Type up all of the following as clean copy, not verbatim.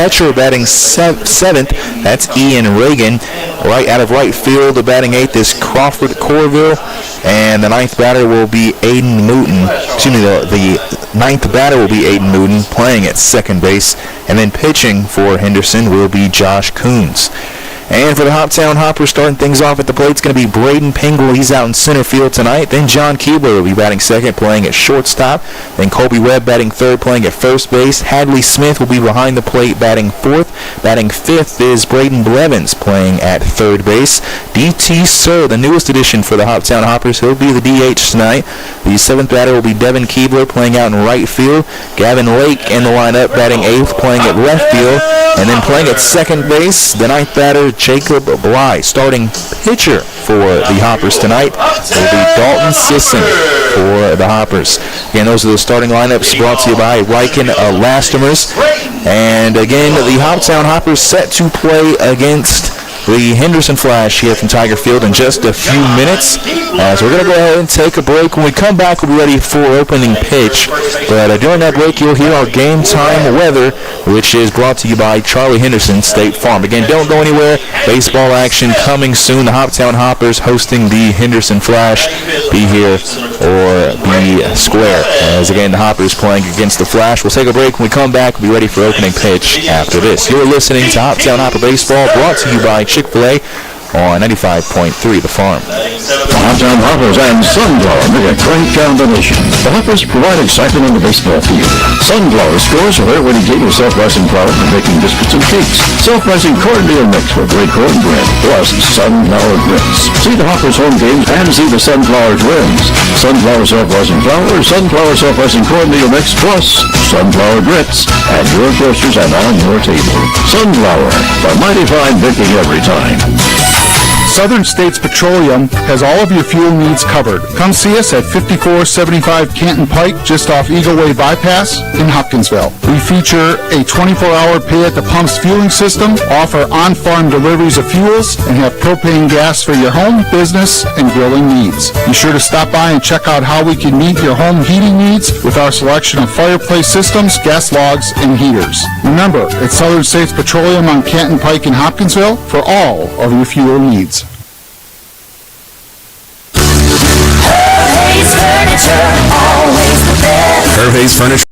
catcher batting seventh. That's Ian Reagan. Right out of right field, batting eighth is Crawford Corville. And the ninth batter will be Aiden Mooten. Excuse me, the ninth batter will be Aiden Mooten, playing at second base. And then pitching for Henderson will be Josh Coons. And for the Hoptown Hoppers, starting things off at the plate, it's going to be Braden Pingle. He's out in center field tonight. Then John Keebler will be batting second, playing at shortstop. Then Colby Webb batting third, playing at first base. Hadley Smith will be behind the plate, batting fourth. Batting fifth is Braden Blevins, playing at third base. D.T. Sir, the newest addition for the Hoptown Hoppers, he'll be the DH tonight. The seventh batter will be Devin Keebler, playing out in right field. Gavin Lake in the lineup, batting eighth, playing at left field. And then playing at second base, the ninth batter, Jacob Bly. Starting pitcher for the Hoppers tonight will be Dalton Sisson for the Hoppers. Again, those are the starting lineups brought to you by Riken Elastomers. And again, the Hoptown Hoppers set to play against the Henderson Flash here from Tiger Field in just a few minutes. So we're going to go ahead and take a break. When we come back, we'll be ready for opening pitch. But during that break, you'll hear our game time weather, which is brought to you by Charlie Henderson State Farm. Again, don't go anywhere. Baseball action coming soon. The Hoptown Hoppers hosting the Henderson Flash. Be here or be square. As again, the Hoppers playing against the Flash. We'll take a break. When we come back, we'll be ready for opening pitch after this. You're listening to Hoptown Hopper Baseball, brought to you by Chick-fil-A on 95.3 The Farm. The Hoptown Hoppers and Sunflower make a great combination. The Hoppers provide excitement on the baseball field. Sunflower scores are their way to get your self-rising flour for making biscuits and cakes. Self-rising cornmeal mix for great cornbread, plus Sunflower grits. See the Hoppers home games and see the Sunflower twins. Sunflower self-rising flour, Sunflower self-rising cornmeal mix, plus Sunflower grits at your groceries and on your table. Sunflower, the mighty fine baking every time. Southern States Petroleum has all of your fuel needs covered. Come see us at 5475 Canton Pike, just off Eagle Way Bypass in Hopkinsville. We feature a 24-hour pay-at-the-pumps fueling system, offer on-farm deliveries of fuels, and have propane gas for your home, business, and grilling needs. Be sure to stop by and check out how we can meet your home heating needs with our selection of fireplace systems, gas logs, and heaters. Remember, it's Southern States Petroleum on Canton Pike in Hopkinsville for all of your fuel needs. Hervey's Furniture.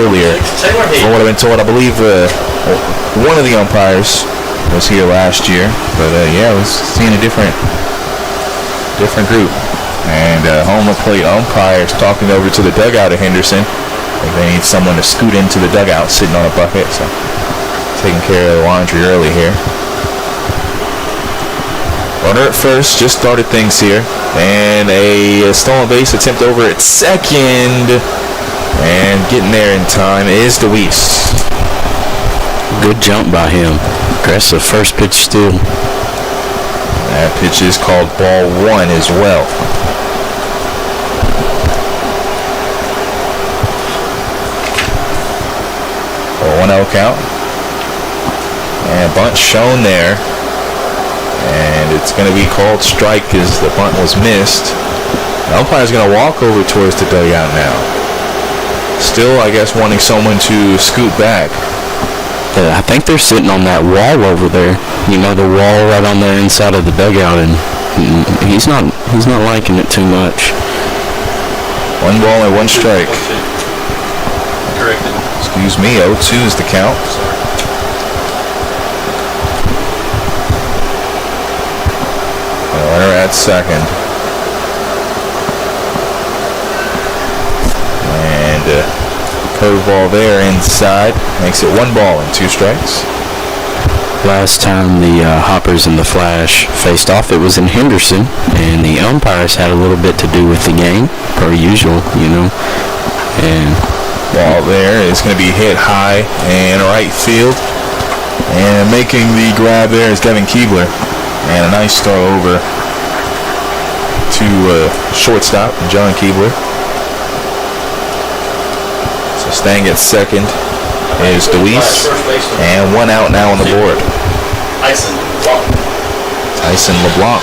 earlier. From what I've been told, I believe one of the umpires was here last year. But yeah, I was seeing a different group. And home plate umpires talking over to the dugout at Henderson. I think they need someone to scoot into the dugout sitting on a bucket. So taking care of the laundry early here. Runner at first, just started things here. And a stolen base attempt over at second. And getting there in time is DeWeese. Good jump by him. Aggressive first pitch steal. That pitch is called ball one as well. A 1-0 count. And bunt shown there. And it's going to be called strike because the bunt was missed. The umpire's going to walk over towards the dugout now. Still, I guess, wanting someone to scoot back. I think they're sitting on that wall over there. You know, the wall right on the inside of the dugout, and he's not liking it too much. 1 ball and 1 strike. Excuse me, 0-2 is the count. Runner at second. And curveball there inside. Makes it 1 ball and 2 strikes. Last time the Hoppers and the Flash faced off, it was in Henderson, and the umpires had a little bit to do with the game, per usual, you know. And ball there is going to be hit high and right field. And making the grab there is Devin Keebler. And a nice throw over to shortstop, John Keebler. So staying at second is DeWeese. And 1 out now on the board. Tyson LeBlanc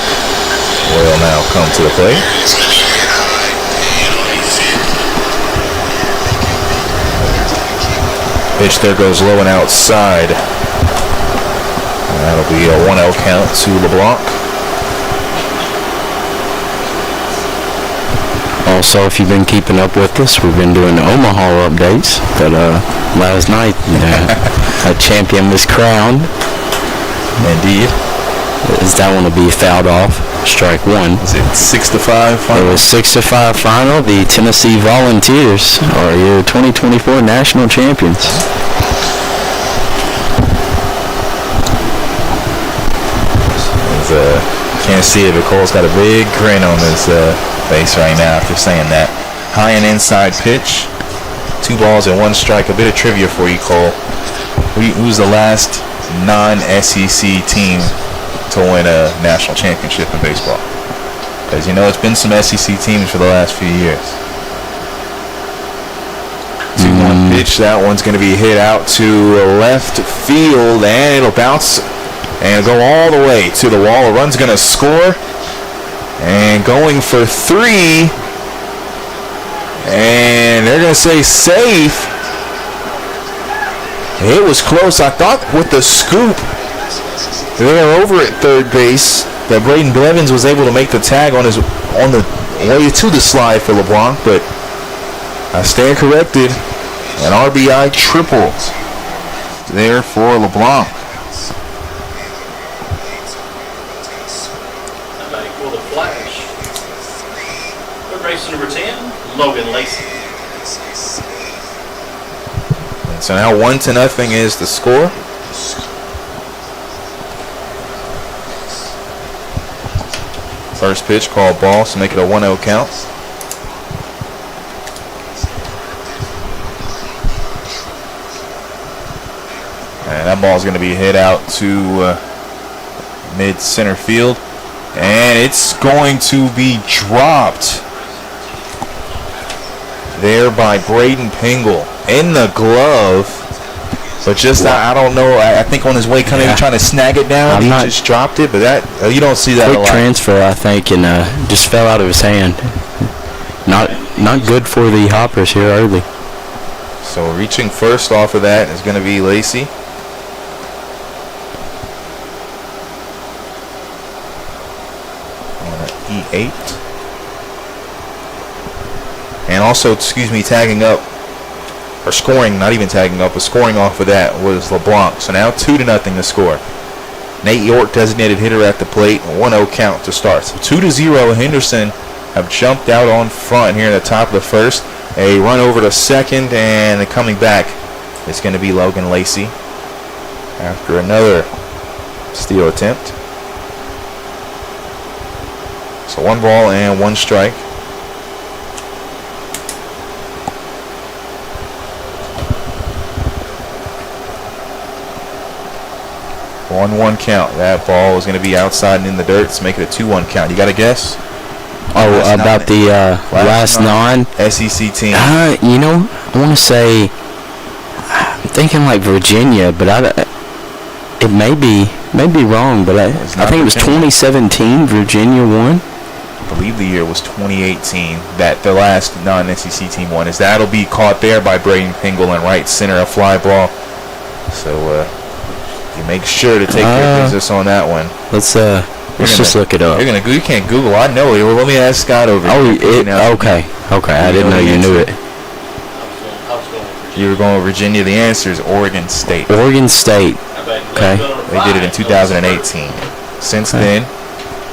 will now come to the plate. Pitch there goes low and outside. And that'll be a 1-0 count to LeBlanc. also, if you've been keeping up with us, we've been doing the Omaha updates. But last night, a champion was crowned. Indeed. Is that one to be fouled off? Strike one. Is it 6-5 final? It was 6-5 final. The Tennessee Volunteers are your 2024 national champions. Can't see it, but Cole's got a big grin on his face right now after saying that. High and inside pitch. 2 balls and 1 strike. A bit of trivia for you, Cole. Who's the last non-SEC team to win a national championship in baseball? Because, you know, it's been some SEC teams for the last few years. 2-1 pitch. That one's going to be hit out to left field, and it'll bounce and go all the way to the wall. A run's going to score, and going for 3, and they're going to say safe. It was close. I thought with the scoop there over at third base that Braden Blevins was able to make the tag on the way to the slide for LeBlanc, but I stand corrected. An RBI triple there for LeBlanc. For the Flash, third base number 10, Logan Lacey. And so now 1-0 is the score. First pitch called ball, so make it a 1-0 count. And that ball's going to be hit out to mid-center field. And it's going to be dropped there by Braden Pingle in the glove. But just, I don't know, I think on his way coming, trying to snag it down, he just dropped it. But that, you don't see that a lot. Quick transfer, I think, and just fell out of his hand. Not good for the Hoppers here early. So reaching first off of that is going to be Lacey. E8. And also, tagging up or scoring, not even tagging up, but scoring off of that was LeBlanc. So now 2-0 the score. Nate York, designated hitter at the plate, 1-0 count to start. So 2-0, Henderson have jumped out on front here in the top of the first. A run over to second, and coming back is going to be Logan Lacey after another steal attempt. So 1 ball and 1 strike. One count. That ball is going to be outside and in the dirt. Let's make it a 2-1 count. You got a guess? Oh, about the last SEC team. You know, I want to say, I'm thinking like Virginia, but it may be wrong, but I think it was 2017 Virginia won. I believe the year was 2018 that the last non-SEC team won. That'll be caught there by Braden Pingle in right center, a fly ball. So you make sure to take your business on that one. Let's just look it up. You can't Google. I know it. Well, let me ask Scott over here. Okay. I didn't know you knew it. You were going with Virginia. The answer is Oregon State. Oregon State. Okay. They did it in 2018. Since then,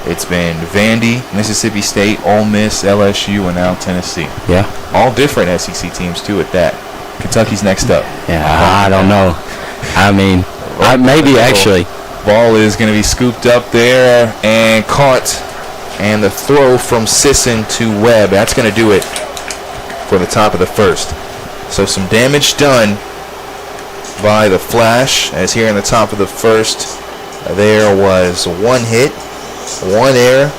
it's been Vandy, Mississippi State, Ole Miss, LSU, and now Tennessee. Yeah. All different SEC teams, too, at that. Kentucky's next up. Yeah, I don't know. I mean, maybe actually. Ball is going to be scooped up there and caught. And the throw from Sisson to Webb. That's going to do it for the top of the first. So some damage done by the Flash, as here in the top of the first, there was 1 hit, 1 error,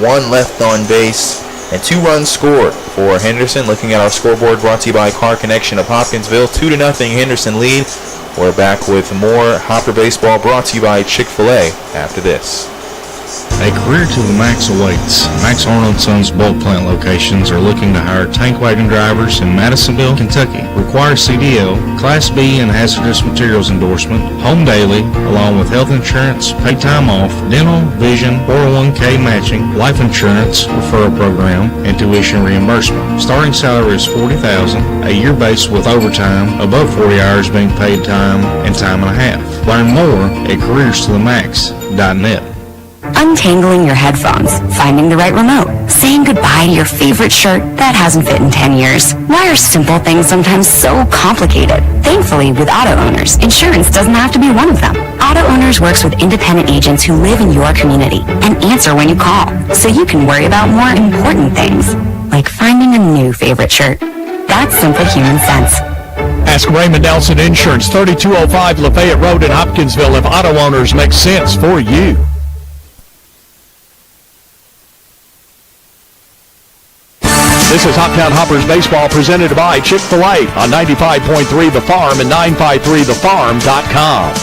1 left on base, and 2 runs scored for Henderson. Looking at our scoreboard, brought to you by Car Connection of Hopkinsville. 2-0 Henderson lead. We're back with more Hopper Baseball, brought to you by Chick-fil-A after this. A career to the max awaits. Max Arnold Sons bulk plant locations are looking to hire tank wagon drivers in Madisonville, Kentucky. Requires CDL, Class B and hazardous materials endorsement, home daily, along with health insurance, paid time off, dental, vision, 401k matching, life insurance, referral program, and tuition reimbursement. Starting salary is $40,000, a year base with overtime, above 40 hours being paid time and time and a half. Learn more at careerstothemax.net. Untangling your headphones, finding the right remote, saying goodbye to your favorite shirt that hasn't fit in 10 years. Why are simple things sometimes so complicated? Thankfully, with Auto Owners, insurance doesn't have to be one of them. Auto Owners works with independent agents who live in your community and answer when you call, so you can worry about more important things, like finding a new favorite shirt. That's simple human sense. Ask Raymond Nelson Insurance, 3205 Lafayette Road in Hopkinsville, if Auto Owners make sense for you. This is Hoptown Hoppers Baseball presented by Chick-fil-A on 95.3 The Farm and 953thefarm.com.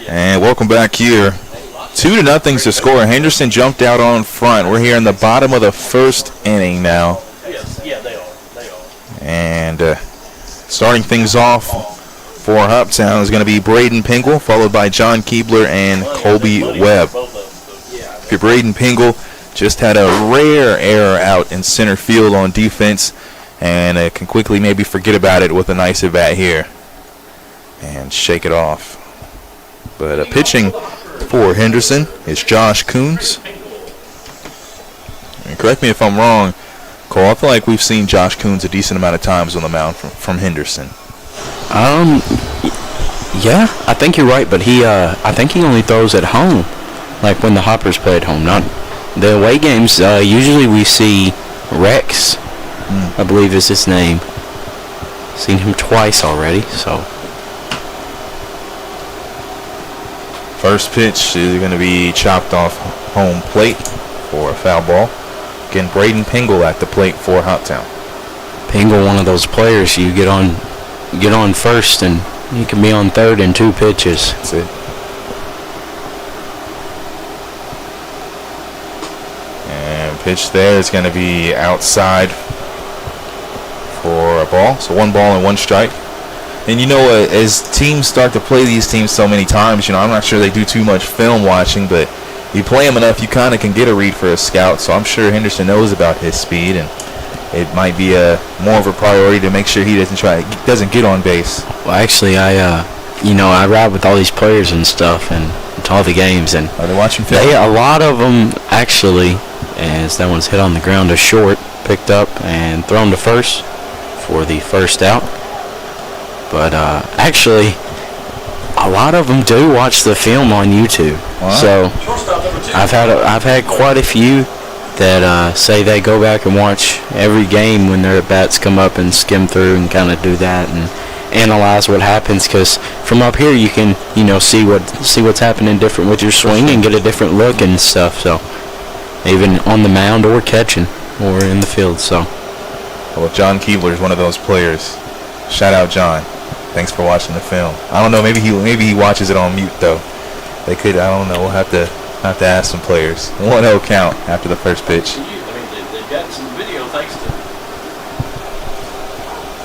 And welcome back here. 2-0 to score. Henderson jumped out on front. We're here in the bottom of the first inning now. Yeah, they are. And starting things off for Hoptown is going to be Braden Pingle, followed by John Keebler and Colby Webb. If you're Braden Pingle, just had a rare error out in center field on defense, and can quickly maybe forget about it with a nice at-bat here and shake it off. But pitching for Henderson is Josh Coons. And correct me if I'm wrong, Cole, I feel like we've seen Josh Coons a decent amount of times on the mound from Henderson. Yeah, I think you're right, but I think he only throws at home, like when the Hoppers play at home. Not the away games. Usually we see Rex, I believe is his name. Seen him twice already, so. First pitch is going to be chopped off home plate for a foul ball. Again, Braden Pingle at the plate for Hoptown. Pingle, one of those players you get on first and you can be on third in 2 pitches. That's it. And pitch there is going to be outside for a ball. So 1 ball and 1 strike. And you know, as teams start to play these teams so many times, I'm not sure they do too much film watching, but you play him enough, you kind of can get a read for a scout. So I'm sure Henderson knows about his speed, and it might be more of a priority to make sure he doesn't get on base. Well, actually, I ride with all these players and stuff, and to all the games, and are they watching film? A lot of them actually, as that one's hit on the ground, a short, picked up and thrown to first for the first out. But actually, a lot of them do watch the film on YouTube. Wow. So I've had quite a few that say they go back and watch every game when their at-bats come up and skim through and kind of do that and analyze what happens, because from up here you can see what's happening different with your swing and get a different look and stuff. So even on the mound or catching or in the field. So well, John Keebler is one of those players. Shout out John. Thanks for watching the film. I don't know, maybe he watches it on mute though. They could, I don't know. We'll have to ask some players. 1-0 count after the first pitch. They've got some video thanks to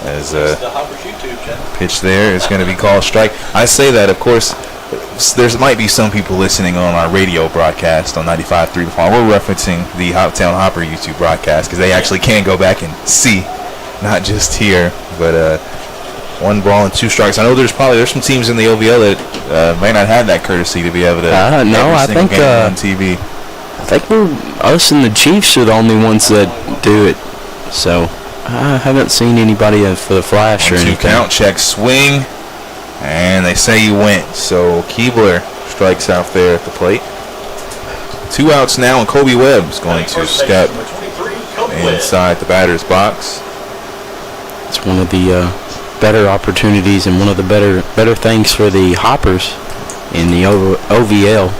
as the Hoppers YouTube channel. Pitch there is going to be called strike. I say that, of course, there might be some people listening on our radio broadcast on 95.3 The Farm. We're referencing the Hoptown Hopper YouTube broadcast because they actually can go back and see, not just hear. But 1 ball and 2 strikes. I know there's some teams in the OVL that may not have that courtesy to be able to. No, I think on TV. I think us and the Chiefs are the only ones that do it. So I haven't seen anybody for the flash or anything. 2 count, check, swing, and they say he went. So Keebler strikes out there at the plate. 2 outs now, and Kobe Webb's going to step inside the batter's box. It's one of the better opportunities and one of the better things for the Hoppers in the OVL.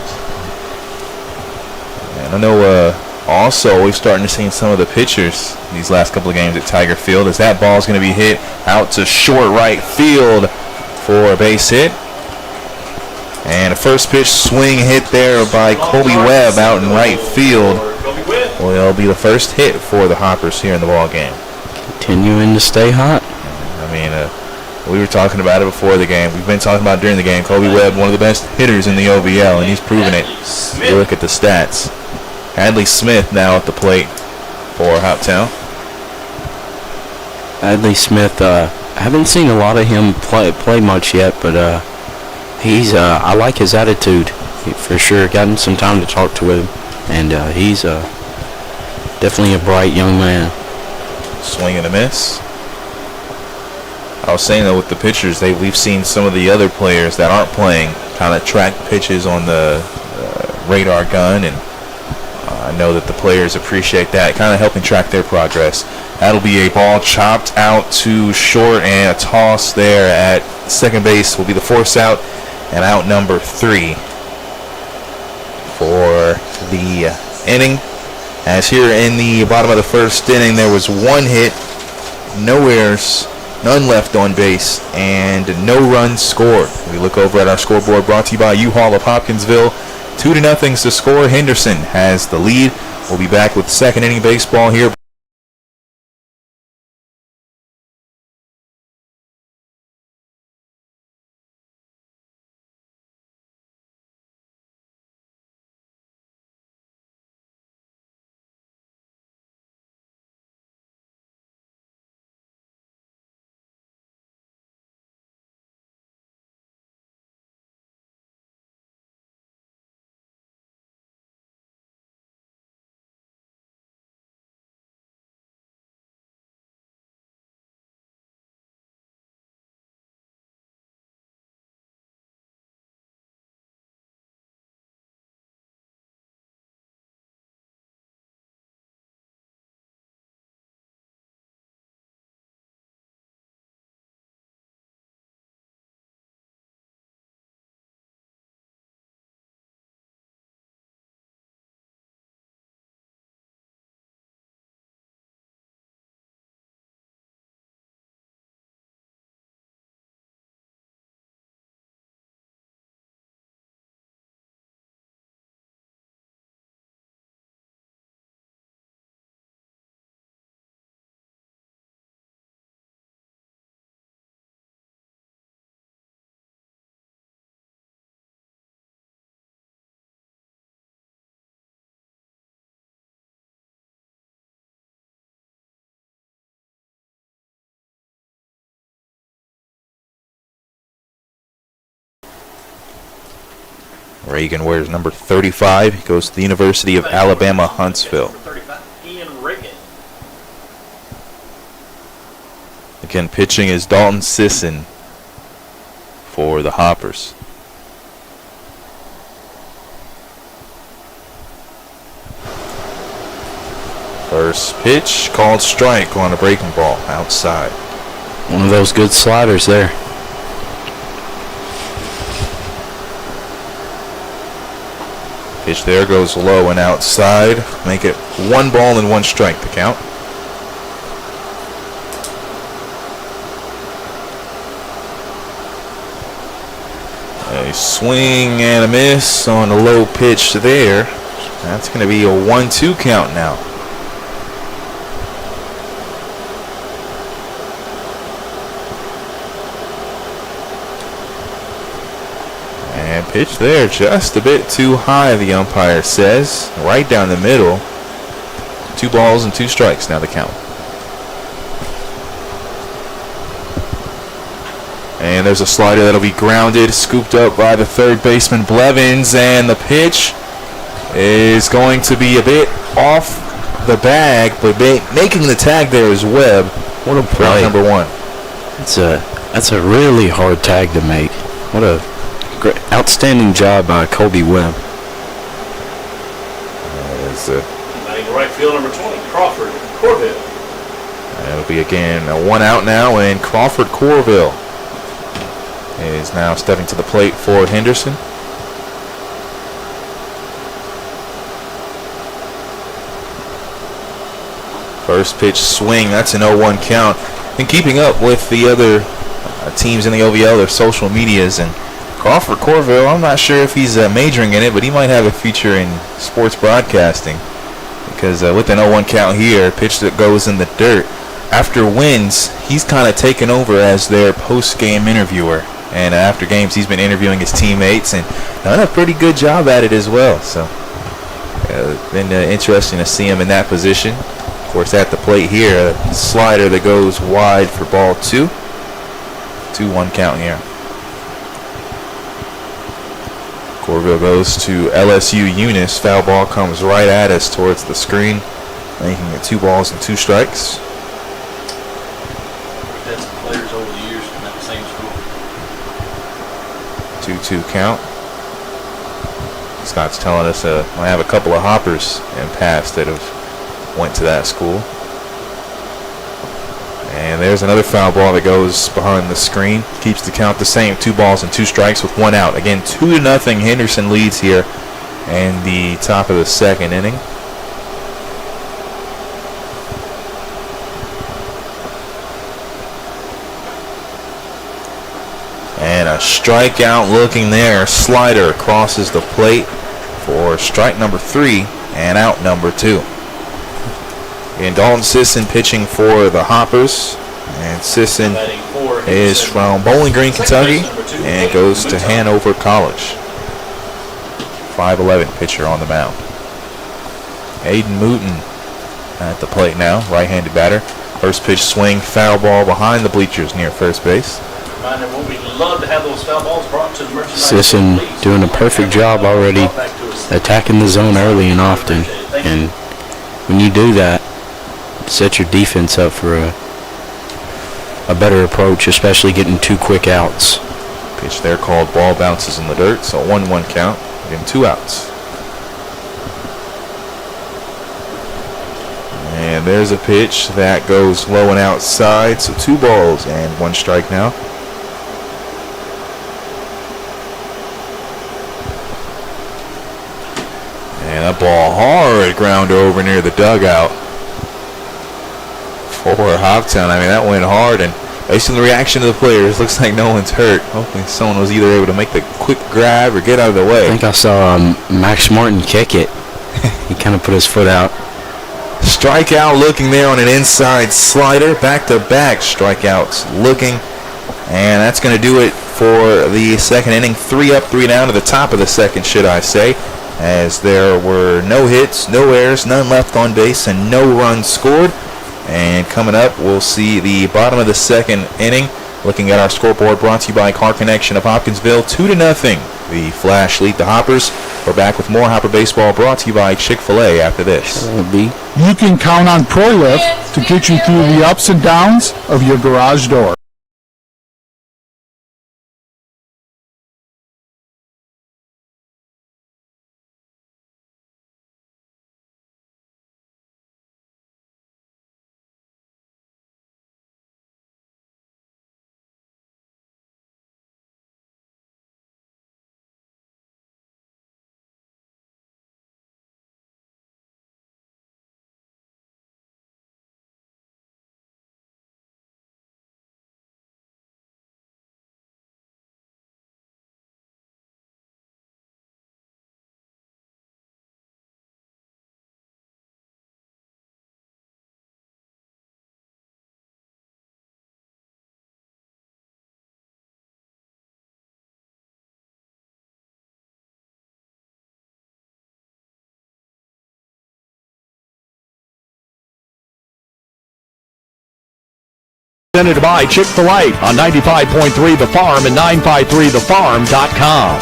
And I know also we're starting to see some of the pitchers these last couple of games at Tiger Field, as that ball's going to be hit out to short right field for a base hit. And a first pitch swing hit there by Kobe Webb out in right field. Well, it'll be the first hit for the Hoppers here in the ball game. Continuing to stay hot. I mean, we were talking about it before the game. We've been talking about it during the game. Kobe Webb, one of the best hitters in the OVL, and he's proven it. You look at the stats. Hadley Smith now at the plate for Hoptown. Hadley Smith, I haven't seen a lot of him play much yet, but he's I like his attitude for sure. Gotten some time to talk to him, and he's definitely a bright young man. Swing and a miss. I was saying that with the pitchers, we've seen some of the other players that aren't playing kind of track pitches on the radar gun, and I know that the players appreciate that, kind of helping track their progress. That'll be a ball chopped out to short, and a toss there at second base will be the force out, and out number 3 for the inning. As here in the bottom of the first inning, there was 1 hit, no errors, none left on base, and no runs scored. We look over at our scoreboard, brought to you by U-Haul of Hopkinsville. 2-0 to score. Henderson has the lead. We'll be back with second inning baseball here. Reagan wears number 35. He goes to the University of Alabama, Huntsville. Number 35, Ian Reagan. Again, pitching is Dalton Sisson for the Hoppers. First pitch called strike on a breaking ball outside. One of those good sliders there. Pitch there goes low and outside. Make it 1 ball and 1 strike to count. A swing and a miss on a low pitch there. That's going to be a 1-2 count now. And pitch there just a bit too high, the umpire says. Right down the middle. 2 balls and 2 strikes now the count. And there's a slider that'll be grounded, scooped up by the third baseman Blevins, and the pitch is going to be a bit off the bag, but making the tag there is Webb. What a play. Number 1. That's a really hard tag to make. What a great, outstanding job by Colby Webb. Batting right field, number 20, Crawford Corville. It'll be again a 1 out now, and Crawford Corville is now stepping to the plate for Henderson. First pitch swing, that's an 0-1 count. And keeping up with the other teams in the OVL, their social medias, and Crawford Corville, I'm not sure if he's majoring in it, but he might have a future in sports broadcasting. Because with an 0-1 count here, pitch that goes in the dirt. After wins, he's kind of taken over as their post-game interviewer. And after games, he's been interviewing his teammates and done a pretty good job at it as well. So, been interesting to see him in that position. Of course, at the plate here, a slider that goes wide for ball 2. 2-1 count here. Corville goes to LSU Eunice. Foul ball comes right at us towards the screen, making it 2 balls and 2 strikes. We've had some players over the years from that same school. 2-2 count. Scott's telling us I have a couple of Hoppers in past that have went to that school. And there's another foul ball that goes behind the screen. Keeps the count the same. 2 balls and 2 strikes with 1 out. Again, 2-0 Henderson leads here in the top of the 2nd inning. And a strikeout looking there. Slider crosses the plate for strike number 3 and out number 2. And Dalton Sisson pitching for the Hoppers. And Sisson is from Bowling Green, Kentucky, and goes to Hanover College. 5'11" pitcher on the mound. Aiden Mooten at the plate now, right-handed batter. First pitch swing, foul ball behind the bleachers near first base. We'd love to have those foul balls brought to the merchandise. Sisson doing a perfect job already attacking the zone early and often. And when you do that, set your defense up for a better approach, especially getting 2 quick outs. Pitch there called ball, bounces in the dirt, so 1-1 count, getting 2 outs. And there's a pitch that goes low and outside, so 2 balls and 1 strike now. And that ball hard ground over near the dugout for Hoptown. I mean, that went hard, and based on the reaction of the players, looks like no one's hurt. Hopefully someone was either able to make the quick grab or get out of the way. I think I saw Max Martin kick it. He kind of put his foot out. Strikeout looking there on an inside slider. Back-to-back strikeouts looking. And that's going to do it for the 2nd inning. 3 up, 3 down to the top of the 2nd, should I say, as there were no hits, no errors, none left on base, and no runs scored. And coming up, we'll see the bottom of the 2nd inning Looking at our scoreboard, brought to you by Car Connection of Hopkinsville, 2-0. The Flash lead the Hoppers. We're back with more Hopper baseball, brought to you by Chick-fil-A after this. You can count on ProLift to get you through the ups and downs of your garage door. Presented by Chick-fil-A on 95.3 The Farm and 953thefarm.com.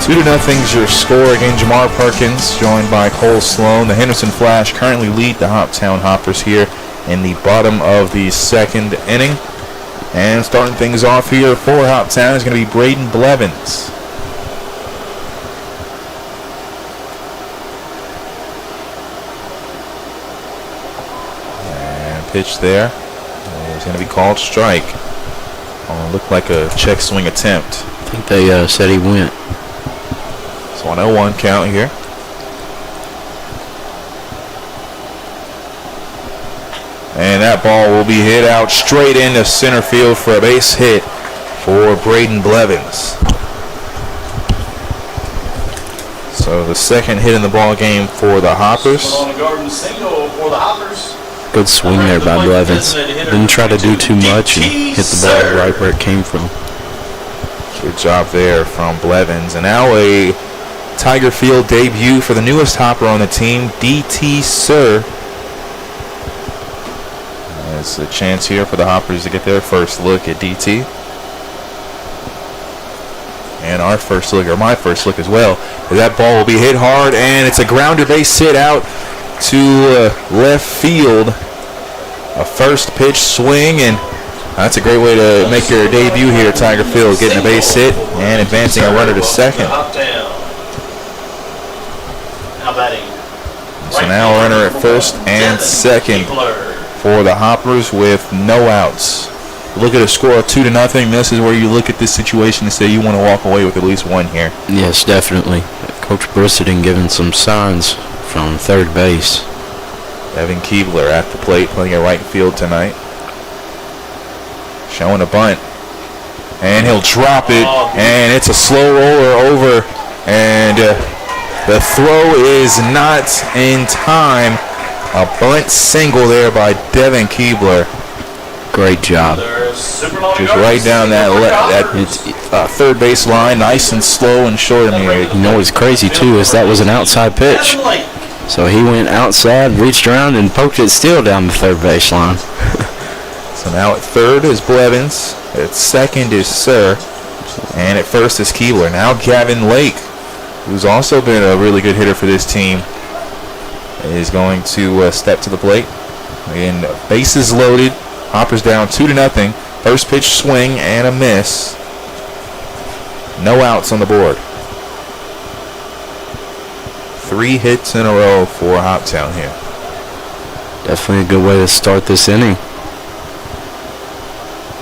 2-0's your score again. Jamar Perkins joined by Cole Sloan. The Henderson Flash currently lead the Hoptown Hoppers here in the bottom of the second inning. And starting things off here for Hoptown is going to be Braden Blevins. And pitch there. It's going to be called strike. Looked like a check swing attempt. I think they said he went. So on 0-1 count here. And that ball will be hit out straight into center field for a base hit for Braden Blevins. So the second hit in the ball game for the Hoppers. On a garden single for the Hoppers. Good swing there by Blevins. Didn't try to do too much and hit the ball right where it came from. Good job there from Blevins. And now a Tiger Field debut for the newest Hopper on the team, DT Sir. There's a chance here for the Hoppers to get their first look at DT. And our first look, or my first look as well. That ball will be hit hard, and it's a grounder base hit out to left field. A first pitch swing, and that's a great way to make your debut here at Tiger Field, getting a base hit and advancing a runner to second. So now a runner at first and second for the Hoppers with no outs. Look at a score of 2-0. This is where you look at this situation and say you want to walk away with at least one here. Yes, definitely. Coach Brissenden giving some signs from third base. Evan Keebler at the plate, playing at right field tonight. Showing a bunt. And he'll drop it, and it's a slow roller over, and the throw is not in time. A bunt single there by Devin Keebler. Great job. Just right down that third base line, nice and slow and short. You know what's crazy too is that was an outside pitch. So he went outside, reached around, and poked it still down the third base line. So now at third is Blevins. At second is Sir. And at first is Keebler. Now Gavin Lake, who's also been a really good hitter for this team, is going to step to the plate. And bases loaded. Hoppers down 2-0. First pitch swing and a miss. No outs on the board. 3 hits in a row for Hoptown here. Definitely a good way to start this inning.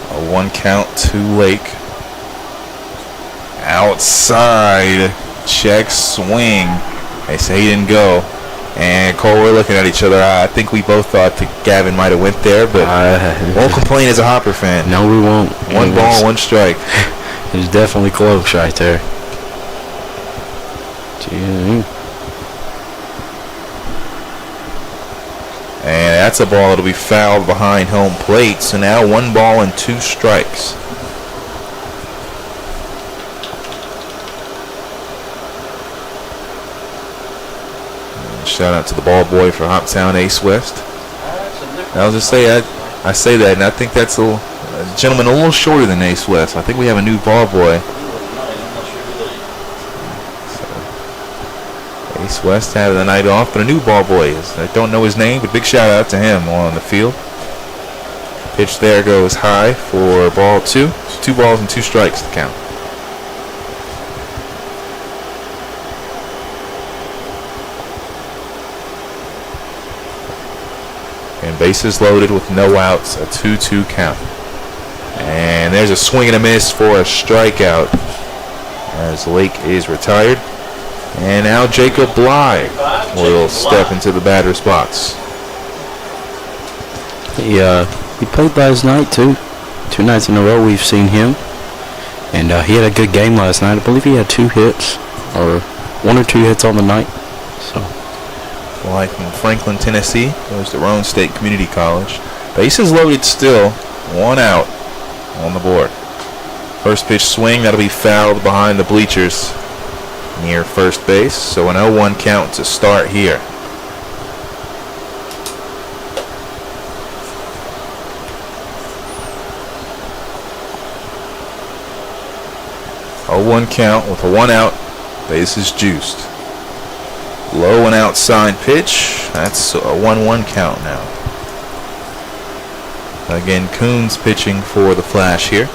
A 1 count to Lake. Outside. Check swing. They say he didn't go. And Cole, we're looking at each other. I think we both thought that Gavin might have went there, but won't complain as a Hopper fan. No, we won't. One ball, one strike. It was definitely close right there. And that's a ball that'll be fouled behind home plate. So now 1 ball and 2 strikes. And shout out to the ball boy for Hoptown, Ace West. I was just say I say that, and I think that's gentleman a little shorter than Ace West. I think we have a new ball boy. So, Ace West had the night off, but a new ball boy is. I don't know his name, but big shout out to him on the field. Pitch there goes high for ball 2. So 2 balls and 2 strikes to count. And bases loaded with no outs, a 2-2 count. And there's a swing and a miss for a strikeout as Lake is retired. And now Jacob Bly will step into the batter's box. He played last night too. 2 nights in a row we've seen him. And he had a good game last night. I believe he had 2 hits, or 1 or 2 hits on the night. So. Bly from Franklin, Tennessee, goes to Roane State Community College. Bases loaded still, 1 out on the board. First pitch swing, that'll be fouled behind the bleachers near first base. So an 0-1 count to start here. A 1 count with a 1 out, bases juiced. Low and outside pitch. That's a 1-1 count now. Again, Coons pitching for the Flash here.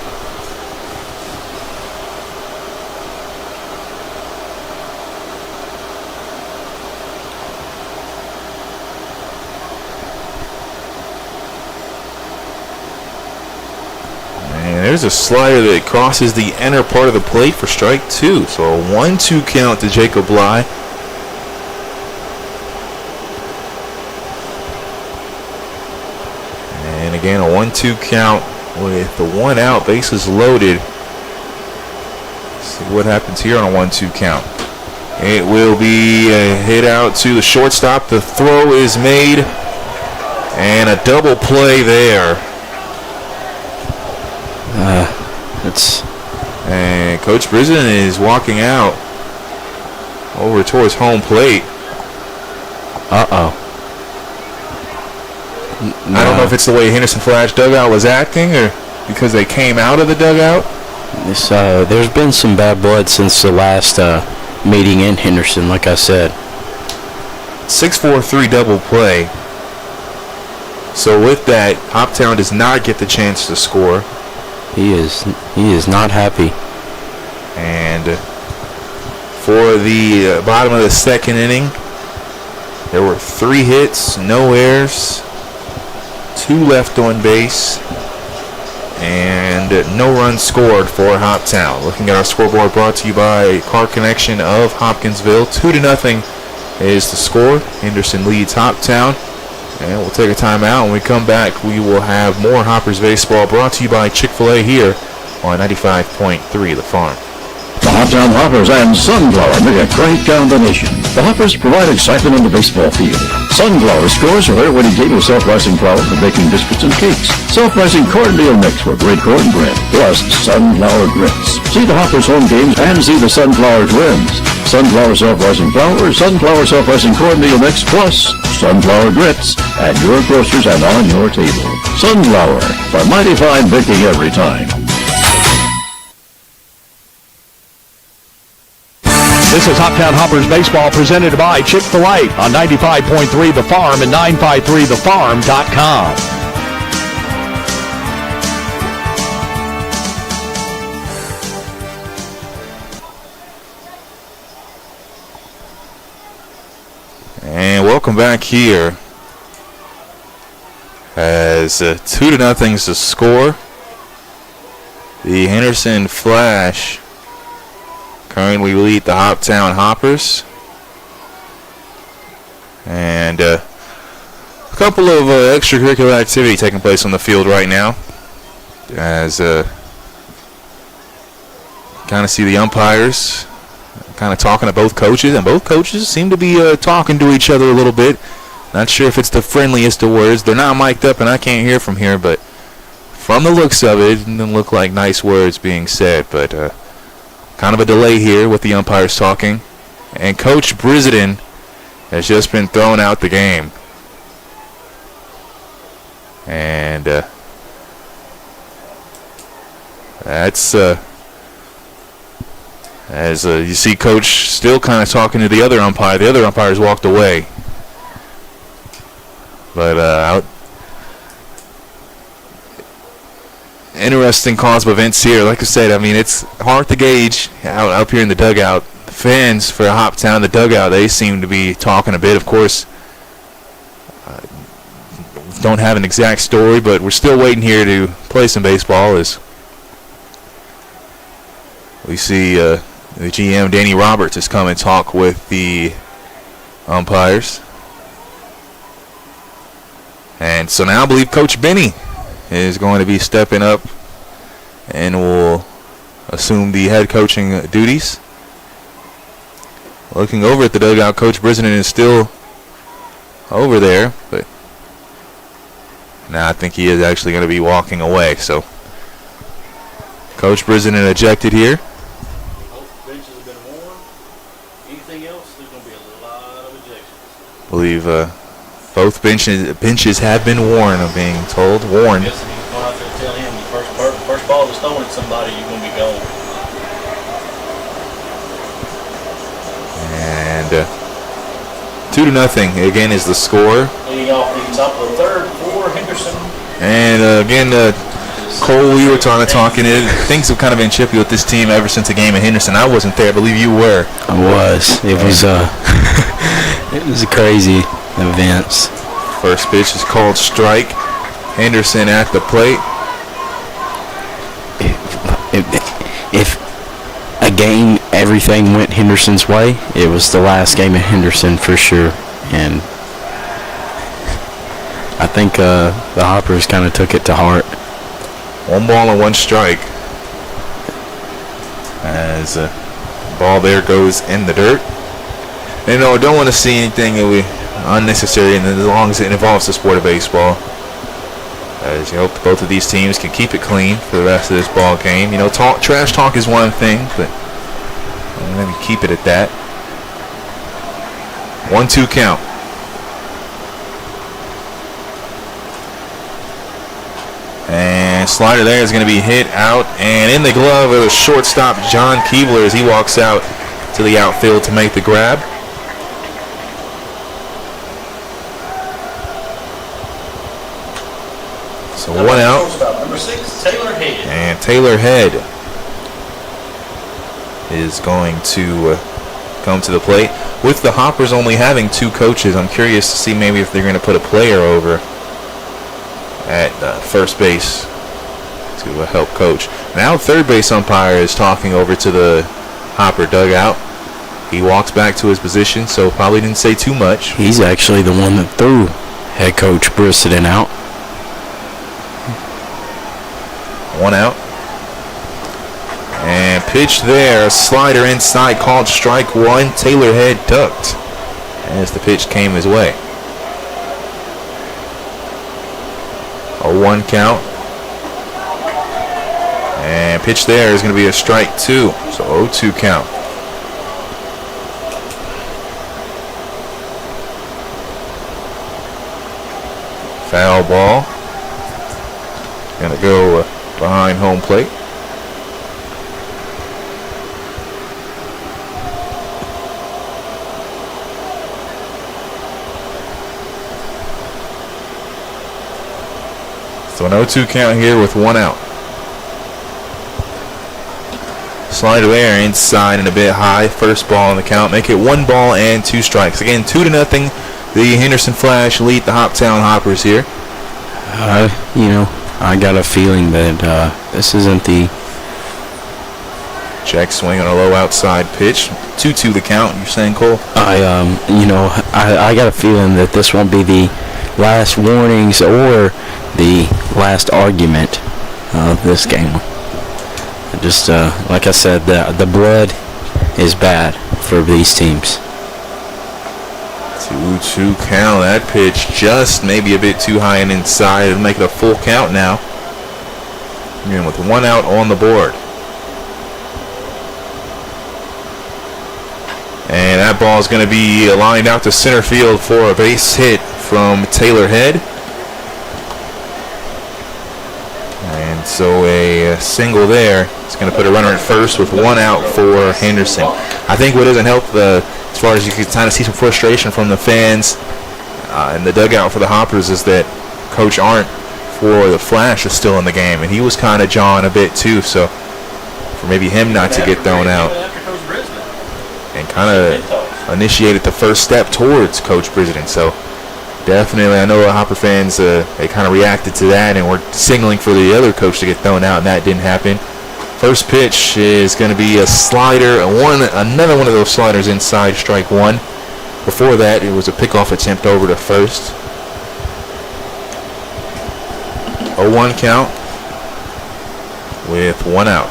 And there's a slider that crosses the inner part of the plate for strike 2. So a 1-2 count to Jacob Bly. Again, a 1-2 count with the 1 out, bases loaded. Let's see what happens here on a 1-2 count. It will be a hit out to the shortstop. The throw is made, and a double play there. And Coach Brisbane is walking out over towards home plate. I don't know if it's the way Henderson Flash dugout was acting or because they came out of the dugout. There's been some bad blood since the last meeting in Henderson, like I said. 6-4-3 double play. So with that, Hoptown does not get the chance to score. He is not happy. And for the bottom of the second inning, there were 3 hits, no errors, 2 left on base, and no runs scored for Hoptown. Looking at our scoreboard, brought to you by Car Connection of Hopkinsville. 2-0 is the score. Henderson leads Hoptown. And we'll take a timeout. When we come back, we will have more Hoppers baseball brought to you by Chick-fil-A here on 95.3 The Farm. The Hoptown Hoppers and Sunflower make a great combination. The Hoppers provide excitement on the baseball field. Sunflower scores are there when you get your self-rising flour for baking biscuits and cakes. Self-rising cornmeal mix for great cornbread, plus sunflower grits. See the Hoppers home games and see the Sunflower Twins. Sunflower self-rising flour, sunflower self-rising cornmeal mix, plus sunflower grits at your grocers and on your table. Sunflower, for mighty fine baking every time. This is Hoptown Hoppers Baseball presented by Chick-fil-A on 95.3 The Farm and 953thefarm.com. And welcome back here as 2-0 is the score. The Henderson Flash currently lead the Hoptown Hoppers. And a couple of extracurricular activity taking place on the field right now. As kind of see the umpires kind of talking to both coaches, and both coaches seem to be talking to each other a little bit. Not sure if it's the friendliest of words. They're not mic'd up and I can't hear from here, but from the looks of it, it doesn't look like nice words being said, but kind of a delay here with the umpires talking. And Coach Brisbane has just been thrown out the game. And That's as you see Coach still kind of talking to the other umpire. The other umpires walked away. But interesting cause of events here. Like I said, I mean, it's hard to gauge out up here in the dugout. The fans for Hoptown, the dugout, they seem to be talking a bit. Of course, don't have an exact story, but we're still waiting here to play some baseball as we see the GM, Danny Roberts, has come and talk with the umpires. And so now I believe Coach Benny is going to be stepping up and will assume the head coaching duties. Looking over at the dugout, Coach Brisenen is still over there, but now I think he is actually going to be walking away. So Coach Brisenen ejected here. Both benches have been worn. Anything else, there's going to be a lot of ejections. I believe both benches have been worn, I'm being told. Worn. I guess he's going out there to tell him the first ball that's thrown at somebody, you're going to be gone. And 2-0 again is the score. Leading off the top of the third for Henderson. And again, Cole, we were talking. Things have kind of been chippy with this team ever since the game at Henderson. I wasn't there. I believe you were. I was. It was it was a crazy events. First pitch is called strike. Henderson at the plate. If a game, everything went Henderson's way, it was the last game at Henderson for sure. And I think the Hoppers kind of took it to heart. 1 ball and 1 strike. As a ball there goes in the dirt. And I don't want to see anything unnecessary, and as long as it involves the sport of baseball. As you hope both of these teams can keep it clean for the rest of this ball game. You know, trash talk is one thing, but let me keep it at that. 1-2 count. And slider there is going to be hit out and in the glove of the shortstop John Keebler as he walks out to the outfield to make the grab. So 1 out. Number 6, Taylor Head. And Taylor Head is going to come to the plate. With the Hoppers only having 2 coaches, I'm curious to see maybe if they're going to put a player over at first base to help coach. Now third base umpire is talking over to the Hopper dugout. He walks back to his position, so probably didn't say too much. He's actually the one that threw head coach Brisenen out. 1 out. And pitch there, a slider inside called strike 1. Taylor Head ducked as the pitch came his way. A 1 count. And pitch there is going to be a strike 2. So 0-2 count. Foul ball. Going to go behind home plate. So an 0-2 count here with 1 out. Slider there inside and a bit high. First ball in the count. Make it 1 ball and 2 strikes. Again, 2-0. The Henderson Flash lead the Hoptown Hoppers here. You know, I got a feeling that this isn't the... Check swing on a low outside pitch. 2-2 the count, you're saying, Cole? I got a feeling that this won't be the last warnings or the last argument of this game. Just like I said, the blood is bad for these teams. 2-2 count. That pitch just maybe a bit too high and inside. It'll make it a full count now. Again, with 1 out on the board. And that ball is going to be lined out to center field for a base hit from Taylor Head. And So a single there. It's going to put a runner at first with 1 out for Henderson. I think what doesn't help, as far as you can kind of see some frustration from the fans in the dugout for the Hoppers, is that Coach Arndt for the Flash is still in the game, and he was kind of jawing a bit too. So for maybe him not to get thrown out, and kind of initiated the first step towards Coach Brisbane. So definitely, I know the Hopper fans, they kind of reacted to that and were signaling for the other coach to get thrown out, and that didn't happen. First pitch is going to be a slider, another one of those sliders inside strike 1. Before that, it was a pickoff attempt over to first. 0-1 count with 1 out.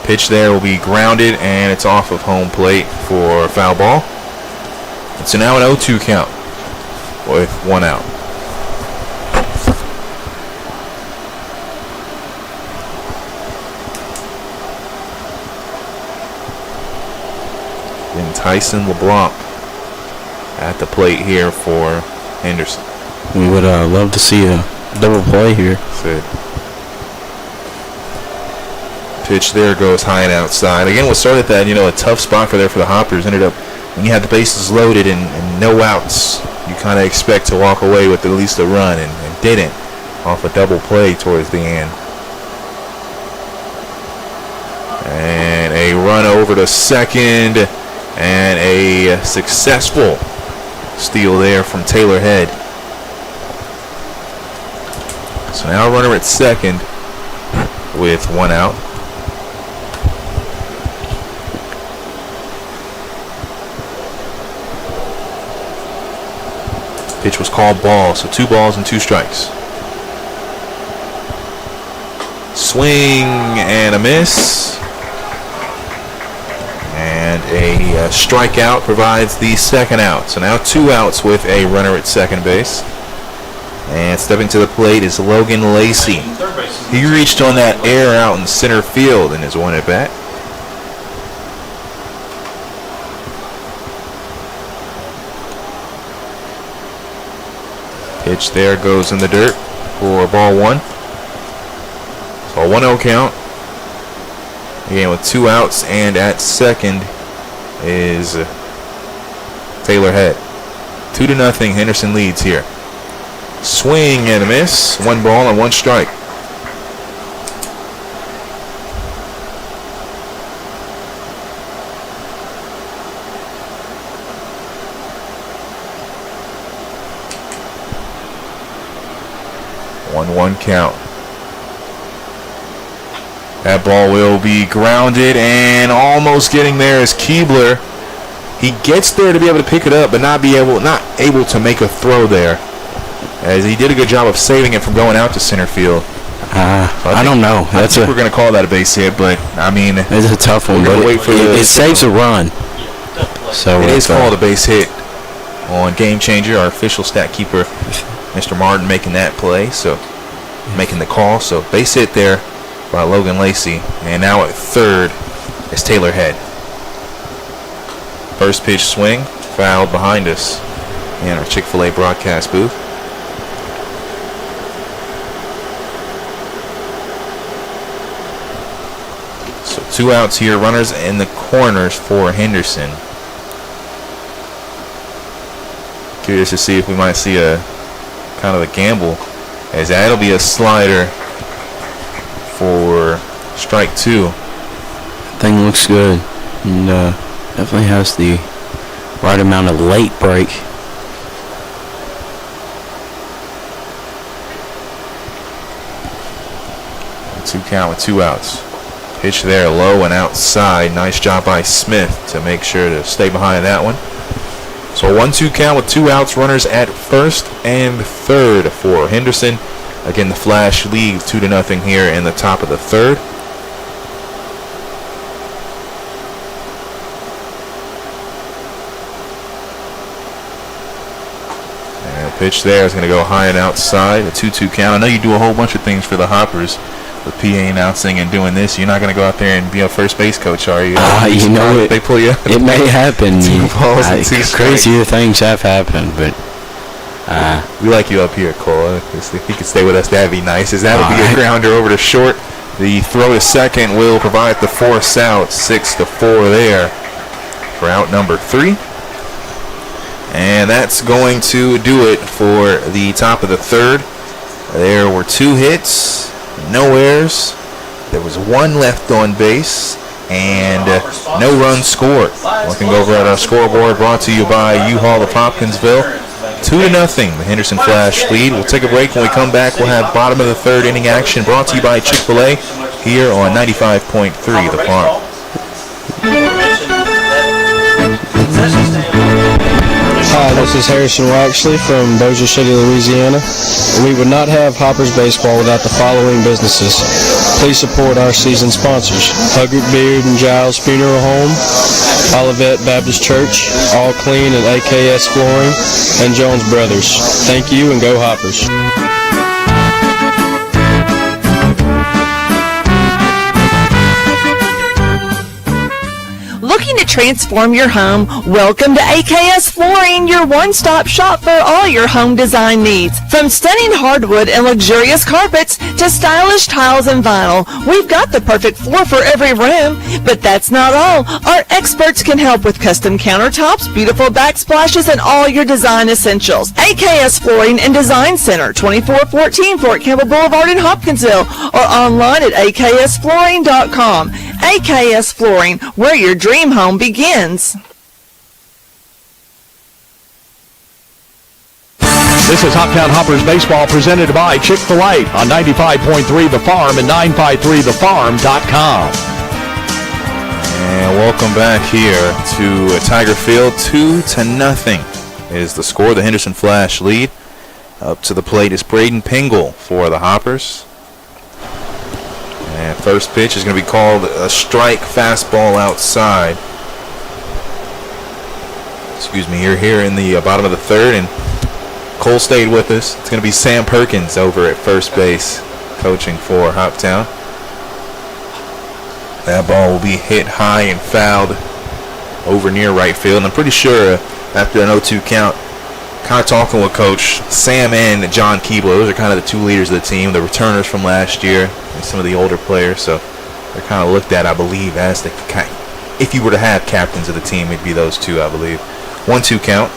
Pitch there will be grounded, and it's off of home plate for foul ball. It's now an 0-2 count with 1 out. Then Tyson LeBlanc at the plate here for Henderson. We would love to see a double play here. Good. Pitch there goes high and outside. Again, what started that, a tough spot for the Hoppers, ended up, when you had the bases loaded and no outs, you kind of expect to walk away with at least a run, and didn't, off a double play towards the end. And a run over to second, and a successful steal there from Taylor Head. So now a runner at second with 1 out. Pitch was called ball, so 2 balls and 2 strikes. Swing and a miss. And a strikeout provides the second out. So now 2 outs with a runner at second base. And stepping to the plate is Logan Lacey. He reached on that air out in center field in his 1 at bat. Pitch there goes in the dirt for ball 1. So a 1-0 count. Again, with 2 outs, and at second is Taylor Head. 2-0, Henderson leads here. Swing and a miss. 1 ball and 1 strike. One count. That ball will be grounded, and almost getting there is Keebler. He gets there to be able to pick it up, but not able to make a throw there, as he did a good job of saving it from going out to center field. I don't know. I think we're going to call that a base hit, but I mean, it's a tough one. But it saves a run. So it is called a base hit on Game Changer. Our official stat keeper, Mr. Martin, making that play, so making the call. So base hit there by Logan Lacey, and now at third is Taylor Head. First pitch swing, fouled behind us in our Chick-fil-A broadcast booth. So 2 outs here, runners in the corners for Henderson. Curious to see if we might see a kind of a gamble, as that'll be a slider for strike 2. Thing looks good, and definitely has the right amount of late break. Two count with 2 outs. Pitch there low and outside. Nice job by Smith to make sure to stay behind that one. So a 1-2 count with 2 outs, runners at first and third for Henderson. Again, the Flash leads 2-0 here in the top of the third. And the pitch there is going to go high and outside, a 2-2 count. I know you do a whole bunch of things for the Hoppers with PA announcing and doing this. You're not going to go out there and be a first base coach, are you? You know, they pull you. It may happen. 2 balls and 2 strikes. Crazier things have happened, but We like you up here, Cole. If you could stay with us, that'd be nice. That'll be a grounder over to short. The throw to second will provide the force out. 6-4 there for out number 3. And that's going to do it for the top of the third. There were 2 hits, no errors. There was 1 left on base, and no runs scored. Looking over at our scoreboard, brought to you by U-Haul of Hopkinsville. 2-0, the Henderson Flash lead. We'll take a break. When we come back, we'll have bottom of the third inning action brought to you by Chick-fil-A here on 95.3 The Farm. Hi, this is Harrison Waxley from Bossier City, Louisiana. We would not have Hoppers Baseball without the following businesses. Please support our season sponsors: Huggard Beard and Giles Funeral Home, Olivet Baptist Church, All Clean and AKS Flooring, and Jones Brothers. Thank you, and go Hoppers. Looking to transform your home? Welcome to AKS Flooring, your one-stop shop for all your home design needs. From stunning hardwood and luxurious carpets to stylish tiles and vinyl, we've got the perfect floor for every room. But that's not all. Our experts can help with custom countertops, beautiful backsplashes, and all your design essentials. AKS Flooring and Design Center, 2414 Fort Campbell Boulevard in Hopkinsville, or online at aksflooring.com. AKS Flooring, where your dream home begins. This is Hoptown Hoppers Baseball presented by Chick-fil-A on 95.3 The Farm and 953thefarm.com. And welcome back here to Tiger Field. 2-0 is the score. The Henderson Flash lead. Up to the plate is Braden Pingle for the Hoppers. And first pitch is going to be called a strike, fastball outside. Excuse me, you're here in the bottom of the third, and Cole stayed with us. It's going to be Sam Perkins over at first base, coaching for Hoptown. That ball will be hit high and fouled over near right field. And I'm pretty sure after an 0-2 count, kind of talking with Coach, Sam and John Keebler, those are kind of the 2 leaders of the team, the returners from last year, and some of the older players. So they're kind of looked at, I believe, as the if you were to have captains of the team, it'd be those 2, I believe. 1-2 count.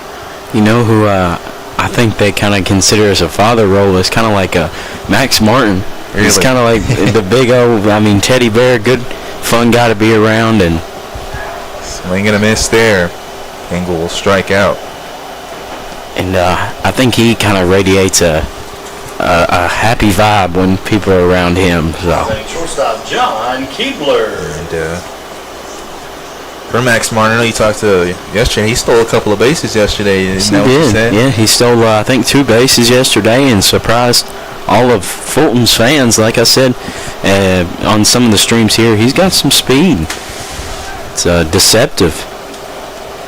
You know who I think they kind of consider as a father role is kind of like a Max Martin. Really? He's kind of like the big old, teddy bear, good, fun guy to be around. And swing and a miss there. Engel will strike out. And I think he kind of radiates a happy vibe when people are around him. So. Shortstop John Keebler. And for Max Martin, I know you talked to yesterday. He stole a couple of bases yesterday. Isn't that what you said? Yeah, he stole, I think, 2 bases yesterday and surprised all of Fulton's fans. Like I said, on some of the streams here, he's got some speed. It's deceptive.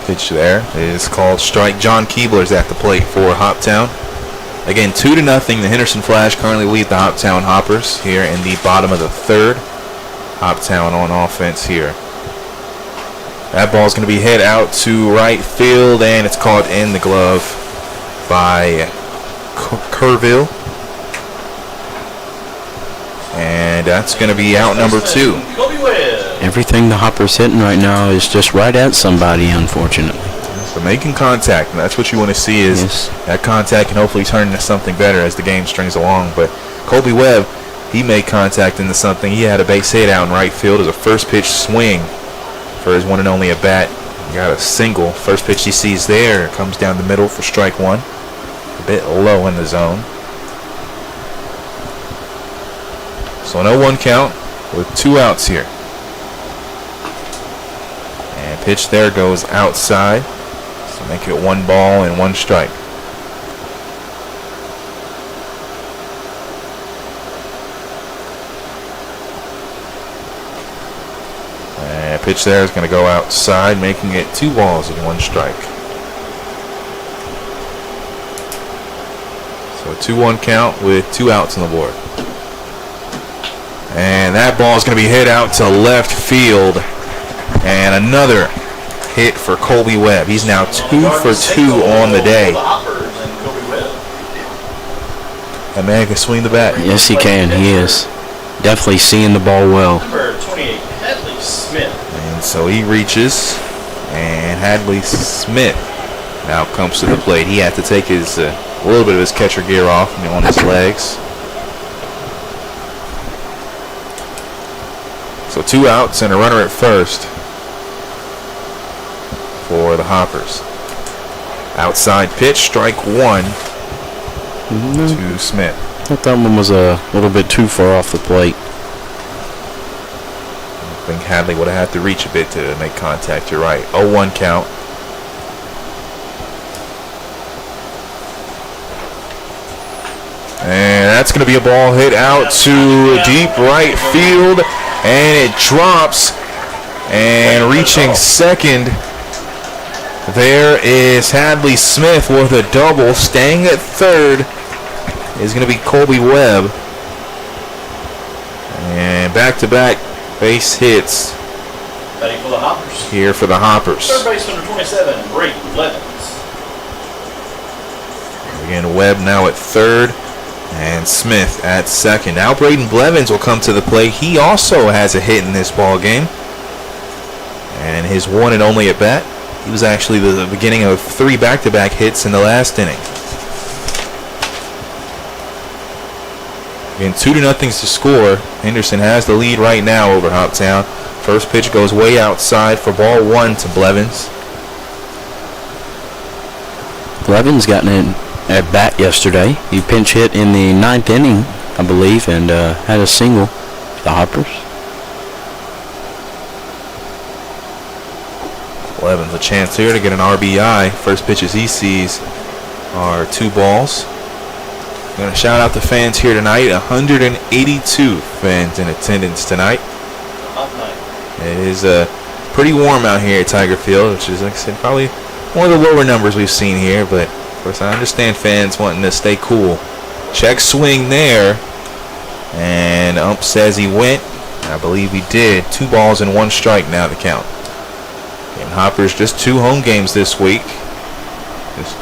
Pitch there is called strike. John Keebler's at the plate for Hoptown. Again, 2-0. The Henderson Flash currently lead the Hoptown Hoppers here in the bottom of the third. Hoptown on offense here. That ball's going to be hit out to right field, and it's caught in the glove by Kerrville. And that's going to be out number 2. Everything the Hopper's hitting right now is just right at somebody, unfortunately. So making contact, and that's what you want to see is that contact can hopefully turn into something better as the game strings along. But Colby Webb, he made contact into something. He had a base hit out in right field as a first pitch swing for his one and only at bat. He got a single. First pitch he sees there comes down the middle for strike 1. A bit low in the zone. So an 0-1 count with 2 outs here. And pitch there goes outside. So make it 1 ball and 1 strike. And pitch there is going to go outside, making it 2 balls and 1 strike. So a 2-1 count with 2 outs on the board. And that ball is going to be hit out to left field. And another hit for Colby Webb. He's now 2 for 2 on the day. That man can swing the bat. Yes, he can. He is definitely seeing the ball well. Number 28, Hadley Smith. And so he reaches, and Hadley Smith now comes to the plate. He had to take his a little bit of his catcher gear off on his legs. So 2 outs and a runner at first for the Hoppers. Outside pitch, strike 1 to Smith. I thought that one was a little bit too far off the plate. I think Hadley would have had to reach a bit to make contact. You're right. 0-1 count. And that's going to be a ball hit out to deep right field, and it drops. And reaching second, there is Hadley Smith with a double. Staying at third is going to be Colby Webb. And back-to-back base hits Batting for the Hoppers. here for the Hoppers. Third base number 27, Brayton Blevins. Again, Webb now at third, and Smith at second. Now Braden Blevins will come to the plate. He also has a hit in this ball game, and his one and only at bat. He was actually the beginning of 3 back-to-back hits in the last inning. Again, 2-0 to score. Henderson has the lead right now over Hoptown. First pitch goes way outside for ball 1 to Blevins. Blevins got an at bat yesterday. He pinch hit in the 9th inning, I believe, and had a single for the Hoppers. Blevins a chance here to get an RBI. First pitches he sees are 2 balls. I'm going to shout out the fans here tonight. 182 fans in attendance tonight. Hot night. It is pretty warm out here at Tiger Field, which is, like I said, probably one of the lower numbers we've seen here, but of course I understand fans wanting to stay cool. Check swing there, and ump says he went. I believe he did. 2 balls and 1 strike now to count. And Hoppers just 2 home games this week. Just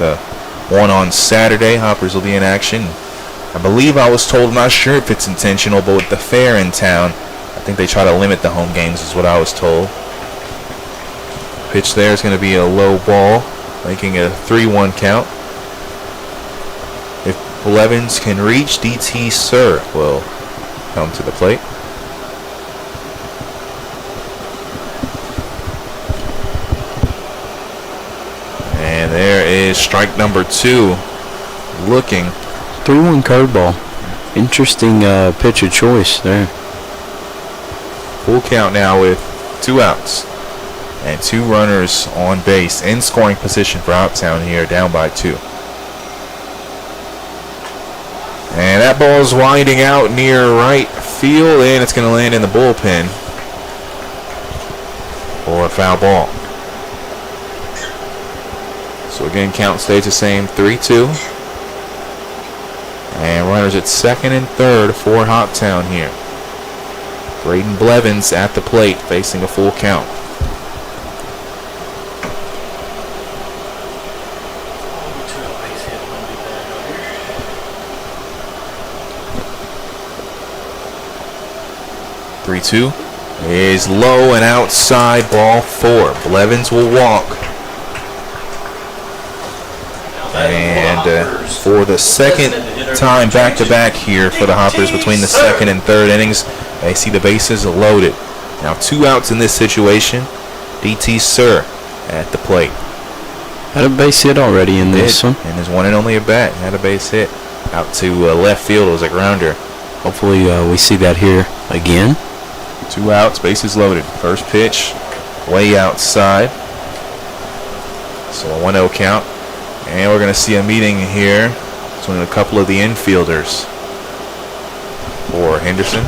one on Saturday. Hoppers will be in action. I believe I was told, I'm not sure if it's intentional, but with the fair in town, I think they try to limit the home games is what I was told. Pitch there is going to be a low ball, making a 3-1 count. If Blevins can reach, DT Sir will come to the plate. And there is strike number 2. Looking. 3-1 curveball. Interesting pitcher choice there. Full count now with 2 outs and 2 runners on base in scoring position for Hoptown here, down by 2. And that ball is winding out near right field, and it's going to land in the bullpen for a foul ball. So again, count stays the same, 3-2. And runners at second and third for Hoptown here. Braden Blevins at the plate, facing a full count. Three-two is low and outside, ball 4. Blevins will walk. And for the second time back-to-back here for the Hoppers between the second and third innings, they see the bases loaded. Now 2 outs in this situation. DT Sir at the plate. Had a base hit already in this one. And his one and only at bat. Had a base hit out to left field. It was a grounder. Hopefully we see that here again. 2 outs, bases loaded. First pitch, way outside. So a 1-0 count. And we're going to see a meeting here between a couple of the infielders for Henderson.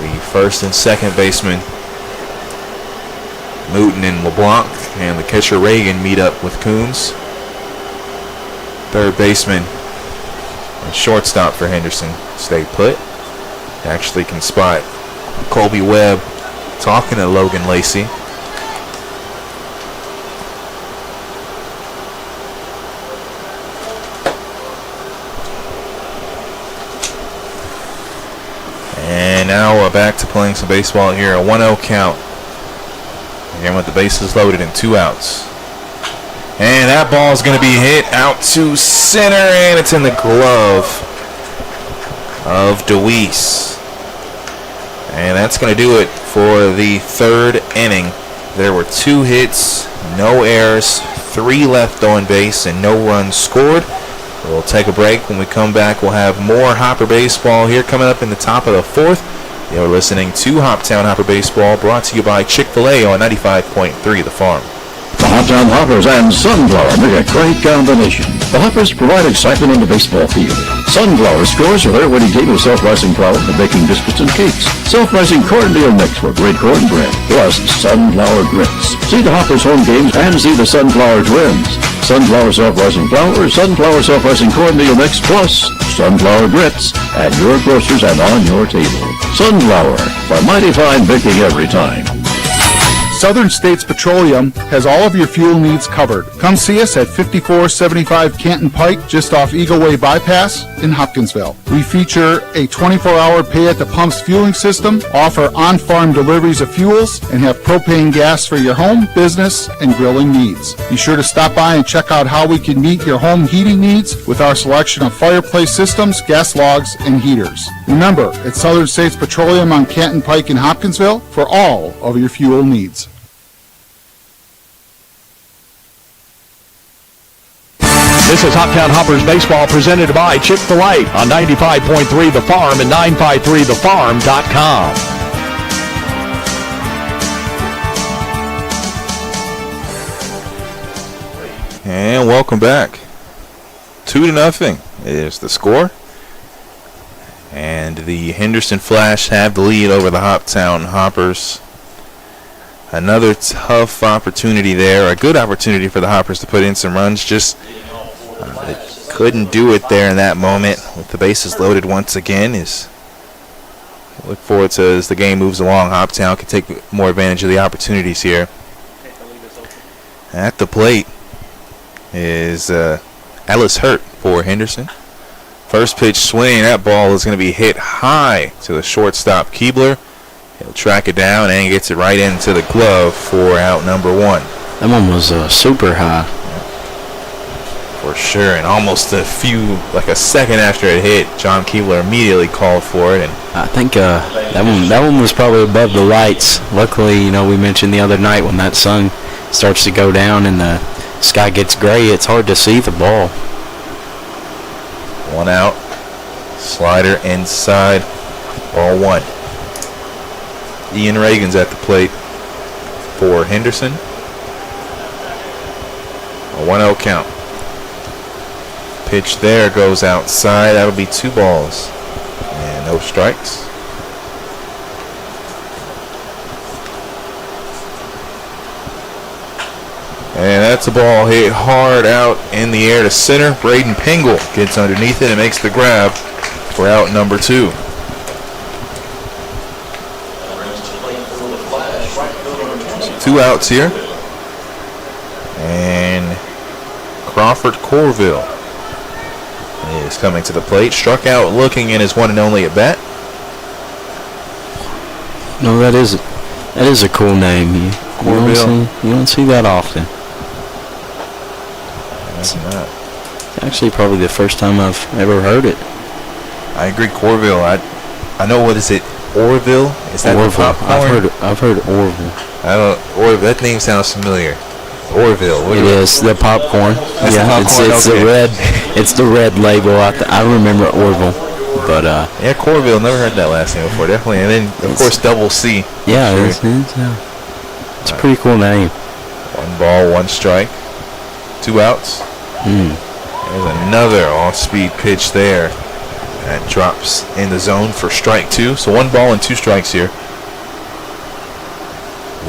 The first and second baseman, Mooten and LeBlanc, and the catcher Reagan meet up with Coons. Third baseman and shortstop for Henderson stay put. Actually can spot Colby Webb talking to Logan Lacey. back to playing some baseball here. A 1-0 count. Again with the bases loaded and 2 outs. And that ball is going to be hit out to center, and it's in the glove of DeWeese. And that's going to do it for the 3rd inning. There were 2 hits, no errors, 3 left on base, and no runs scored. We'll take a break. When we come back, we'll have more Hopper Baseball here coming up in the top of the 4th. You're listening to Hoptown Hopper Baseball, brought to you by Chick-fil-A on 95.3 The Farm. The Hoptown Hoppers and Sunflower make a great combination. The Hoppers provide excitement on the baseball field. Sunflower scores are their way to get your self-rising flour for baking biscuits and cakes. Self-rising cornmeal mix for great cornbread, plus Sunflower grits. See the Hoppers home games and see the Sunflower Twins. Sunflower self-rising flour, Sunflower self-rising cornmeal mix, plus Sunflower grits at your grocers and on your table. Sunflower, for mighty fine baking every time. Southern States Petroleum has all of your fuel needs covered. Come see us at 5475 Canton Pike, just off Eagle Way Bypass in Hopkinsville. We feature a 24-hour pay-at-the-pumps fueling system, offer on-farm deliveries of fuels, and have propane gas for your home, business, and grilling needs. Be sure to stop by and check out how we can meet your home heating needs with our selection of fireplace systems, gas logs, and heaters. Remember, it's Southern States Petroleum on Canton Pike in Hopkinsville for all of your fuel needs. This is Hoptown Hoppers Baseball presented by Chick-fil-A on 95.3 The Farm and 953thefarm.com. And welcome back. 2-0 is the score. And the Henderson Flash have the lead over the Hoptown Hoppers. Another tough opportunity there, a good opportunity for the Hoppers to put in some runs, just they couldn't do it there in that moment with the bases loaded once again. Look forward to as the game moves along. Hoptown can take more advantage of the opportunities here. At the plate is Ellis Hurt for Henderson. First pitch swing, that ball is going to be hit high to the shortstop Keebler. He'll track it down and gets it right into the glove for out number 1. That one was super high. For sure, and almost a second after it hit, John Keebler immediately called for it. And I think that one was probably above the lights. Luckily, we mentioned the other night when that sun starts to go down and the sky gets gray, it's hard to see the ball. 1 out, slider inside, ball 1. Ian Reagan's at the plate for Henderson. A 1-0 count. Pitch there goes outside. That'll be 2 balls and no strikes. And that's a ball hit hard out in the air to center. Braden Pingle gets underneath it and makes the grab for out number 2. So 2 outs here. And Crawford Corville is coming to the plate. Struck out looking in his one and only at bat. No, that is a cool name. You don't see that often. It's actually probably the first time I've ever heard it. I agree, Corville. I know, what is it? Orville? Is that Orville? popcorn? I've heard Orville. That name sounds familiar. Orville. It is the popcorn. That's the popcorn. It's the red. It's the red label. I remember Orville, but yeah, Corville. Never heard that last name before. Definitely, and then of course Double C. Yeah, it's a pretty cool name. 1 ball, 1 strike, 2 outs. There's another off-speed pitch there that drops in the zone for strike 2. So 1 ball and 2 strikes here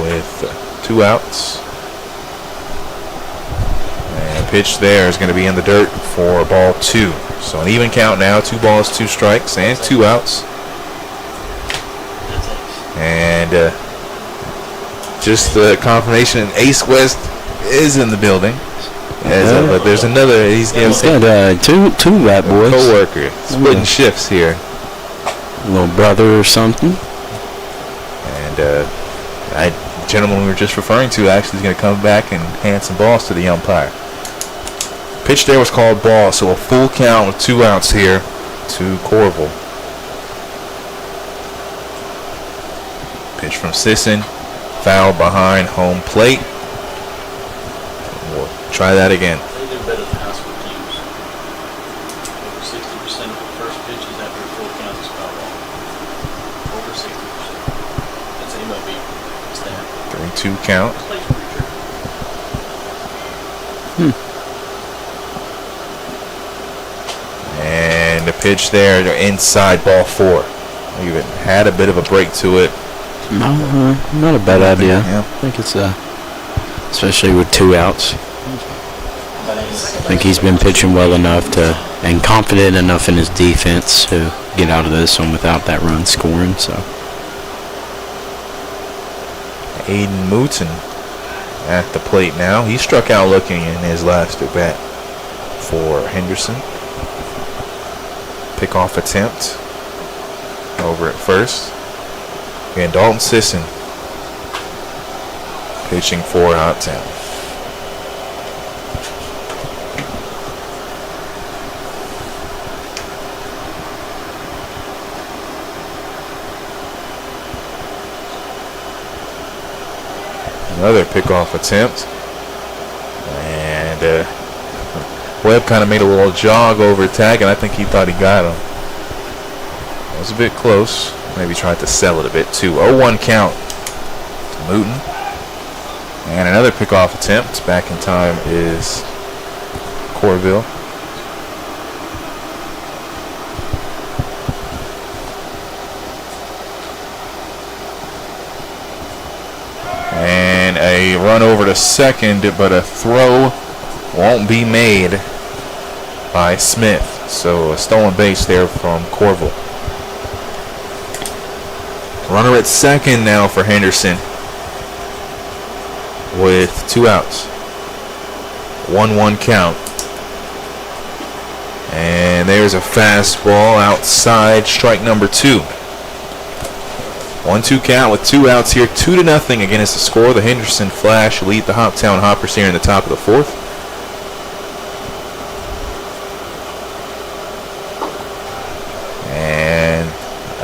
with 2 outs. And pitch there is going to be in the dirt for ball 2. So an even count now, 2 balls, 2 strikes, and 2 outs. And just the confirmation, Ace West is in the building. But there's another. He's got two rat boys. Co-worker splitting shifts here. Little brother or something. that gentleman we were just referring to actually is going to come back and hand some balls to the umpire. Pitch there was called ball, so a full count with 2 outs here to Corville. Pitch from Sisson, foul behind home plate. We'll try that again. They do better than us with cues. Over 60% of the first pitches after a full count is foul ball. Over 60%. That's MLB stat. 3-2 count. And the pitch there, they're inside ball 4. Even had a bit of a break to it. No, not a bad idea. Yeah. I think it's especially with 2 outs. I think he's been pitching well enough and confident enough in his defense to get out of this one without that run scoring. So Aiden Mooten at the plate now. He struck out looking in his last at bat for Henderson. Pickoff attempt over at first. And Dalton Sisson pitching for Hoptown. Another pickoff attempt. And Webb kind of made a little jog over tag, and I think he thought he got him. It was a bit close. Maybe tried to sell it a bit too. 0-1 count to Mooten. And another pickoff attempt. Back in time is Corville. And a run over to second, but a throw won't be made by Smith. So a stolen base there from Corville. Runner at second now for Henderson with 2 outs. 1-1 count. And there's a fastball outside, strike number 2. 1-2 count with 2 outs here. 2-0 again is the score. The Henderson Flash lead the Hoptown Hoppers here in the top of the 4th.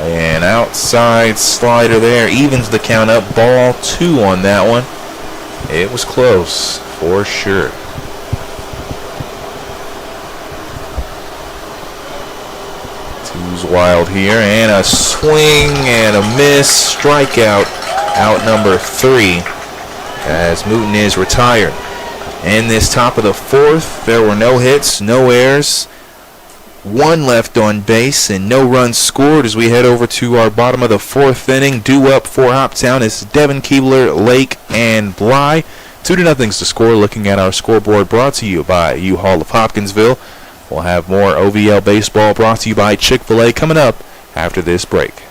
And outside slider there evens the count up. Ball 2 on that one. It was close for sure. Two's wild here, and a swing and a miss. Strikeout, out number 3, as Mooten is retired. In this top of the 4th, there were no hits, no errors, 1 left on base, and no runs scored as we head over to our bottom of the 4th inning. Due up for Hoptown is Devin Keebler, Lake, and Bly. 2-0 to score. Looking at our scoreboard, brought to you by U-Haul of Hopkinsville. We'll have more OVL baseball brought to you by Chick-fil-A coming up after this break.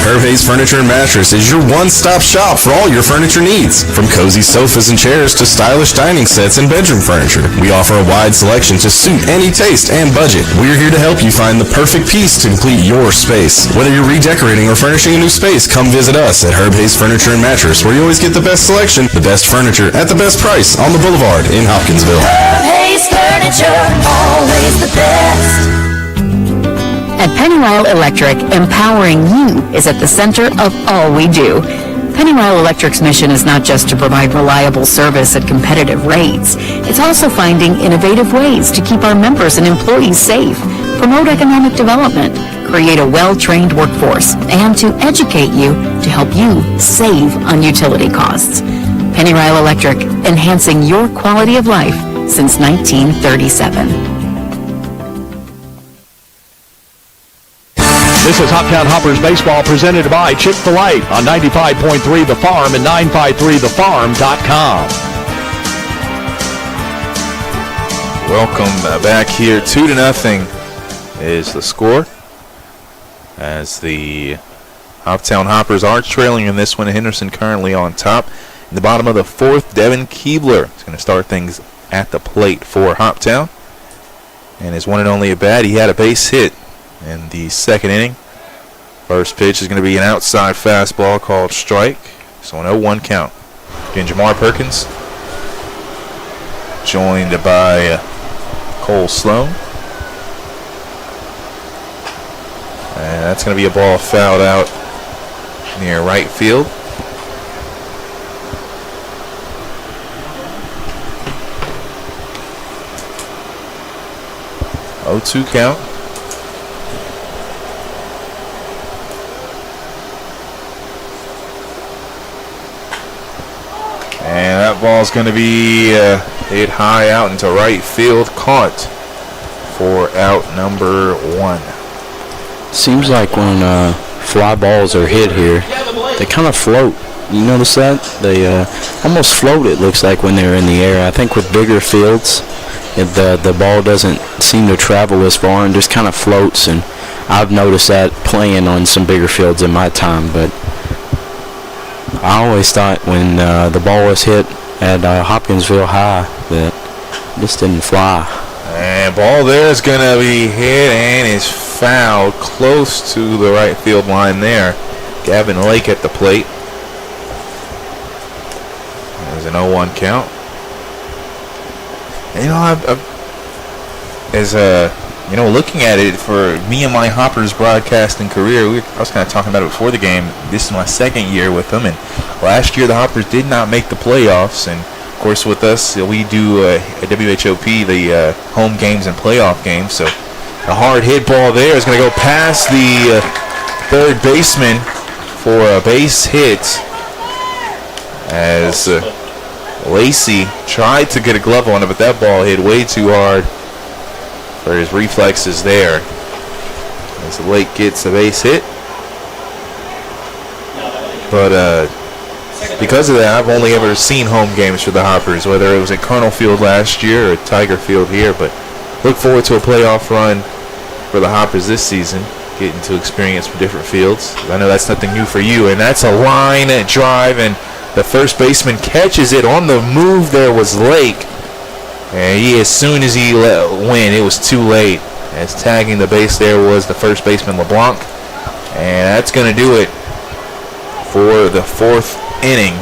Herb Hayes Furniture and Mattress is your one-stop shop for all your furniture needs. From cozy sofas and chairs to stylish dining sets and bedroom furniture, we offer a wide selection to suit any taste and budget. We're here to help you find the perfect piece to complete your space. Whether you're redecorating or furnishing a new space, come visit us at Herb Hayes Furniture and Mattress, where you always get the best selection, the best furniture at the best price on the Boulevard in Hopkinsville. Herb Hayes Furniture, always the best. At Pennywile Electric, empowering you is at the center of all we do. Pennywile Electric's mission is not just to provide reliable service at competitive rates. It's also finding innovative ways to keep our members and employees safe, promote economic development, create a well-trained workforce, and to educate you to help you save on utility costs. Pennywile Electric, enhancing your quality of life since 1937. This is Hoptown Hoppers Baseball presented by Chick-fil-A on 95.3 The Farm and 953thefarm.com. Welcome back here. 2-0 is the score, as the Hoptown Hoppers are trailing in this one. Henderson currently on top. In the bottom of the 4th, Devin Keebler is going to start things at the plate for Hoptown. And his one and only at bat, he had a base hit in the second inning. First pitch is going to be an outside fastball called strike. So an 0-1 count. Again, Jamar Perkins, joined by Cole Sloan. And that's going to be a ball fouled out near right field. Oh, 2 count. And that ball's going to be hit high out into right field, caught for out number 1. Seems like when fly balls are hit here, they kind of float. You notice that? They almost float, it looks like, when they're in the air. I think with bigger fields, the ball doesn't seem to travel as far and just kind of floats. And I've noticed that playing on some bigger fields in my time. But I always thought when the ball was hit at Hopkinsville High that this didn't fly. And ball there is going to be hit and is fouled close to the right field line there. Gavin Lake at the plate. There's an 0-1 count. And, looking at it for me and my Hoppers broadcasting career, I was kind of talking about it before the game. This is my second year with them, and last year the Hoppers did not make the playoffs. And of course, with us, we do a WHOP, the home games and playoff games. So a hard hit ball there is going to go past the third baseman for a base hit as Lacey tried to get a glove on it, but that ball hit way too hard for his reflexes there. As Lake gets a base hit. But because of that, I've only ever seen home games for the Hoppers, whether it was at Colonel Field last year or Tiger Field here. But look forward to a playoff run for the Hoppers this season, getting to experience from different fields. I know that's nothing new for you, and that's a line drive, and the first baseman catches it. On the move there was Lake, and as soon as he went, it was too late, as tagging the base there was the first baseman LeBlanc. And that's going to do it for the fourth inning,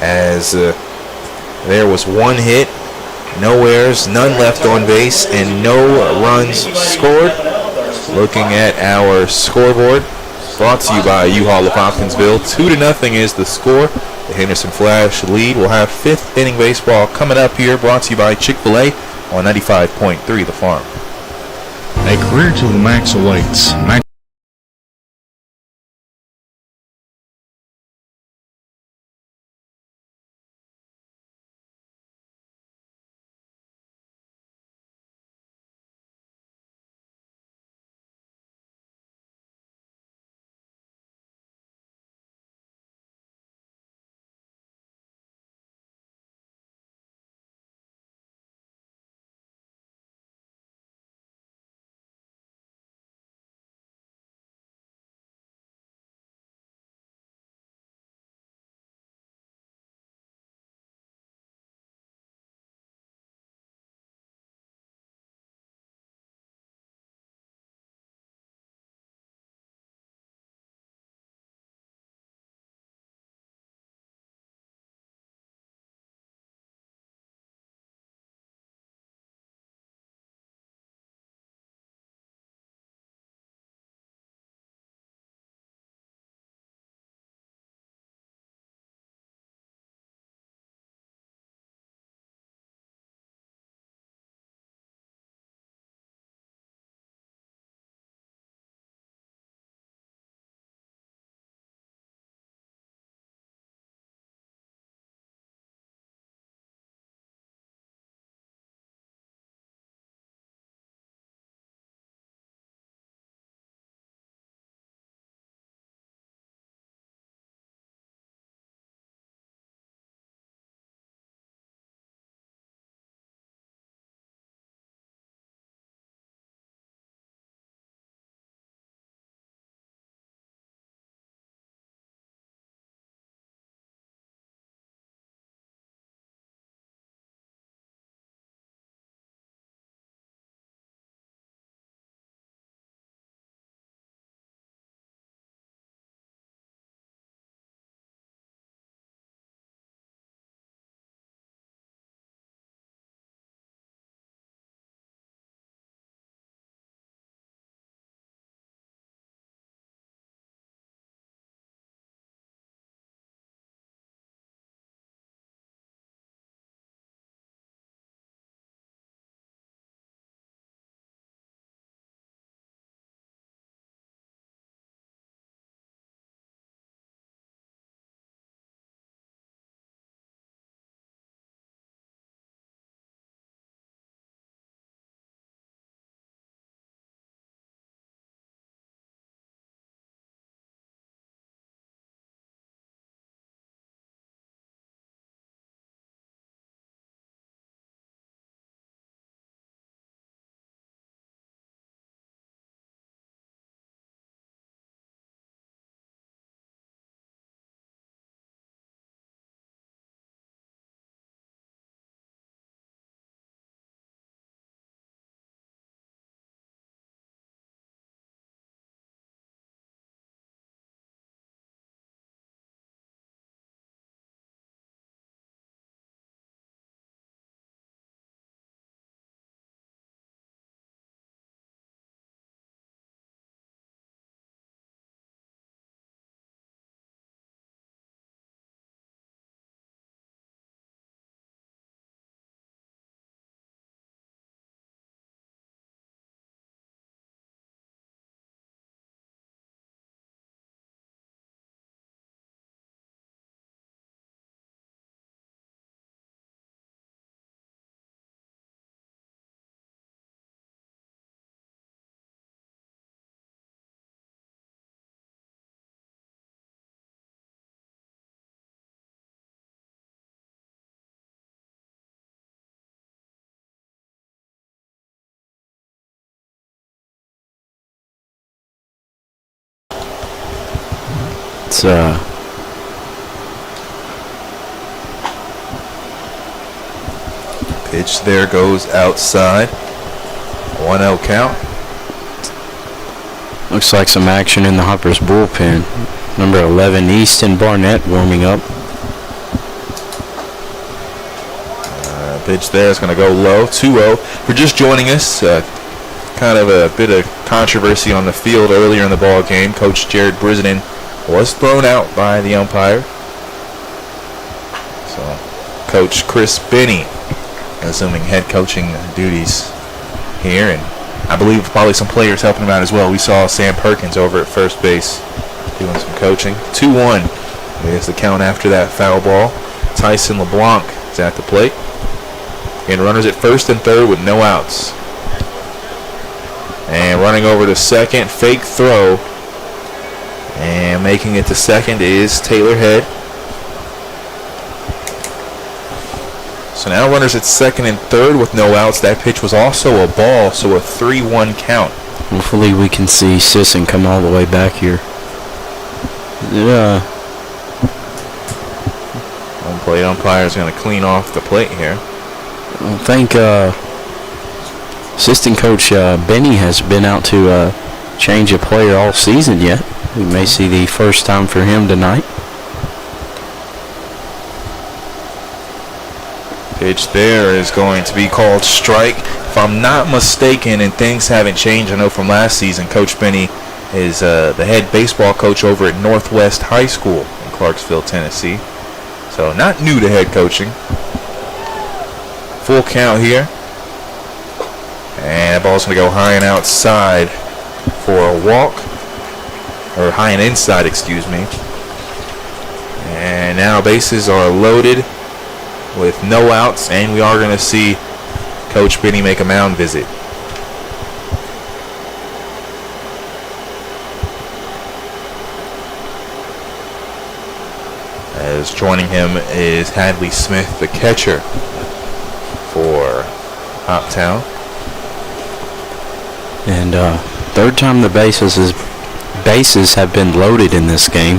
as there was one hit, no errors, none left on base, and no runs scored. Looking at our scoreboard, brought to you by U-Haul of Hopkinsville, 2-0 is the score. The Henderson Flash lead. We'll have fifth inning baseball coming up here, brought to you by Chick-fil-A on 95.3 The Farm. A career to the max awaits. It's pitch there goes outside. 1-0 count. Looks like some action in the Hoppers bullpen. Number 11, Easton Barnett warming up. Pitch there is going to go low. 2-0. For just joining us, kind of a bit of controversy on the field earlier in the ball game. Coach Jared Brisden was thrown out by the umpire. So, Coach Chris Benny assuming head coaching duties here, and I believe probably some players helping him out as well. We saw Sam Perkins over at first base doing some coaching. 2-1 is the count after that foul ball. Tyson LeBlanc is at the plate. And runners at first and third with no outs. And running over to second, fake throw. And making it to second is Taylor Head. So now runners at second and third with no outs. That pitch was also a ball, so a 3-1 count. Hopefully we can see Sisson come all the way back here. Yeah. Home plate umpire is going to clean off the plate here. I think assistant coach Benny has been out to change a player all season yet. We may see the first time for him tonight. Pitch there is going to be called strike. If I'm not mistaken, and things haven't changed, I know from last season, Coach Benny is the head baseball coach over at Northwest High School in Clarksville, Tennessee. So not new to head coaching. Full count here. And that ball's going to go high and outside for a walk. Or high and inside, excuse me. And now bases are loaded with no outs, and we are going to see Coach Benny make a mound visit. As joining him is Hadley Smith, the catcher for Hoptown. And third time the bases have been loaded in this game.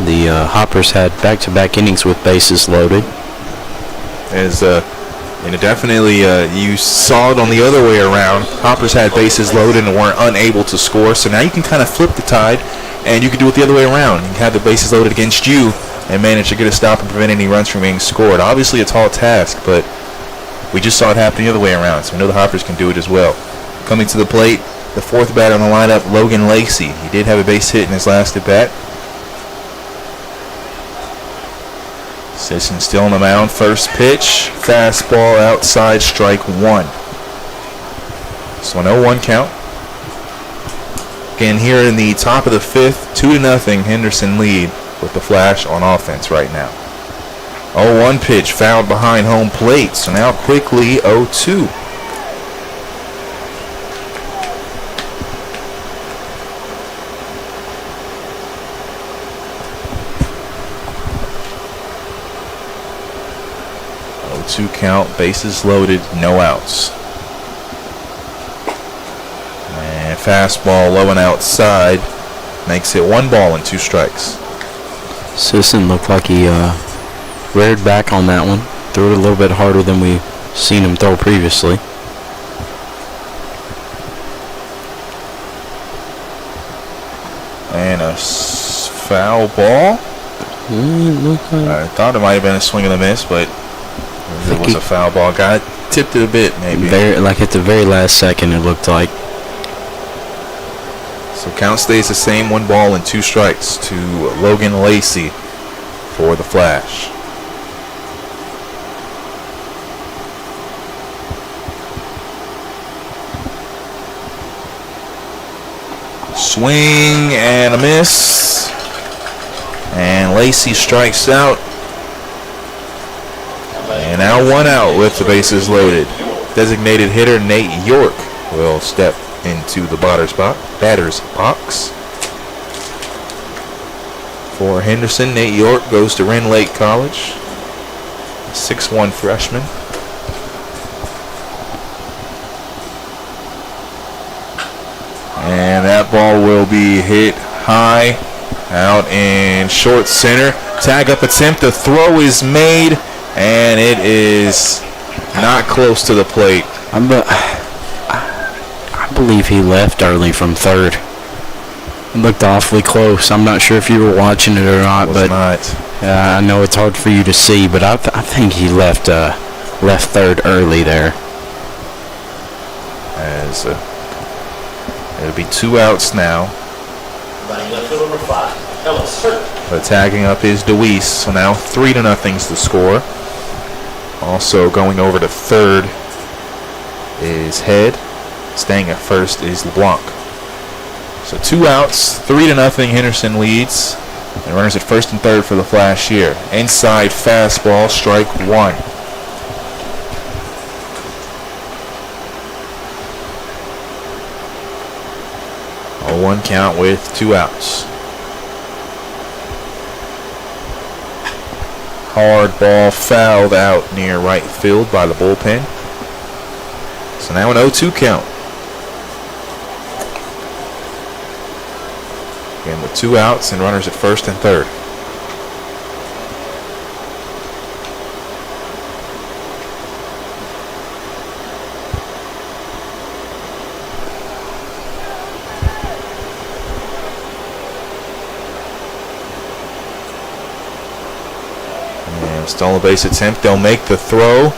The Hoppers had back-to-back innings with bases loaded. As definitely you saw it on the other way around. Hoppers had bases loaded and weren't unable to score. So now you can kind of flip the tide, and you can do it the other way around. You can have the bases loaded against you and manage to get a stop and prevent any runs from being scored. Obviously a tall task, but we just saw it happen the other way around. So we know the Hoppers can do it as well. Coming to the plate, the fourth batter on the lineup, Logan Lacey. He did have a base hit in his last at bat. Sisson still on the mound. First pitch, fastball outside, strike one. So an 0-1 count. Again, here in the top of the fifth, 2-0 Henderson lead with the Flash on offense right now. 0-1 pitch, fouled behind home plate. So now quickly 0-2. Two count, bases loaded, no outs. And fastball low and outside makes it 1 ball and 2 strikes. Sisson looked like he reared back on that one. Threw it a little bit harder than we've seen him throw previously. And a foul ball. I thought it might have been a swing and a miss, but it was a foul ball. Guy tipped it a bit, maybe. Like at the very last second, it looked like. So count stays the same, 1 ball and 2 strikes to Logan Lacey for the Flash. Swing and a miss. And Lacey strikes out. And now 1 out with the bases loaded. Designated hitter Nate York will step into the batter's box. For Henderson, Nate York goes to Wren Lake College. 6'1" freshman. And that ball will be hit high Out in short center. Tag up attempt. The throw is made, and it is not close to the plate. I believe he left early from third. It looked awfully close. I'm not sure if you were watching it or not, but I know it's hard for you to see, but I think he left third early there. As it'll be 2 outs now. But tagging up is DeWeese, so now 3-0's the score. Also going over to third is Head. Staying at first is LeBlanc. So 2 outs, 3-0. Henderson leads. And runners at first and third for the Flash here. Inside fastball, strike 1. 0-1 count with 2 outs. Hard ball fouled out near right field by the bullpen. So now an 0-2 count. Again with 2 outs and runners at first and third. Stolen base attempt. They'll make the throw.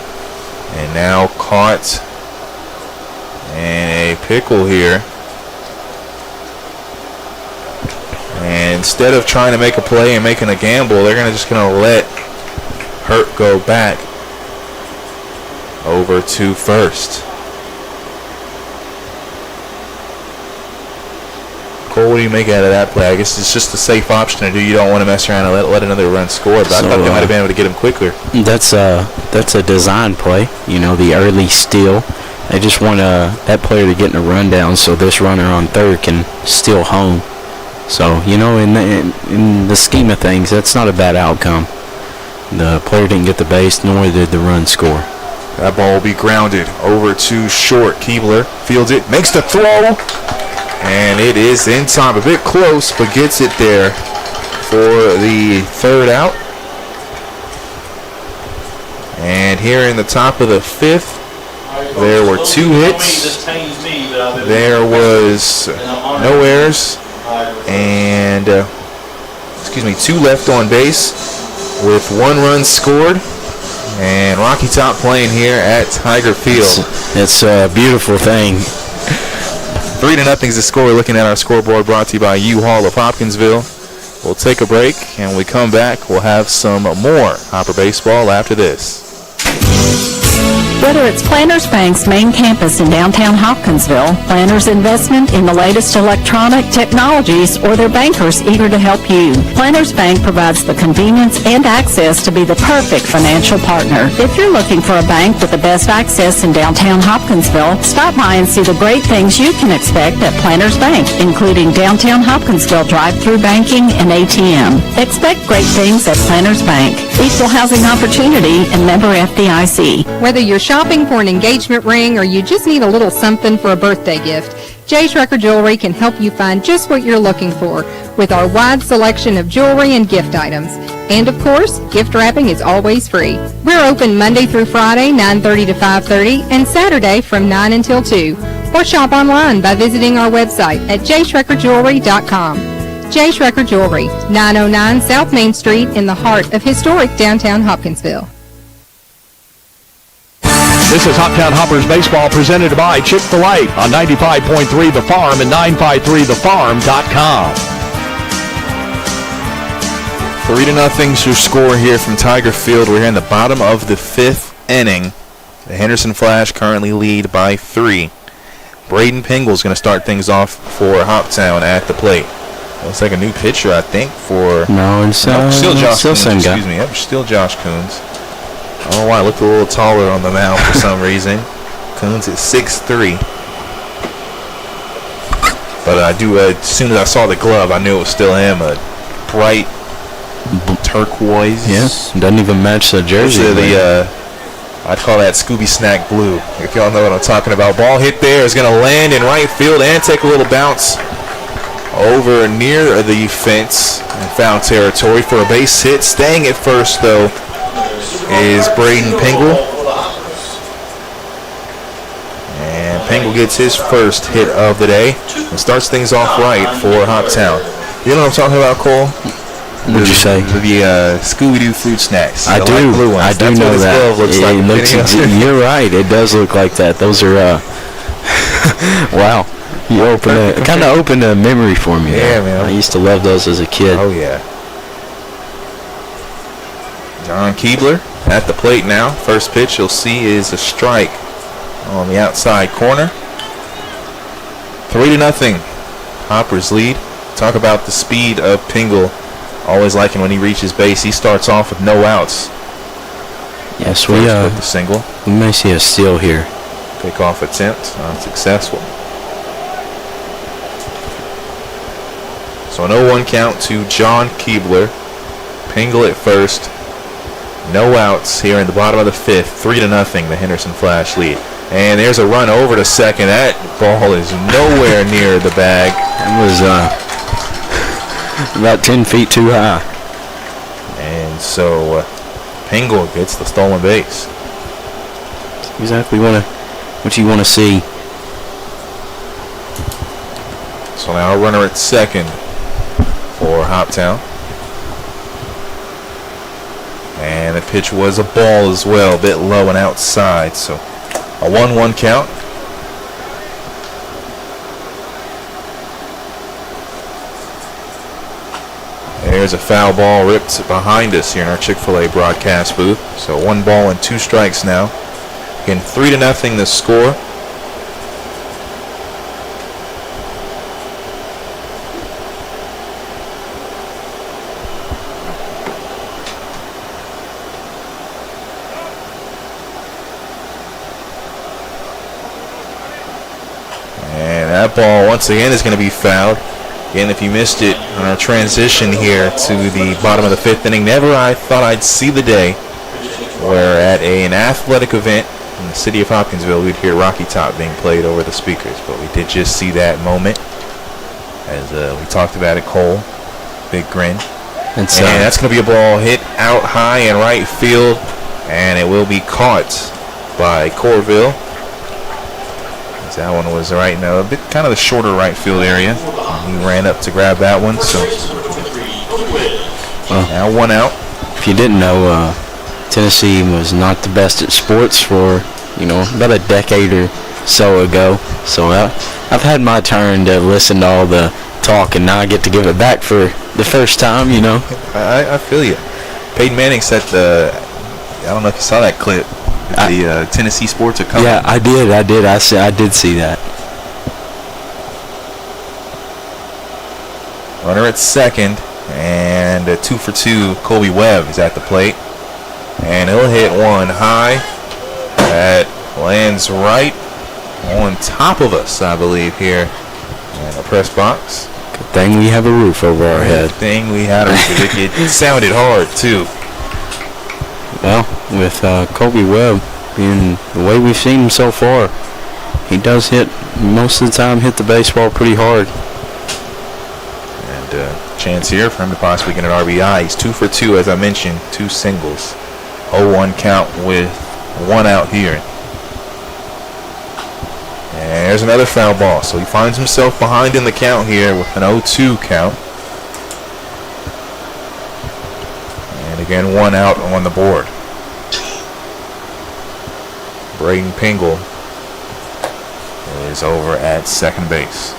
And now caught in a pickle here. And instead of trying to make a play and making a gamble, they're just going to let Hurt go back over to first. Cole, what do you make out of that play? I guess it's just a safe option to do. You don't want to mess around and let another run score, but I thought they might have been able to get him quicker. That's a design play, the early steal. They just want that player to get in a rundown so this runner on third can steal home. So, in the scheme of things, that's not a bad outcome. The player didn't get the base, nor did the run score. That ball will be grounded over to short. Keebler fields it, makes the throw. And it is in time, a bit close, but gets it there for the third out. And here in the top of the 5th, there were 2 hits. There was no errors. And, 2 left on base with 1 run scored. And Rocky Top playing here at Tiger Field. It's a beautiful thing. 3-0 is the score. We're looking at our scoreboard brought to you by U-Haul of Hopkinsville. We'll take a break, and when we come back, we'll have some more Hopper baseball after this. Whether it's Planters Bank's main campus in downtown Hopkinsville, Planters' investment in the latest electronic technologies, or their bankers eager to help you, Planters Bank provides the convenience and access to be the perfect financial partner. If you're looking for a bank with the best access in downtown Hopkinsville, stop by and see the great things you can expect at Planters Bank, including downtown Hopkinsville drive-through banking and ATM. Expect great things at Planters Bank. Equal housing opportunity and member FDIC. Whether you're shopping for an engagement ring or you just need a little something for a birthday gift, J. Schrecker Jewelry can help you find just what you're looking for with our wide selection of jewelry and gift items. And of course, gift wrapping is always free. We're open Monday through Friday, 9:30 to 5:30, and Saturday from 9 until 2. Or shop online by visiting our website at jschreckerjewelry.com. J. Schrecker Jewelry, 909 South Main Street in the heart of historic downtown Hopkinsville. This is Hoptown Hoppers Baseball presented by Chick-fil-A on 95.3 The Farm and 953thefarm.com. 3-0's your score here from Tiger Field. We're here in the bottom of the 5th inning. The Henderson Flash currently lead by 3. Braden Pingle's going to start things off for Hoptown at the plate. Looks like a new pitcher, I think, for... No, it's still Josh Coons. same guy. Excuse me. Yep, still Josh Coons. I don't know why I looked a little taller on the mound for some reason. Coons is 6'3". But I do, as soon as I saw the glove, I knew it was still him. A bright turquoise. Yes, doesn't even match the jersey. I'd call that Scooby Snack blue, if y'all know what I'm talking about. Ball hit there is going to land in right field and take a little bounce. over near the fence in foul territory for a base hit. Staying at first, though, is Braden Pingle. And Pingle gets his first hit of the day and starts things off right for Hoptown. You know what I'm talking about, Cole? What'd you say? The Scooby-Doo fruit snacks. I do. Light blue ones. I do That's know what his that. glove looks like. It looks you're right. It does look like that. Those are, wow. You kind of opened a memory for me. Yeah, though. man. I used to love those as a kid. Oh, yeah. John Keebler at the plate now. First pitch you'll see is a strike on the outside corner. 3-0. Hoppers lead. Talk about the speed of Pingle. Always liking when he reaches base. He starts off with no outs. Yes, with the single. We may see a steal here. Pickoff attempt unsuccessful. So an 0-1 count to John Keebler. Pingle at first. No outs here in the bottom of the fifth. 3-0, the Henderson Flash lead. And there's a run over to second. That ball is nowhere near the bag. It was about 10 feet too high. And so Pingle gets the stolen base. Exactly what you want to see. So now a runner at second for Hoptown. And the pitch was a ball as well, a bit low and outside. So a 1-1 count. There's a foul ball ripped behind us here in our Chick-fil-A broadcast booth. So 1 ball and 2 strikes now. Again, 3-0 the score. And that ball once again is going to be fouled. Again, if you missed it on our transition here to the bottom of the fifth inning, never I thought I'd see the day where at an athletic event in the city of Hopkinsville, we'd hear Rocky Top being played over the speakers. But we did just see that moment as we talked about it, Cole. Big grin. And that's going to be a ball hit out high in right field, and it will be caught by Corville. That one was right now a bit kind of the shorter right field area. He ran up to grab that one. So now 1 out. If you didn't know, Tennessee was not the best at sports for about a decade or so ago. So I've had my turn to listen to all the talk, and now I get to give it back for the first time. I feel you. Peyton Manning said I don't know if you saw that clip. The Tennessee sports are coming. Yeah, I did. I did see that. Runner at second, and a 2 for 2. Colby Webb is at the plate, and he'll hit one high. That lands right on top of us, I believe, here in the press box. Good thing we have a roof over our head. Good thing we had a roof. It sounded hard too. Well, with Colby Webb being the way we've seen him so far, he does hit most of the time hit the baseball pretty hard. And chance here for him to possibly get an RBI. He's 2 for 2, as I mentioned, 2 singles. 0-1 count with 1 out here. And there's another foul ball. So he finds himself behind in the count here with an 0-2 count. And again, 1 out on the board. Braden Pingle is over at second base.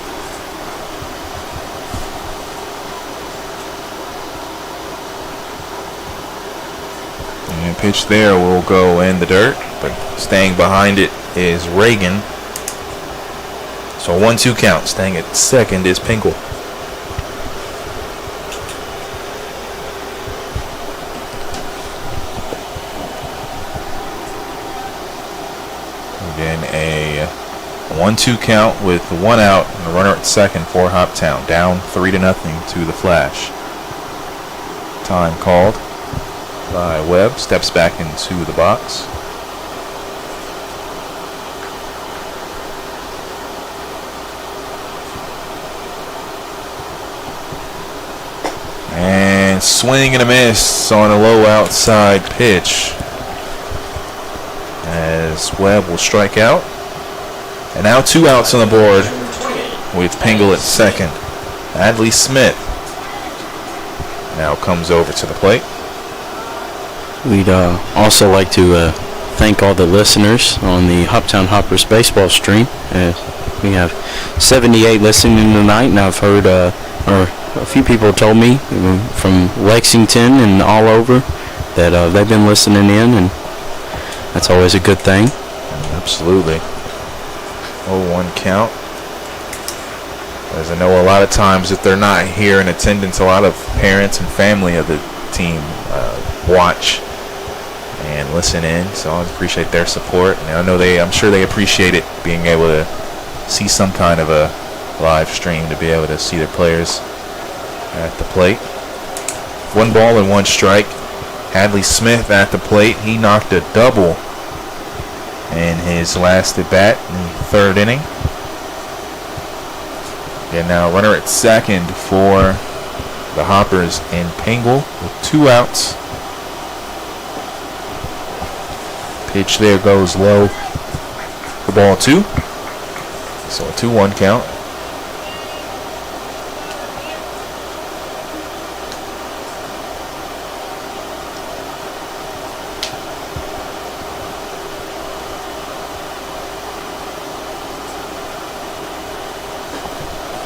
And pitch there will go in the dirt, but staying behind it is Reagan. So 1-2 count. Staying at second is Pingle. Again, a 1-2 count with 1 out and a runner at second for Hoptown. Down 3-0 to the Flash. Time called by Webb. Steps back into the box. swing and a miss on a low outside pitch. As Webb will strike out. And now 2 outs on the board with Pingle at second. Adley Smith now comes over to the plate. We'd also like to thank all the listeners on the Hoptown Hoppers baseball stream. We have 78 listening tonight, and I've heard, or a few people told me from Lexington and all over that they've been listening in, and that's always a good thing. Absolutely. 0-1 count. As I know, a lot of times if they're not here in attendance, a lot of parents and family of the team watch and listen in. So I appreciate their support. And I know I'm sure they appreciate it, being able to see some kind of a live stream, to be able to see their players at the plate. 1 ball and 1 strike. Adley Smith at the plate. He knocked a double in his last at bat in the 3rd inning. And now runner at second for the Hoppers and Pingle with 2 outs. Pitch there goes low for ball 2. So a 2-1 count.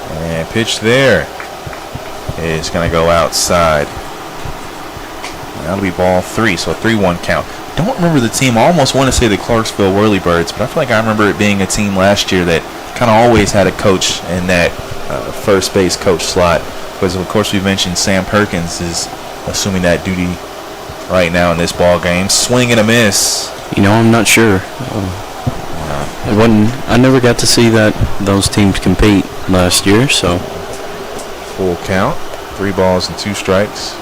And pitch there is going to go outside. That'll be ball 3, so a 3-1 count. Don't remember the team. I almost want to say the Clarksville Whirlybirds, but I feel like I remember it being a team last year that kind of always had a coach in that first base coach slot. Because, of course, we mentioned Sam Perkins is assuming that duty right now in this ball game. Swing and a miss. You know, I'm not sure. I never got to see those teams compete last year, so. Full count. 3 balls and 2 strikes.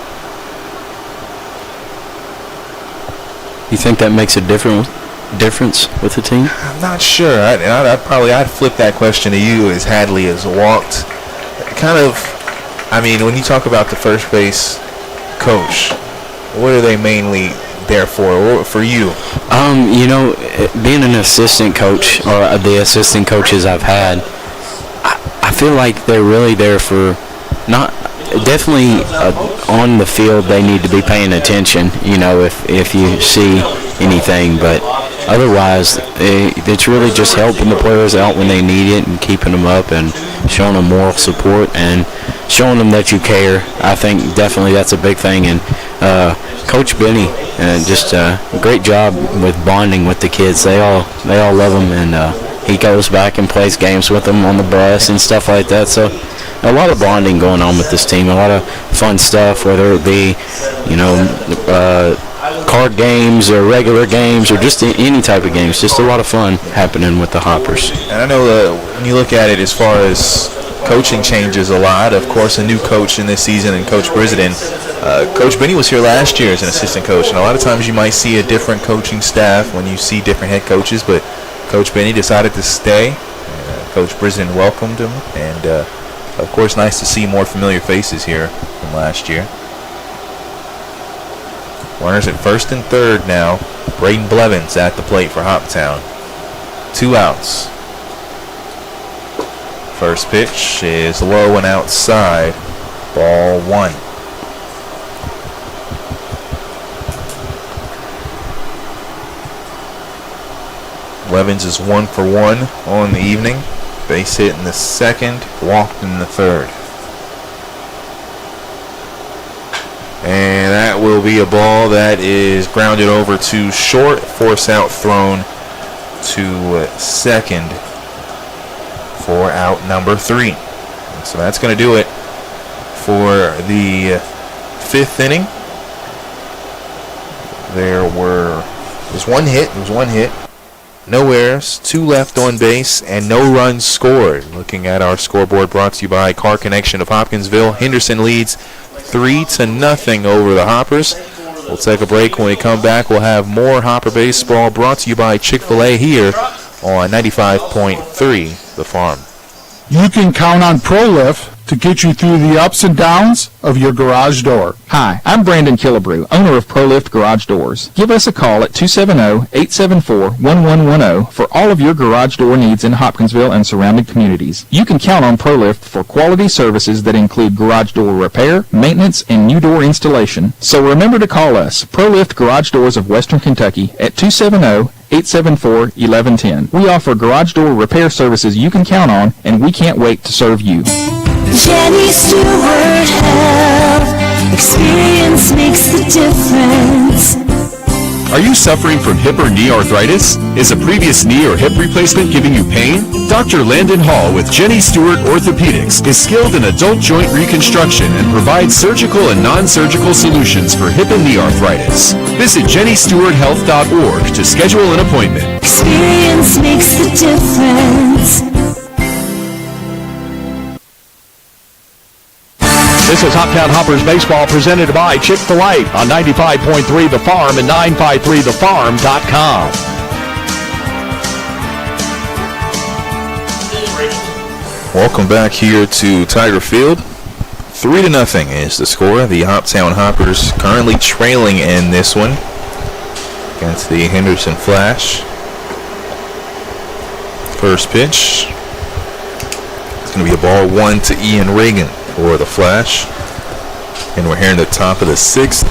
You think that makes a difference with the team? I'm not sure. I'd flip that question to you, as Hadley has walked. Kind of, I mean, when you talk about the first base coach, what are they mainly there for you? You know, being an assistant coach, or the assistant coaches I've had, I feel like they're really there for definitely on the field. They need to be paying attention, you know, if you see anything, but otherwise it's really just helping the players out when they need it and keeping them up and showing them moral support and showing them that you care. I think definitely that's a big thing. And Coach Benny, just a great job with bonding with the kids. They all love him, and he goes back and plays games with them on the bus and stuff like that. So a lot of bonding going on with this team, a lot of fun stuff, whether it be, you know, card games or regular games or just any type of games. Just a lot of fun happening with the Hoppers. And I know when you look at it as far as coaching changes a lot, of course, a new coach in this season, and Coach Brisden. Coach Benny was here last year as an assistant coach, and a lot of times you might see a different coaching staff when you see different head coaches, but Coach Benny decided to stay. Coach Brisden welcomed him, and of course, nice to see more familiar faces here from last year. Runners at first and third now. Braden Blevins at the plate for Hoptown. 2 outs. First pitch is low and outside. Ball 1. Blevins is 1 for 1 on the evening. Base hit in the second, walked in the third. And that will be a ball that is grounded over to short, force out thrown to second for out number 3. So that's going to do it for the 5th inning. There was one hit. No errors, 2 left on base, and no runs scored. Looking at our scoreboard, brought to you by Car Connection of Hopkinsville. Henderson leads 3-0 over the Hoppers. We'll take a break. When we come back, we'll have more Hopper baseball brought to you by Chick-fil-A here on 95.3 The Farm. You can count on ProLift to get you through the ups and downs of your garage door. Hi, I'm Brandon Killebrew, owner of ProLift Garage Doors. Give us a call at 270-874-1110 for all of your garage door needs in Hopkinsville and surrounding communities. You can count on ProLift for quality services that include garage door repair, maintenance, and new door installation. So remember to call us, ProLift Garage Doors of Western Kentucky, at 270-874-1110. We offer garage door repair services you can count on, and we can't wait to serve you. Jenny Stewart Health. Experience makes the difference. Are you suffering from hip or knee arthritis? Is a previous knee or hip replacement giving you pain? Dr. Landon Hall with Jenny Stewart Orthopedics is skilled in adult joint reconstruction and provides surgical and non-surgical solutions for hip and knee arthritis. Visit JennyStewartHealth.org to schedule an appointment. Experience makes the difference. This is Hoptown Hoppers Baseball presented by Chick-fil-A on 95.3 The Farm and 953thefarm.com. Welcome back here to Tiger Field. 3-0 is the score. The Hoptown Hoppers currently trailing in this one against the Henderson Flash. First pitch. It's going to be a ball 1 to Ian Reagan for the Flash. And we're here in the top of the 6th.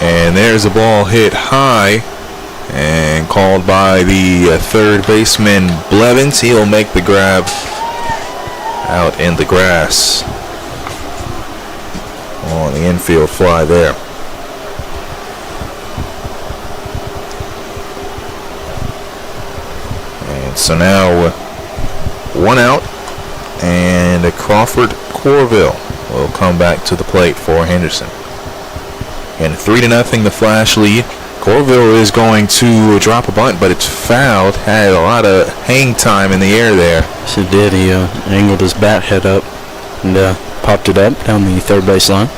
And there's a ball hit high and called by the third baseman Blevins. He'll make the grab out in the grass on the infield fly there. And so now 1 out, and Crawford Corville will come back to the plate for Henderson. And 3-0 the Flash lead. Corville is going to drop a bunt, but it's fouled. Had a lot of hang time in the air there. Yes, it did. He angled his bat head up and popped it up down the third base line.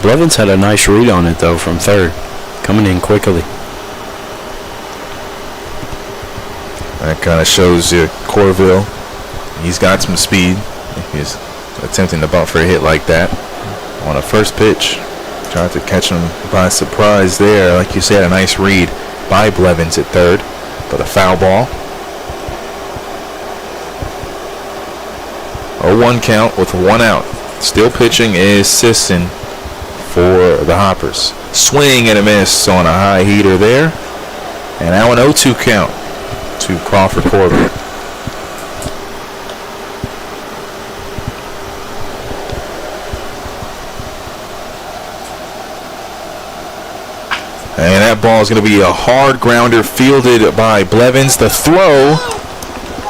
Blevins had a nice read on it, though, from third, coming in quickly. That kind of shows you Corville. He's got some speed. He's attempting to bunt for a hit like that. On a first pitch, tried to catch him by surprise there. Like you said, a nice read by Blevins at third, but a foul ball. 0-1 count with 1 out. Still pitching is Sisson for the Hoppers. Swing and a miss on a high heater there. And now an 0-2 count to Crawford Corbett. And that ball is going to be a hard grounder fielded by Blevins. The throw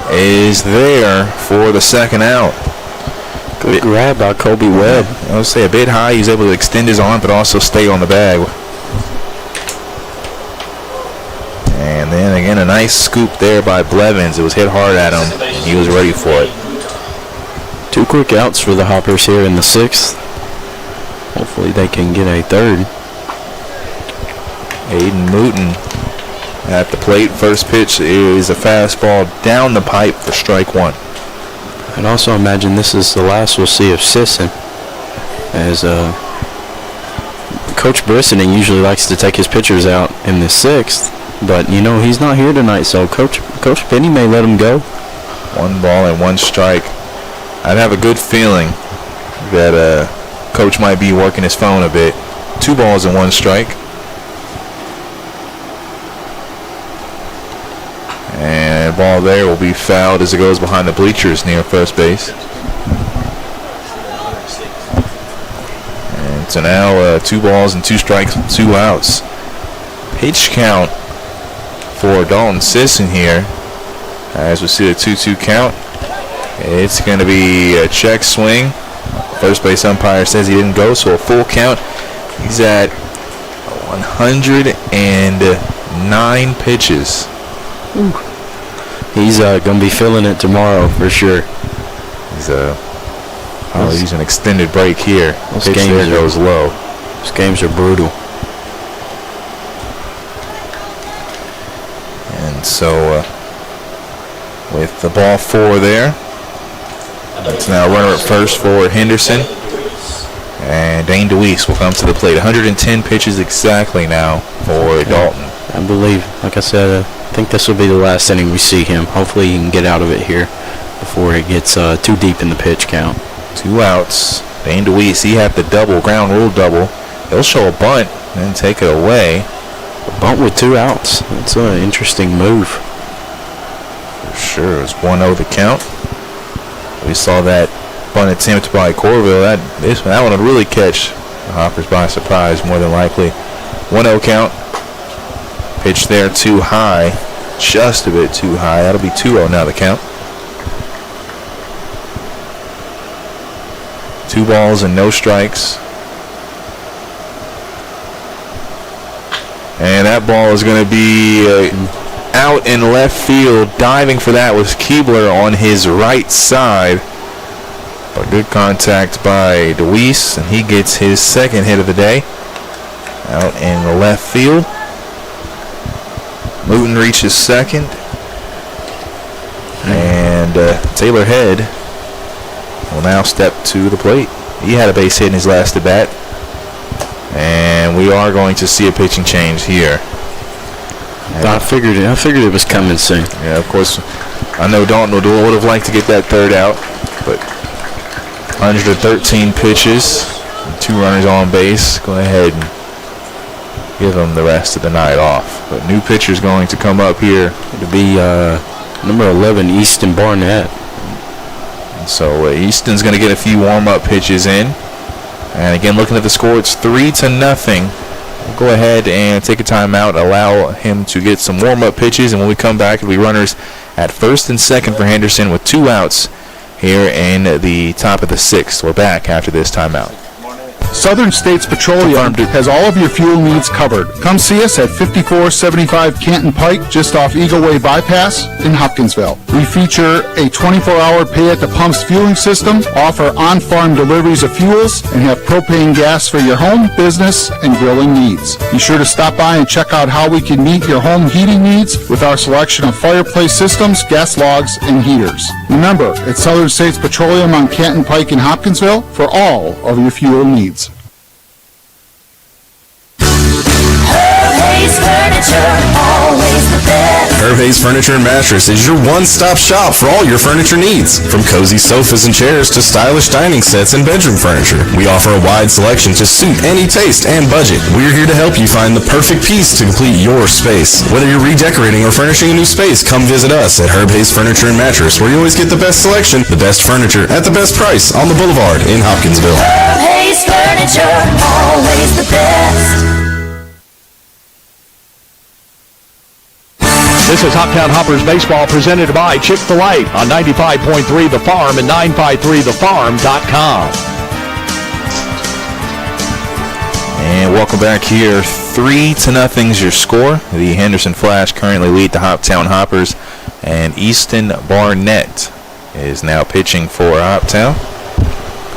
is there for the second out. Good grab by Kobe Webb. I would say a bit high. He's able to extend his arm but also stay on the bag. And then again, a nice scoop there by Blevins. It was hit hard at him, and he was ready for it. 2 quick outs for the Hoppers here in the 6th. Hopefully they can get a third. Aiden Mooten at the plate. First pitch is a fastball down the pipe for strike 1. I'd also imagine this is the last we'll see of Sisson, as Coach Brissening usually likes to take his pitchers out in the 6th. But, you know, he's not here tonight, so Coach Penny may let him go. 1 ball and 1 strike. I'd have a good feeling that Coach might be working his phone a bit. 2 balls and 1 strike. And the ball there will be fouled as it goes behind the bleachers near first base. And so now 2 balls and 2 strikes, 2 outs. Pitch count for Dalton Sisson here. As we see the 2-2 count. It's going to be a check swing. First base umpire says he didn't go, so a full count. He's at 109 pitches. Ooh. He's going to be feeling it tomorrow for sure. He's using an extended break here. Those Pitch there goes low. Those games are brutal. And so with the ball 4 there. It's now runner at first for Henderson. And Dane DeWeese will come to the plate. 110 pitches exactly now for Dalton. I believe, like I said, I think this will be the last inning we see him. Hopefully he can get out of it here before it gets too deep in the pitch count. 2 outs. Dane DeWeese, he had the double, ground rule double. He'll show a bunt and take it away. A bunt with 2 outs. That's an interesting move. For sure. It was 1-0 the count. We saw that bunt attempt by Corville. That one would really catch the Hoppers by surprise, more than likely. 1-0 count. Pitch there too high. Just a bit too high. That'll be 2-0 now the count. 2 balls and no strikes. And that ball is going to be out in left field. Diving for that was Keebler on his right side. But good contact by DeWeese, and he gets his second hit of the day. Out in the left field. Mooten reaches second. And Taylor Head will now step to the plate. He had a base hit in his last at bat. And we are going to see a pitching change here. I figured it was coming soon. Yeah, of course. I know Dalton would have liked to get that third out, but 113 pitches, 2 runners on base. Go ahead and give them the rest of the night off. But new pitcher's going to come up here. It'll be number 11, Easton Barnett. And so Easton's going to get a few warm-up pitches in. And again, looking at the score, it's 3-0. We'll go ahead and take a timeout, allow him to get some warm-up pitches, and when we come back, it'll be runners at first and second for Henderson with 2 outs here in the top of the 6th. We're back after this timeout. Southern States Petroleum has all of your fuel needs covered. Come see us at 5475 Canton Pike, just off Eagle Way Bypass in Hopkinsville. We feature a 24-hour pay-at-the-pumps fueling system, offer on-farm deliveries of fuels, and have propane gas for your home, business, and grilling needs. Be sure to stop by and check out how we can meet your home heating needs with our selection of fireplace systems, gas logs, and heaters. Remember, it's Southern States Petroleum on Canton Pike in Hopkinsville for all of your fuel needs. Herb Hayes Furniture and Mattress is your one-stop shop for all your furniture needs. From cozy sofas and chairs to stylish dining sets and bedroom furniture, we offer a wide selection to suit any taste and budget. We're here to help you find the perfect piece to complete your space. Whether you're redecorating or furnishing a new space, come visit us at Herb Hayes Furniture and Mattress, where you always get the best selection, the best furniture at the best price on the Boulevard in Hopkinsville. Herb Hayes Furniture, always the best. This is Hoptown Hoppers Baseball presented by Chick-fil-A on 95.3 The Farm and 953thefarm.com. And welcome back here. 3-0 is your score. The Henderson Flash currently lead the Hoptown Hoppers, and Easton Barnett is now pitching for Hoptown.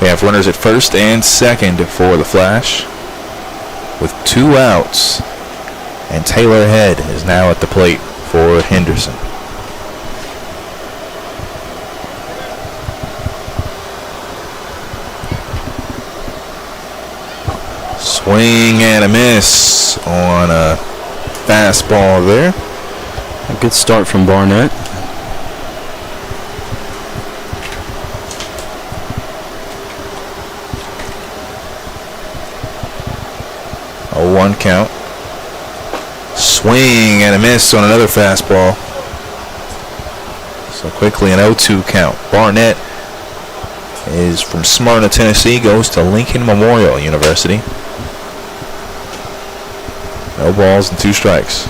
We have runners at first and second for the Flash with 2 outs, and Taylor Head is now at the plate for Henderson. Swing and a miss on a fastball there. A good start from Barnett. A 1 count. Swing and a miss on another fastball. So quickly an 0-2 count. Barnett is from Smyrna, Tennessee, goes to Lincoln Memorial University. No balls and 2 strikes.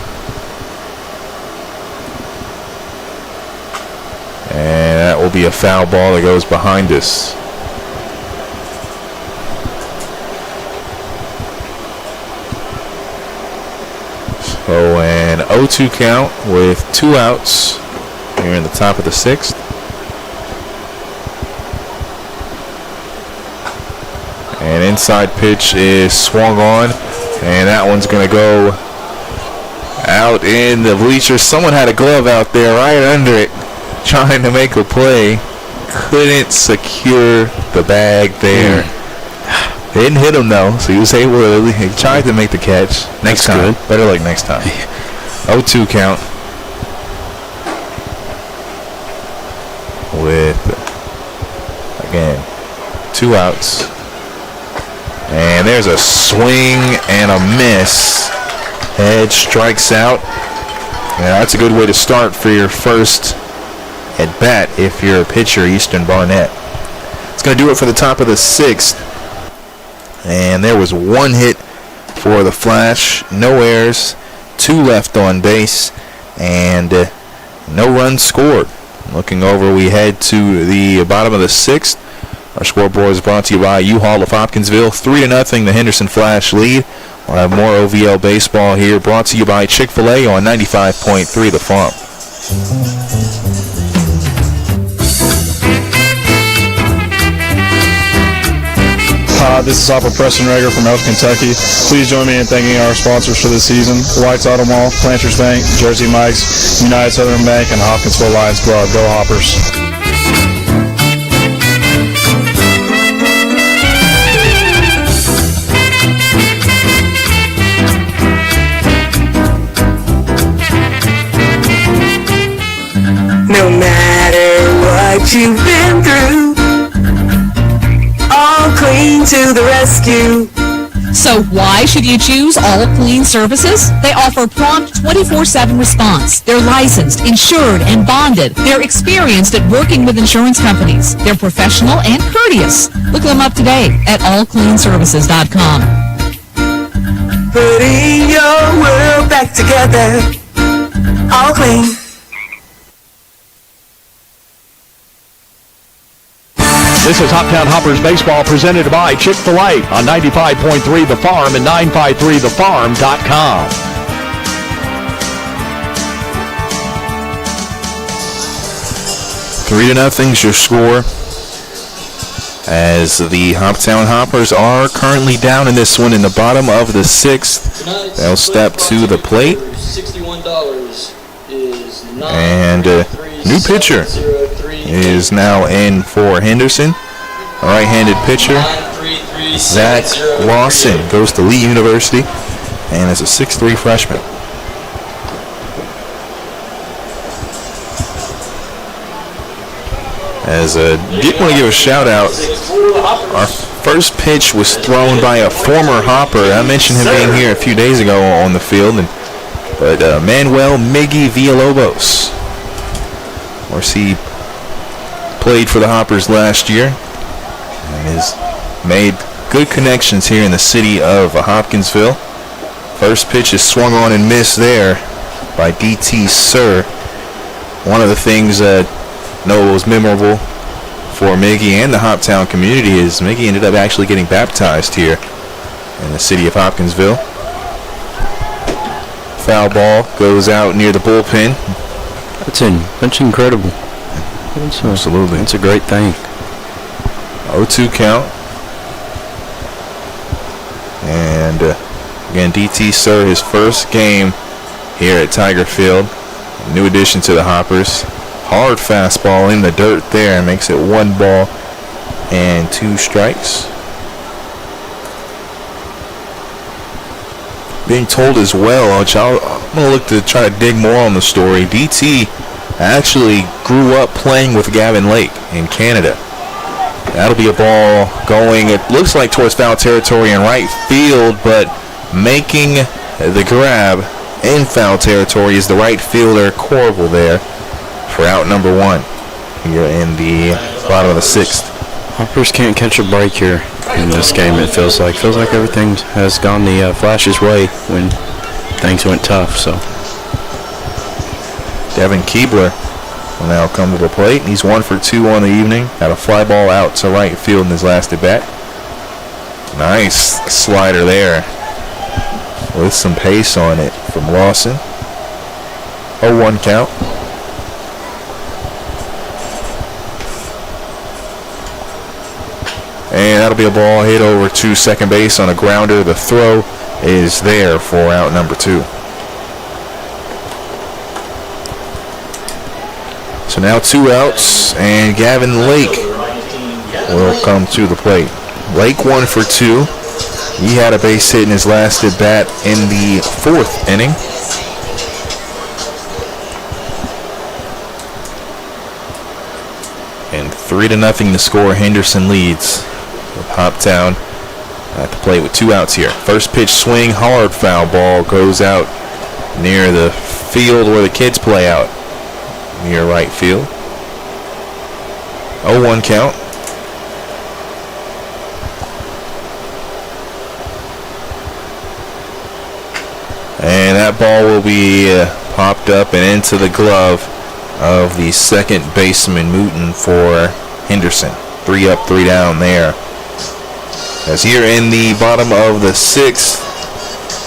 And that will be a foul ball that goes behind us. So an 0-2 count with 2 outs here in the top of the 6th. And inside pitch is swung on, and that one's going to go out in the bleachers. Someone had a glove out there right under it. trying to make a play. Couldn't secure the bag there. Didn't hit him though, so he was able to. He tried to make the catch. Next time, better luck next time. 0-2 count. With again 2 outs, and there's a swing and a miss. Edge strikes out. Yeah, that's a good way to start for your first at bat if you're a pitcher, Eastern Barnett. It's going to do it for the top of the 6th. And there was 1 hit for the Flash, no errors, 2 left on base, and no runs scored. Looking over, we head to the bottom of the 6th. Our scoreboard is brought to you by U-Haul of Hopkinsville. 3-0, the Henderson Flash lead. We'll have more OVL baseball here, brought to you by Chick-fil-A on 95.3 The Farm. Hi, this is Hopper Preston Rager from Elk, Kentucky. Please join me in thanking our sponsors for this season: White's Auto Mall, Planters Bank, Jersey Mike's, United Southern Bank, and Hopkinsville Lions Club. Go Hoppers. No matter what you've been through, All Clean to the rescue. So why should you choose All Clean Services? They offer prompt 24/7 response. They're licensed, insured, and bonded. They're experienced at working with insurance companies. They're professional and courteous. Look them up today at allcleanservices.com. Putting your world back together. All Clean. This is Hoptown Hoppers Baseball presented by Chick-fil-A on 95.3 The Farm and 953thefarm.com. Three to nothing's your score, as the Hoptown Hoppers are currently down in this one in the bottom of the 6th. They'll step to the plate. $61 is And new pitcher is now in for Henderson. A right-handed pitcher, Zach Lawson, goes to Lee University and is a 6'3" freshman. As did want to give a shout out. Our first pitch was thrown by a former Hopper. I mentioned him being here a few days ago on the field, but Manuel Miggy Villalobos. Of course, he played for the Hoppers last year and has made good connections here in the city of Hopkinsville. First pitch is swung on and missed there by D.T. Sir. One of the things that was memorable for Miggy and the Hoptown community is Miggy ended up actually getting baptized here in the city of Hopkinsville. Foul ball goes out near the bullpen. That's incredible. Absolutely. It's a great thing. 0-2 count. And again, D.T. Sir, his first game here at Tiger Field. New addition to the Hoppers. Hard fastball in the dirt there, makes it 1 ball and 2 strikes. Being told as well, which I'm going to look to try to dig more on the story, DT actually grew up playing with Gavin Lake in Canada. That'll be a ball going, it looks like towards foul territory in right field, but making the grab in foul territory is the right fielder, Corville, there for out number 1 here in the bottom of the 6th. Hoppers can't catch a break here in this game, it feels like. Feels like everything has gone the Flash's way when things went tough, so. Devin Keebler will now come to the plate. He's 1 for 2 on the evening. Got a fly ball out to right field in his last at bat. Nice slider there with some pace on it from Lawson. 0-1 count. And that'll be a ball hit over to second base on a grounder. The throw is there for out number 2. So now 2 outs, and Gavin Lake will come to the plate. Lake 1 for 2. He had a base hit in his last at bat in the 4th inning. And 3-0 the score. Henderson leads with Hoptown at the plate with 2 outs here. First pitch swing, hard foul ball, goes out near the field where the kids play out, near right field. 0-1 count. And that ball will be popped up and into the glove of the second baseman, Mooten, for Henderson. 3 up, 3 down there. As here in the bottom of the 6th,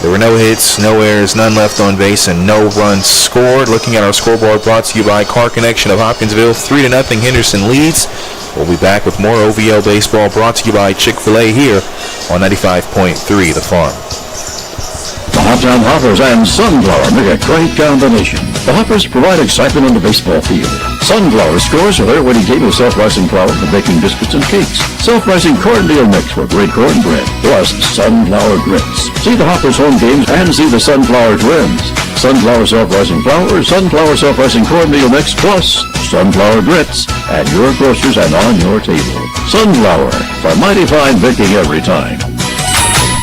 there were no hits, no errors, none left on base, and no runs scored. Looking at our scoreboard, brought to you by Car Connection of Hopkinsville. 3-0 Henderson leads. We'll be back with more OVL baseball brought to you by Chick-fil-A here on 95.3 The Farm. The Hoptown Hoppers and Sunflower make a great combination. The Hoppers provide excitement on the baseball field. Sunflower scores are their way to get you self-rising flour for baking biscuits and cakes. Self-rising cornmeal mix for great cornbread, plus sunflower grits. See the Hoppers home games and see the Sunflower Twins. Sunflower self-rising flour, sunflower self-rising cornmeal mix, plus sunflower grits at your grocers and on your table. Sunflower, for mighty fine baking every time.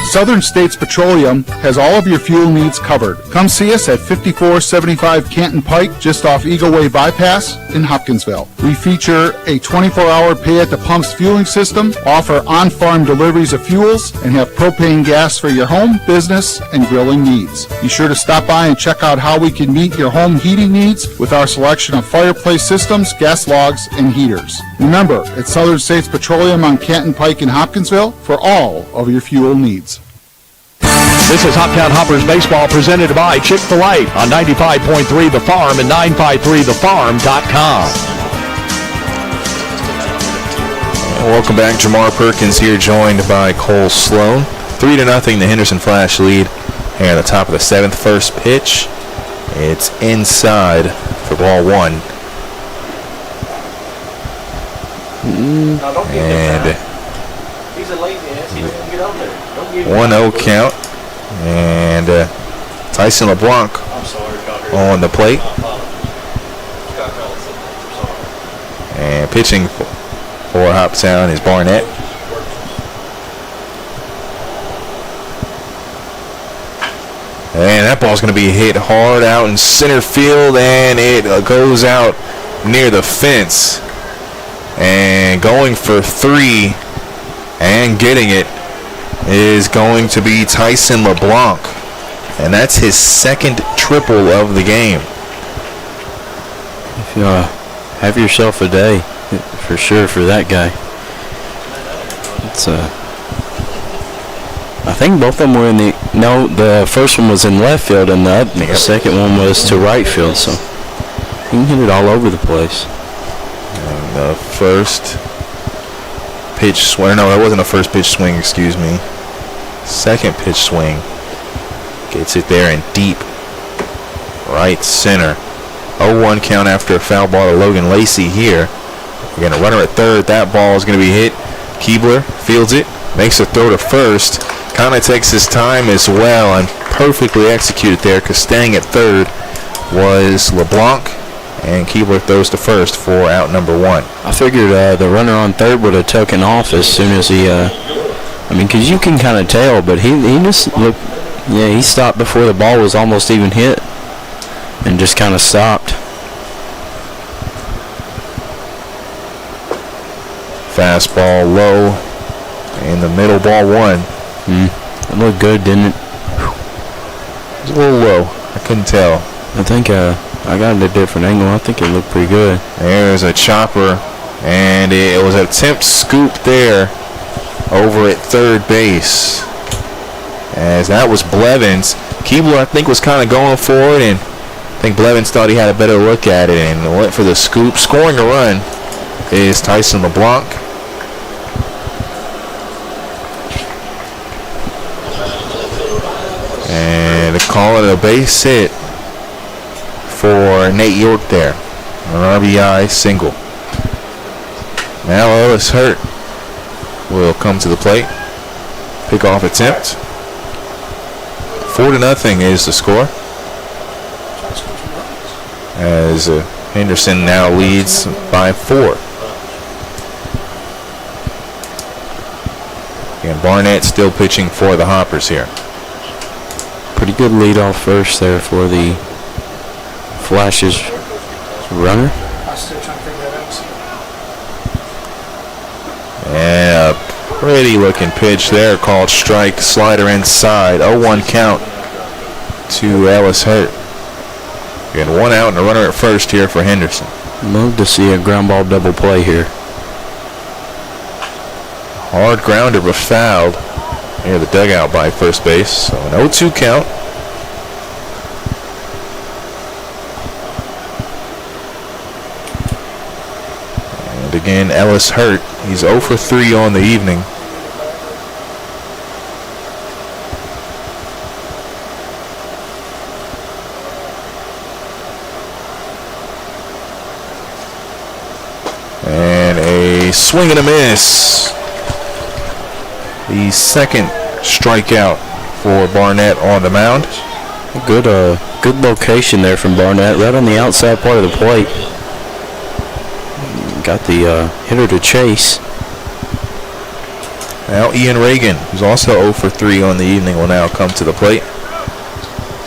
Southern States Petroleum has all of your fuel needs covered. Come see us at 5475 Canton Pike, just off Eagle Way Bypass in Hopkinsville. We feature a 24-hour pay-at-the-pumps fueling system, offer on-farm deliveries of fuels, and have propane gas for your home, business, and grilling needs. Be sure to stop by and check out how we can meet your home heating needs with our selection of fireplace systems, gas logs, and heaters. Remember, it's Southern States Petroleum on Canton Pike in Hopkinsville for all of your fuel needs. This is Hoptown Hoppers Baseball presented by Chick-fil-A on 95.3 The Farm and 953thefarm.com. Welcome back. Jamar Perkins here, joined by Cole Sloan. 3-0 the Henderson Flash lead here at the top of the 7th. First pitch. It's inside for ball 1. And he's a lazy ass. He doesn't get up there. Don't give 1-0 count. And Tyson LeBlanc on the plate. And pitching for Hoptown is Barnett. And that ball's going to be hit hard out in center field, and it goes out near the fence. And going for 3 and getting it is going to be Tyson LeBlanc. And that's his 2nd triple of the game. If you have yourself a day, for sure, for that guy. It's I think both of them were in the first one was in left field and the second one was to right field, so he can hit it all over the place. And the first pitch swing, no, that wasn't a first pitch swing, excuse me. Second pitch swing. Gets it there in deep right center. 0-1 count after a foul ball to Logan Lacey here. We're going to runner at third. That ball is going to be hit. Keebler fields it, makes a throw to first. Kind of takes his time as well and perfectly executed there, because staying at third was LeBlanc, and Keebler throws to first for out number 1. I figured the runner on third would have taken off as soon as he, because you can kind of tell, but he just looked, he stopped before the ball was almost even hit and just kind of stopped. Fastball low in the middle, ball 1. It looked good, didn't it? It was a little low. I couldn't tell. I think I got it a different angle. I think it looked pretty good. There's a chopper, and it was an attempt scoop there over at third base. As that was Blevins. Keebler, I think, was kind of going for it, and I think Blevins thought he had a better look at it and went for the scoop. Scoring a run is Tyson LeBlanc. And calling it a base hit for Nate York there. An RBI single. Now Ellis Hurt will come to the plate. Pickoff attempt. 4-0 is the score. As Henderson now leads by 4. And Barnett still pitching for the Hoppers here. Pretty good lead off first there for the Flashes runner. And a pretty looking pitch there called strike. Slider inside. 0-1 count to Ellis Hurt. And 1 out and a runner at first here for Henderson. Love to see a ground ball double play here. Hard grounder was fouled near the dugout by first base. So an 0-2 count. And again, Ellis Hurt. He's 0 for 3 on the evening. And a swing and a miss. The second strikeout for Barnett on the mound. Good location there from Barnett, right on the outside part of the plate. Got the hitter to chase. Now Ian Reagan, who's also 0 for 3 on the evening, will now come to the plate.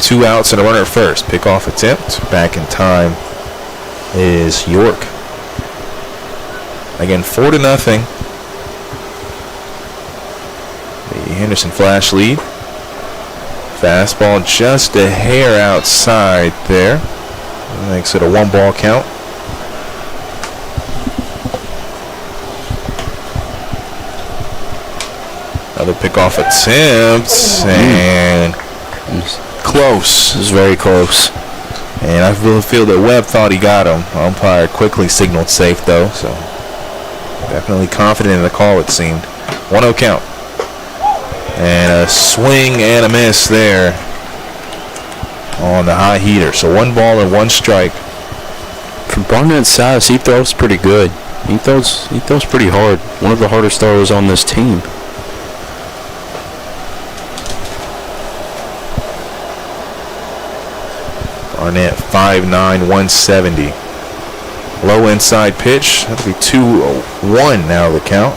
2 outs and a runner at first. Pickoff attempt. Back in time is York. Again, 4-0. The Henderson Flash lead. Fastball just a hair outside there. Makes it a 1-ball count. Another pickoff attempt, and close. This is very close. And I really feel that Webb thought he got him. Umpire quickly signaled safe, though, so definitely confident in the call, it seemed. 1-0 count. And a swing and a miss there on the high heater. So 1 ball and 1 strike. From Barnett's size, he throws pretty good. He throws pretty hard. One of the hardest throwers on this team. Barnett 5'9", 170. Low inside pitch. That'll be 2-1 now the count.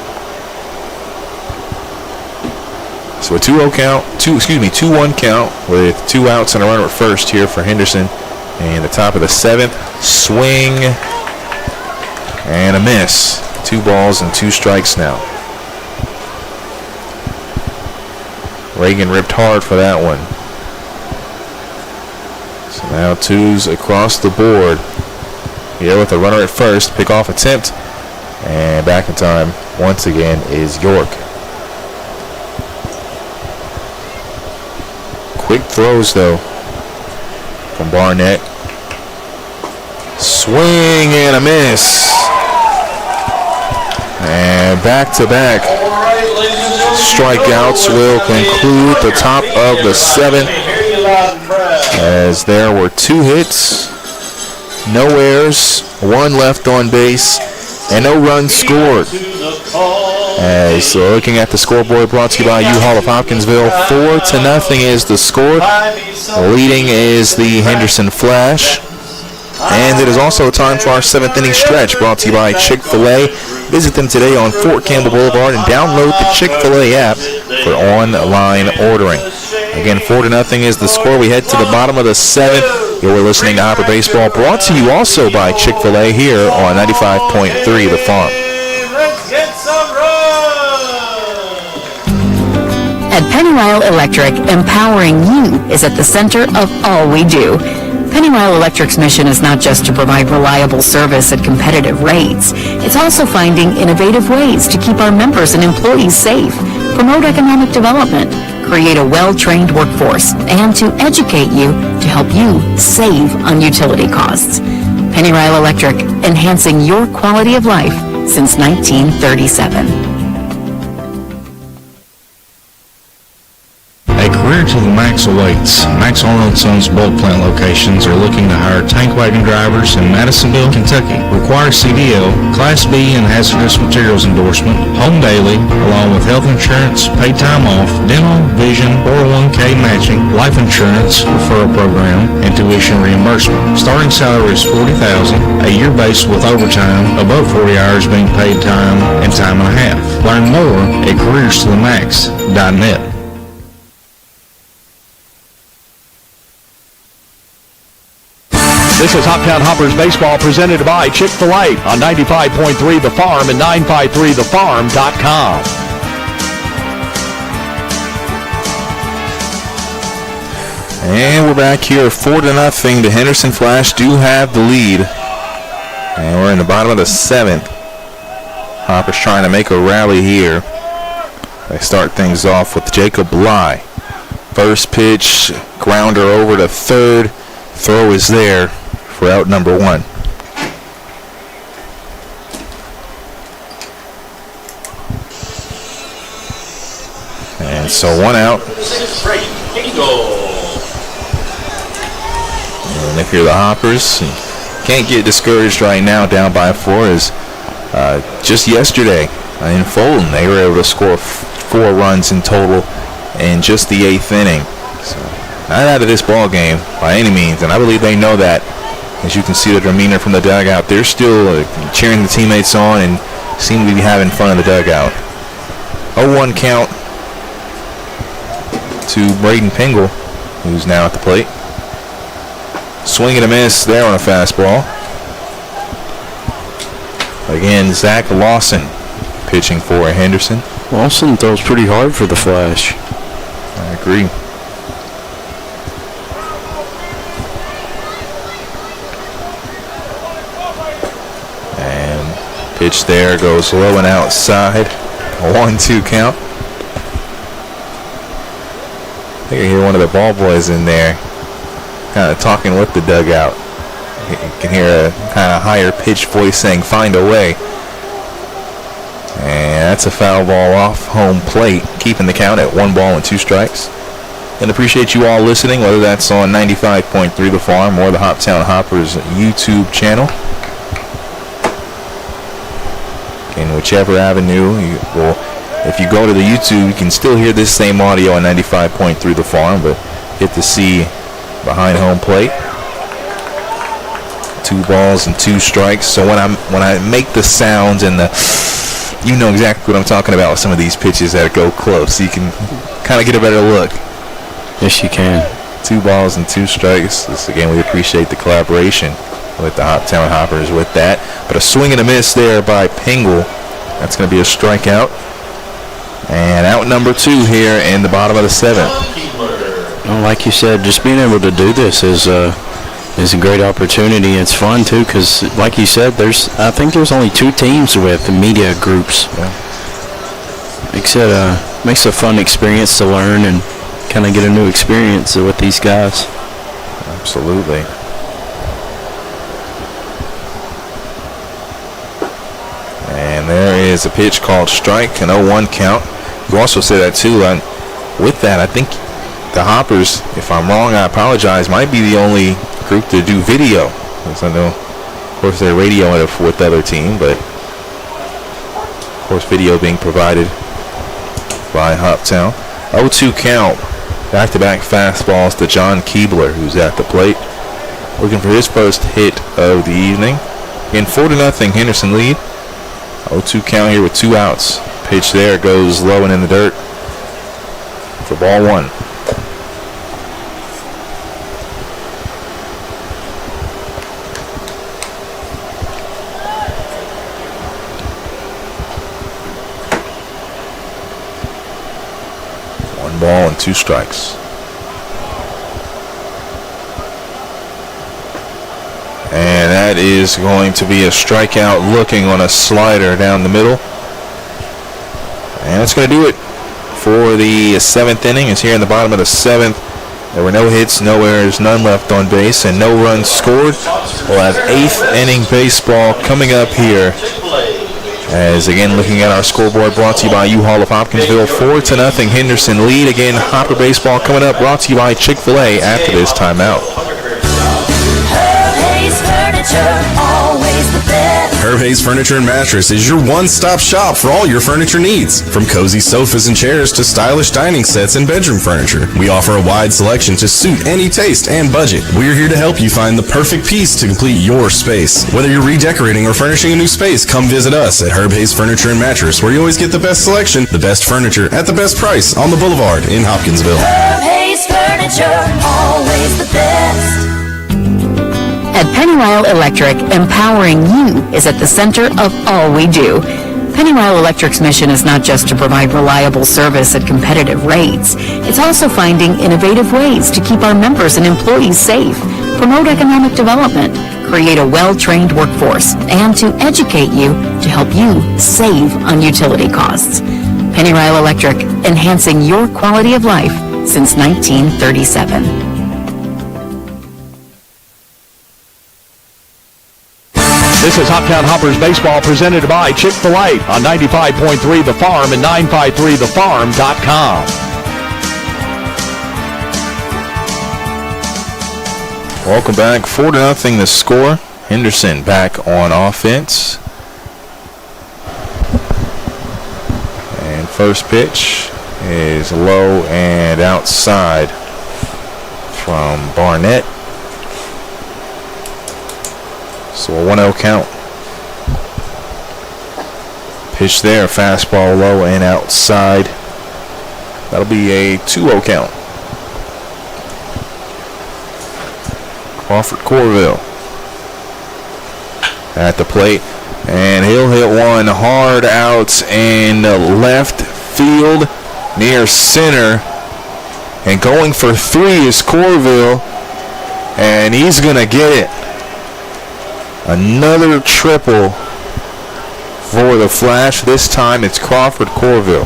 So a 2-1 count with 2 outs and a runner at first here for Henderson. And the top of the 7th, swing and a miss. 2 balls and 2 strikes now. Reagan ripped hard for that one. So now 2s across the board. Here with a runner at first, pickoff attempt. And back in time once again is York. Quick throws, though, from Barnett. Swing and a miss. And back-to-back strikeouts will conclude the top of the 7th, as there were 2 hits, no errors, 1 left on base, and no runs scored. As looking at the scoreboard brought to you by U-Haul of Hopkinsville, 4-0 is the score. Leading is the Henderson Flash. And it is also time for our 7th inning stretch brought to you by Chick-fil-A. Visit them today on Fort Campbell Boulevard and download the Chick-fil-A app for online ordering. Again, 4-0 is the score. We head to the bottom of the 7th. You're listening to Hopper Baseball, brought to you also by Chick-fil-A here on 95.3 The Farm. At Pennywile Electric, empowering you is at the center of all we do. Pennywile Electric's mission is not just to provide reliable service at competitive rates. It's also finding innovative ways to keep our members and employees safe, promote economic development, create a well-trained workforce, and to educate you to help you save on utility costs. Pennywile Electric, enhancing your quality of life since 1937. career to the max awaits. Max Arnold Sons bulk plant locations are looking to hire tank wagon drivers in Madisonville, Kentucky. Requires CDL, Class B and hazardous materials endorsement, home daily, along with health insurance, paid time off, dental, vision, 401k matching, life insurance referral program, and tuition reimbursement. Starting salary is $40,000, a year base with overtime, above 40 hours being paid time and time and a half. Learn more at careerstothemax.net. This is Hoptown Hoppers Baseball presented by Chick-fil-A on 95.3 The Farm and 953thefarm.com. And we're back here 4-0. The Henderson Flash do have the lead. And we're in the bottom of the 7th. Hoppers trying to make a rally here. They start things off with Jacob Bly. First pitch, grounder over to third. Throw is there for out number 1. And so 1 out. And if you're the Hoppers, you can't get discouraged right now, down by 4. As just yesterday in Fulton, they were able to score 4 runs in total in just the 8th inning. So not out of this ball game by any means, and I believe they know that. As you can see the demeanor from the dugout, they're still cheering the teammates on and seem to be having fun in the dugout. 0-1 count to Braden Pingle, who's now at the plate. Swing and a miss there on a fastball. Again, Zach Lawson pitching for Henderson. Lawson throws pretty hard for the Flash. I agree. And pitch there goes low and outside. A 1-2 count. I think I hear one of the ball boys in there kind of talking with the dugout. You can hear a kind of higher pitched voice saying, "Find a way." And that's a foul ball off home plate, keeping the count at 1 ball and 2 strikes. And appreciate you all listening, whether that's on 95.3 The Farm or the Hoptown Hoppers YouTube channel. In whichever avenue, if you go to the YouTube, you can still hear this same audio on 95.3 The Farm, but hit the C behind home plate. 2 balls and 2 strikes. So when I make the sounds and you know exactly what I'm talking about with some of these pitches that go close. You can kind of get a better look. Yes, you can. 2 balls and 2 strikes. Again, we appreciate the collaboration with the Hoptown Hoppers with that. But a swing and a miss there by Pingle. That's going to be a strikeout. And out number 2 here in the bottom of the 7th. Well, like you said, just being able to do this is a great opportunity. It's fun too, because like you said, I think there's only 2 teams with media groups. Yeah. Like I said, makes a fun experience to learn and kind of get a new experience with these guys. Absolutely. And there is a pitch called strike, an 0-1 count. You also say that too. With that, I think the Hoppers, if I'm wrong, I apologize, might be the only group to do video. Because I know, of course, they're radio with the other team, but of course, video being provided by Hoptown. 0-2 count. Back-to-back fastballs to John Keebler, who's at the plate, looking for his first hit of the evening. In 4-0, Henderson lead. 0-2 count here with 2 outs. Pitch there goes low and in the dirt for ball 1. Ball and 2 strikes. And that is going to be a strikeout, looking on a slider down the middle. And that's going to do it for the 7th inning. It's here in the bottom of the 7th. There were no hits, no errors, none left on base, and no runs scored. We'll have 8th inning baseball coming up here As again, looking at our scoreboard, brought to you by U-Haul of Hopkinsville, 4-0 Henderson lead. Again, Hopper baseball coming up, brought to you by Chick-fil-A after this timeout. Herb Hayes Furniture and Mattress is your one-stop shop for all your furniture needs. From cozy sofas and chairs to stylish dining sets and bedroom furniture, we offer a wide selection to suit any taste and budget. We're here to help you find the perfect piece to complete your space. Whether you're redecorating or furnishing a new space, come visit us at Herb Hayes Furniture and Mattress, where you always get the best selection, the best furniture at the best price on the Boulevard in Hopkinsville. Herb Hayes Furniture, always the best. At Pennywile Electric, empowering you is at the center of all we do. Pennywile Electric's mission is not just to provide reliable service at competitive rates. It's also finding innovative ways to keep our members and employees safe, promote economic development, create a well-trained workforce, and to educate you to help you save on utility costs. Pennywile Electric, enhancing your quality of life since 1937. This is Hoptown Hoppers Baseball presented by Chick-fil-A on 95.3 The Farm and 953thefarm.com. Welcome back. 4-0 the score. Henderson back on offense. And first pitch is low and outside from Barnett. So a 1-0 count. Pitch there, fastball low and outside. That'll be a 2-0 count. Crawford Corville at the plate, and he'll hit one hard out in left field near center. And going for three is Corville, and he's going to get it. Another triple for the Flash. This time it's Crawford Corville.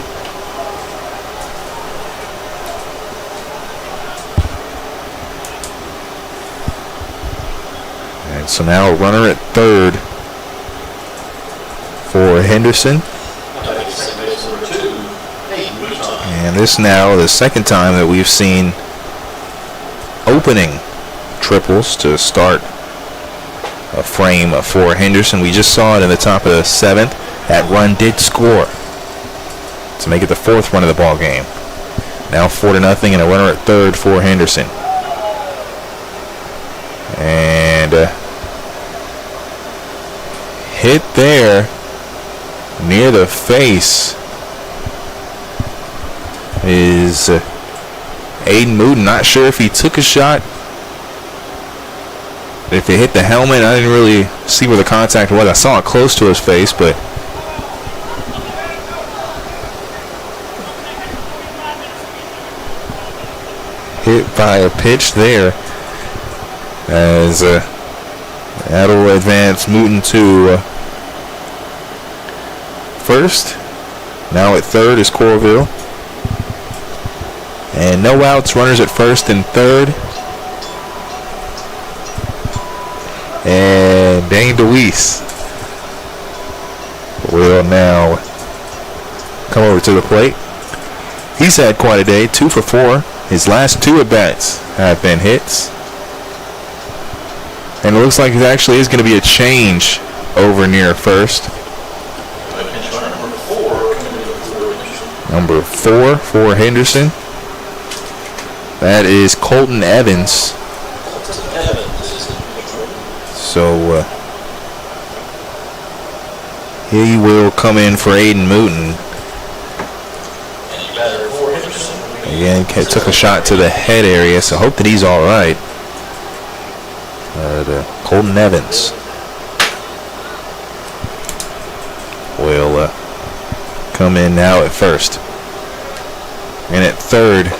And so now a runner at third for Henderson. And this now the second time that we've seen opening triples to start a frame for Henderson. We just saw it in the top of the seventh. That run did score to make it the fourth run of the ball game. Now 4-0 and a runner at third for Henderson. And hit there near the face is Aiden Mooden. Not sure if he took a shot. If it hit the helmet, I didn't really see where the contact was. I saw it close to his face, but hit by a pitch there. As that'll advance Mooten to first. Now at third is Corville. And no outs, runners at first and third. And Dane DeWeese will now come over to the plate. He's had quite a day, 2 for 4. His last 2 at-bats have been hits. And it looks like it actually is going to be a change over near first. Number 4 for Henderson. That is Colton Evans. So he will come in for Aiden Mooten. Again, took a shot to the head area, so hope that he's all right. Colton Evans will come in now at first. And at third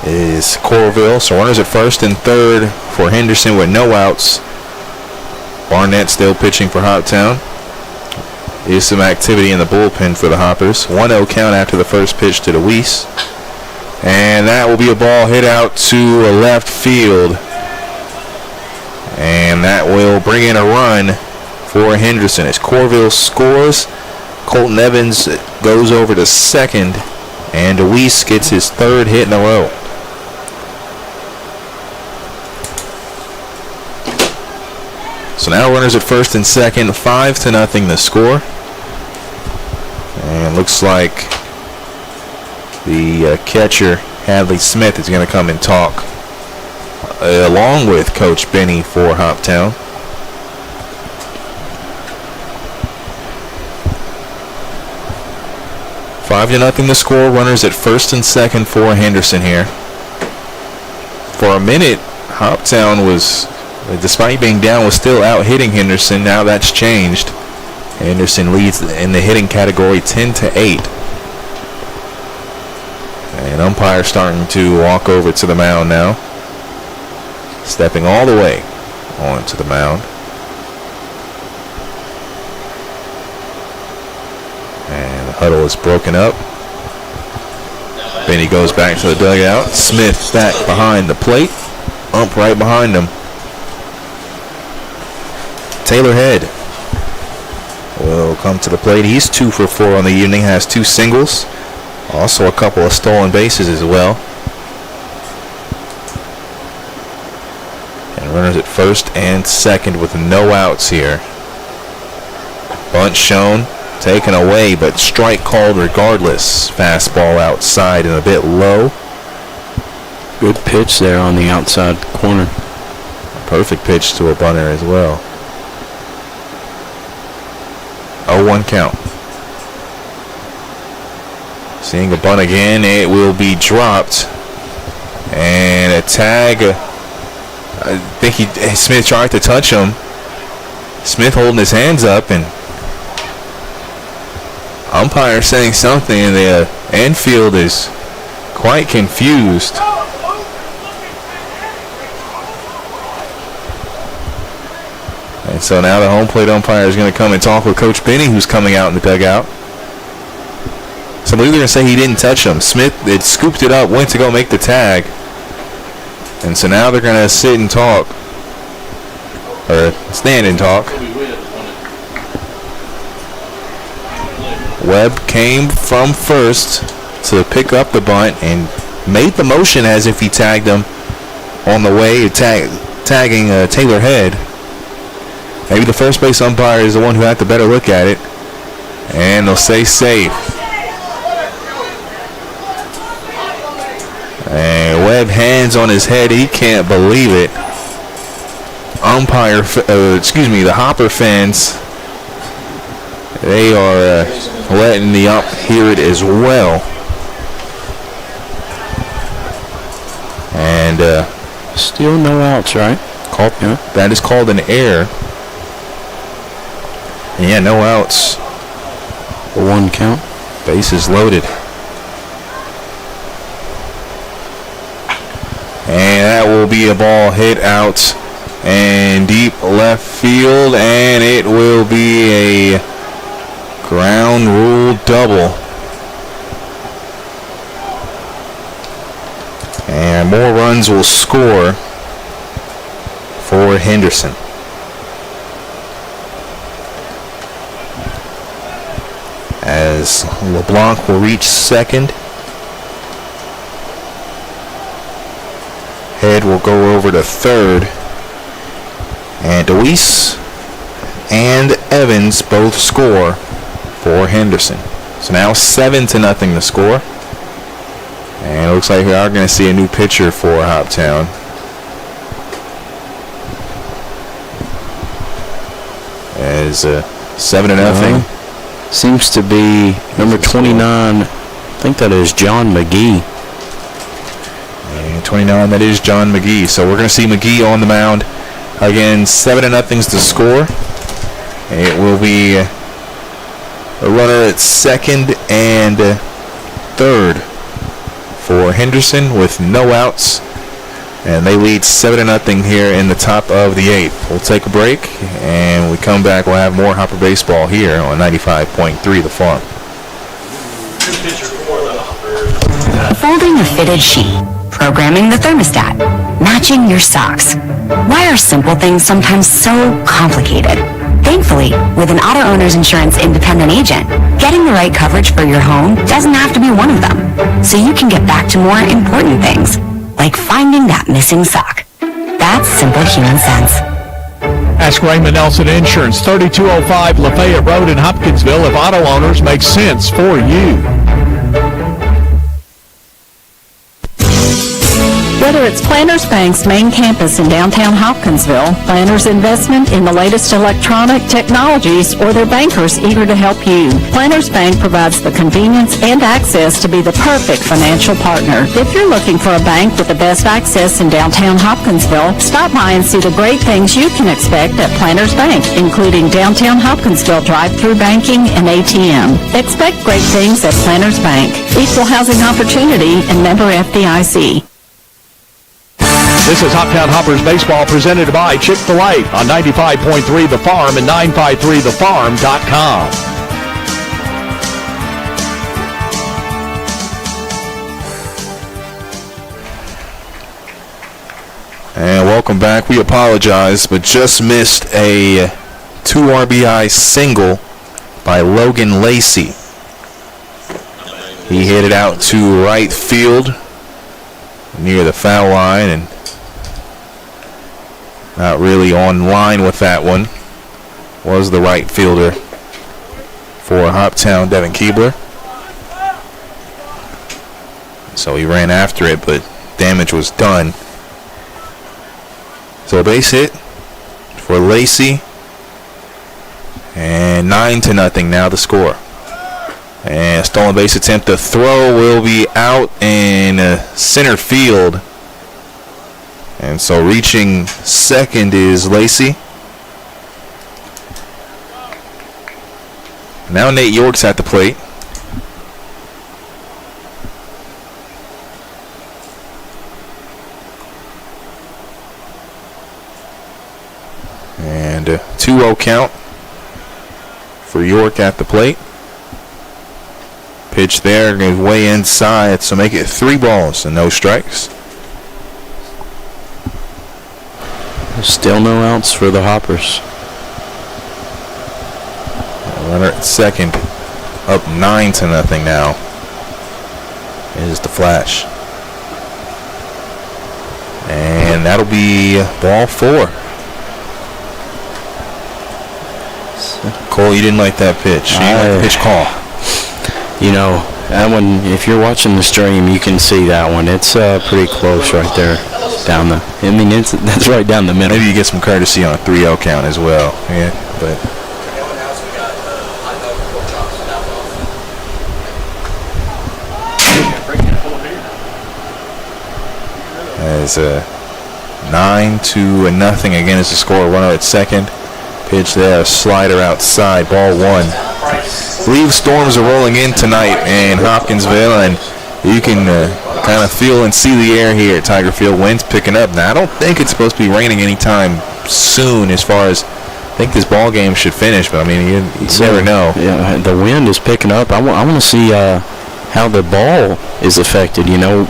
is Corville. So runners at first and third for Henderson with no outs. Barnett still pitching for Hoptown. Is some activity in the bullpen for the Hoppers. 1-0 count after the first pitch to DeWeese. And that will be a ball hit out to left field. And that will bring in a run for Henderson as Corville scores. Colton Evans goes over to second, and DeWeese gets his third hit in a row. So now runners at first and second, 5-0 the score. And looks like the catcher, Hadley Smith, is going to come and talk along with Coach Benny for Hoptown. Five to nothing the score. Runners at first and second for Henderson here. For a minute, Hoptown was, despite being down, was still out hitting Henderson. Now that's changed. Henderson leads in the hitting category 10-8. And umpire starting to walk over to the mound now. Stepping all the way onto the mound. And the huddle is broken up. Benny goes back to the dugout. Smith back behind the plate. Ump right behind him. Taylor Head will come to the plate. He's 2 for 4 on the evening, has 2 singles. Also a couple of stolen bases as well. And runners at first and second with no outs here. Bunt shown, taken away, but strike called regardless. Fastball outside and a bit low. Good pitch there on the outside corner. Perfect pitch to a bunter as well. 0-1 count. Seeing a bunt again, it will be dropped. And a tag. I think Smith tried to touch him. Smith holding his hands up, and umpire saying something, and the infield is quite confused. And so now the home plate umpire is going to come and talk with Coach Benny, who's coming out in the dugout. So I believe they're going to say he didn't touch him. Smith had scooped it up, went to go make the tag. And so now they're going to sit and talk. Or stand and talk. Webb came from first to pick up the bunt and made the motion as if he tagged him on the way, tagging Taylor Head. Maybe the first base umpire is the one who had to better look at it. And they'll say safe. And Webb hands on his head. He can't believe it. The Hopper fans, they are letting the ump hear it as well. And still no outs, right? That is called an error. Yeah, no outs. 1 count. Bases loaded. And that will be a ball hit out and deep left field, and it will be a ground rule double. And more runs will score for Henderson. As LeBlanc will reach second. Head will go over to third. And DeWeese and Evans both score for Henderson. So now 7-0 the score. And it looks like we are going to see a new pitcher for Hoptown. As 7-0. Seems to be number 29. I think that is John McGee. And 29, that is John McGee. So we're going to see McGee on the mound. Again, 7-0's the score. It will be a runner at second and third for Henderson with no outs. And they lead 7-0 here in the top of the 8th. We'll take a break, and when we come back, we'll have more Hopper baseball here on 95.3 The Farm. Folding a fitted sheet, programming the thermostat, matching your socks. Why are simple things sometimes so complicated? Thankfully, with an auto owner's insurance independent agent, getting the right coverage for your home doesn't have to be one of them. So you can get back to more important things, like finding that missing sock. That's simple human sense. Ask Raymond Nelson Insurance, 3205 Lafayette Road in Hopkinsville, if auto owners make sense for you. Whether it's Planters Bank's main campus in downtown Hopkinsville, Planters' investment in the latest electronic technologies, or their bankers eager to help you, Planters Bank provides the convenience and access to be the perfect financial partner. If you're looking for a bank with the best access in downtown Hopkinsville, stop by and see the great things you can expect at Planters Bank, including downtown Hopkinsville drive-through banking and ATM. Expect great things at Planters Bank. Equal housing opportunity and member FDIC. This is Hoptown Hoppers Baseball presented by Chick-fil-A on 95.3 The Farm and 953thefarm.com. And welcome back. We apologize, but just missed a 2 RBI single by Logan Lacey. He hit it out to right field near the foul line and not really on line with that one. Was the right fielder for Hoptown, Devin Keebler. So he ran after it, but damage was done. So a base hit for Lacey. And 9-0 now the score. And a stolen base attempt. The throw will be out in center field. And so reaching second is Lacey. Now Nate York's at the plate. And a 2-0 count for York at the plate. Pitch there, goes way inside, so make it 3 balls and no strikes. Still no outs for the Hoppers. Runner at second, up 9-0 now. Is the flash. And that'll be ball 4. Cole, you didn't like that pitch. You didn't like the pitch call. You know, that one, if you're watching the stream, you can see that one. It's pretty close right there. That's right down the middle. Maybe you get some courtesy on a 3-0 count as well. Yeah, but as 9-0 again is the score. Runner at second. Pitch there, a slider outside. Ball 1. I believe storms are rolling in tonight in Hopkinsville, and you can kind of feel and see the air here at Tiger Field. Wind's picking up. Now, I don't think it's supposed to be raining anytime soon as far as I think this ball game should finish, but I mean, you never know. Yeah, the wind is picking up. I want to see how the ball is affected. You know,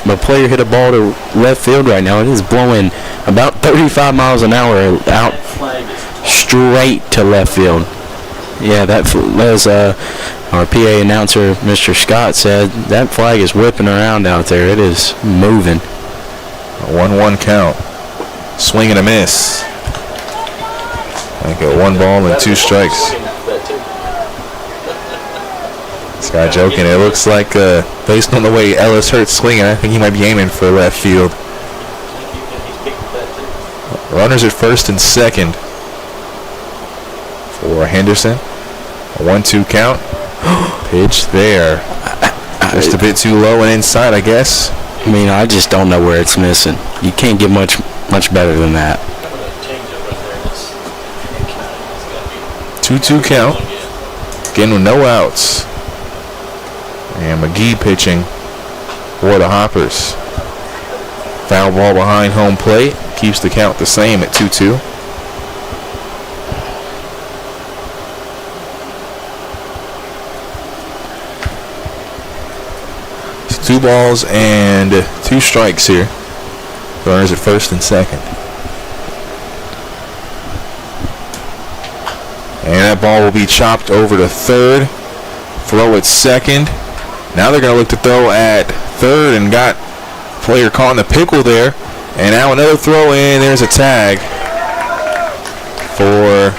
a player hit a ball to left field right now. It is blowing about 35 miles an hour out straight to left field. Yeah, as our PA announcer, Mr. Scott, said, that flag is whipping around out there. It is moving. A 1-1 count. Swing and a miss. I got 1 ball and 2 strikes. This guy joking. It looks like, based on the way Ellis Hurt's swinging, I think he might be aiming for left field. Runners at first and second for Henderson. A 1-2 count. Pitch there. Just a bit too low and inside, I guess. I mean, I just don't know where it's missing. You can't get much better than that. 2-2 count. Again with no outs. And McGee pitching for the Hoppers. Foul ball behind home plate. Keeps the count the same at 2-2. So 2 balls and 2 strikes here. Runners at first and second. And that ball will be chopped over to third. Throw at second. Now they're going to look to throw at third and got player caught in the pickle there. And now another throw in. There's a tag for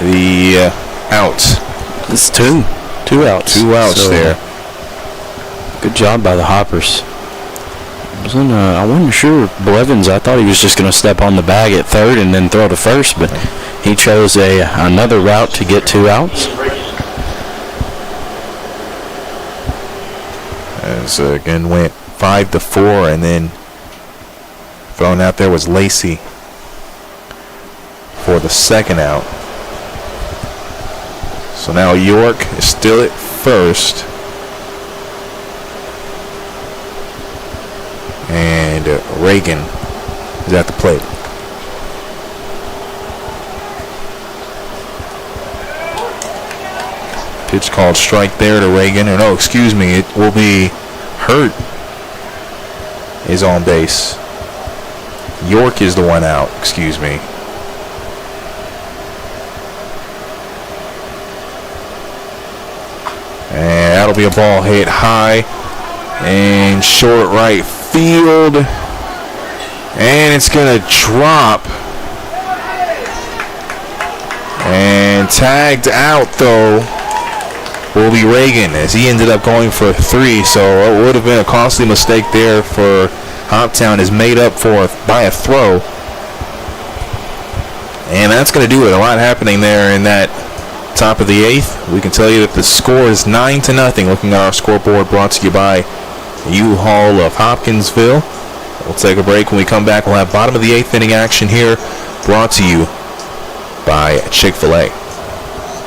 the out. It's two outs. Two outs there. Good job by the Hoppers. I wasn't sure Blevins. I thought he was just going to step on the bag at third and then throw to first, but he chose another route to get 2 outs. As again went 5-4, and then thrown out there was Lacey for the second out. So now York is still at first. And Reagan is at the plate. Pitch called strike there to Reagan. Or no, excuse me, it will be Hurt is on base. York is the one out, excuse me. And that'll be a ball hit high and short right field. And it's going to drop. And tagged out, though, will be Reagan, as he ended up going for 3. So it would have been a costly mistake there for Hoptown, is made up for by a throw. And that's going to do it. A lot happening there in that top of the 8th. We can tell you that the score is 9-0. Looking at our scoreboard, brought to you by U-Haul of Hopkinsville. We'll take a break. When we come back, we'll have bottom of the 8th inning action here, brought to you by Chick-fil-A.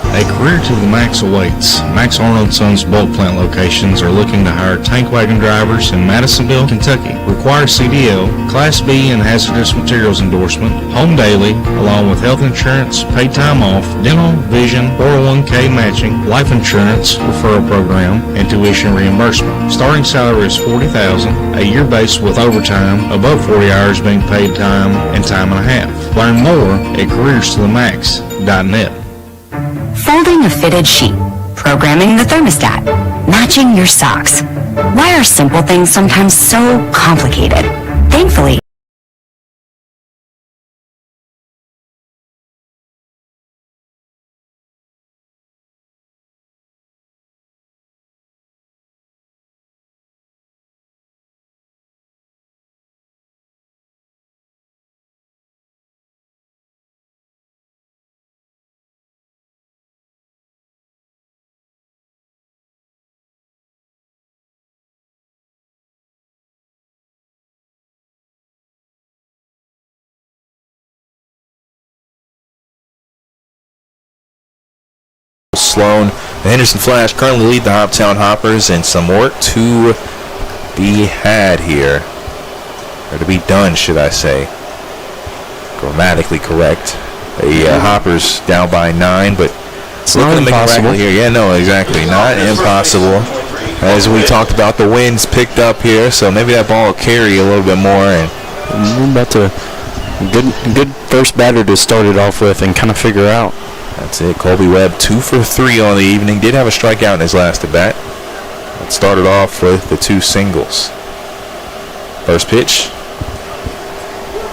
A career to the max awaits. Max Arnold & Sons bulk plant locations are looking to hire tank wagon drivers in Madisonville, Kentucky. Require CDL, Class B and hazardous materials endorsement, home daily, along with health insurance, paid time off, dental, vision, 401k matching, life insurance, referral program, and tuition reimbursement. Starting salary is $40,000, a year base with overtime, above 40 hours being paid time and time and a half. Learn more at careerstothemax.net. Folding a fitted sheet, programming the thermostat, matching your socks. Why are simple things sometimes so complicated? Thankfully, Sloan, the Henderson Flash currently lead the Hoptown Hoppers, and some work to be had here, or to be done, should I say. Grammatically correct. The Hoppers down by 9, but it's not impossible here. Yeah, no, exactly, not impossible. As we talked about, the wind's picked up here, so maybe that ball will carry a little bit more. And we're about to good first batter to start it off with and kind of figure out. That's it. Colby Webb 2 for 3 on the evening. Did have a strikeout in his last at bat. It started off with the 2 singles. First pitch.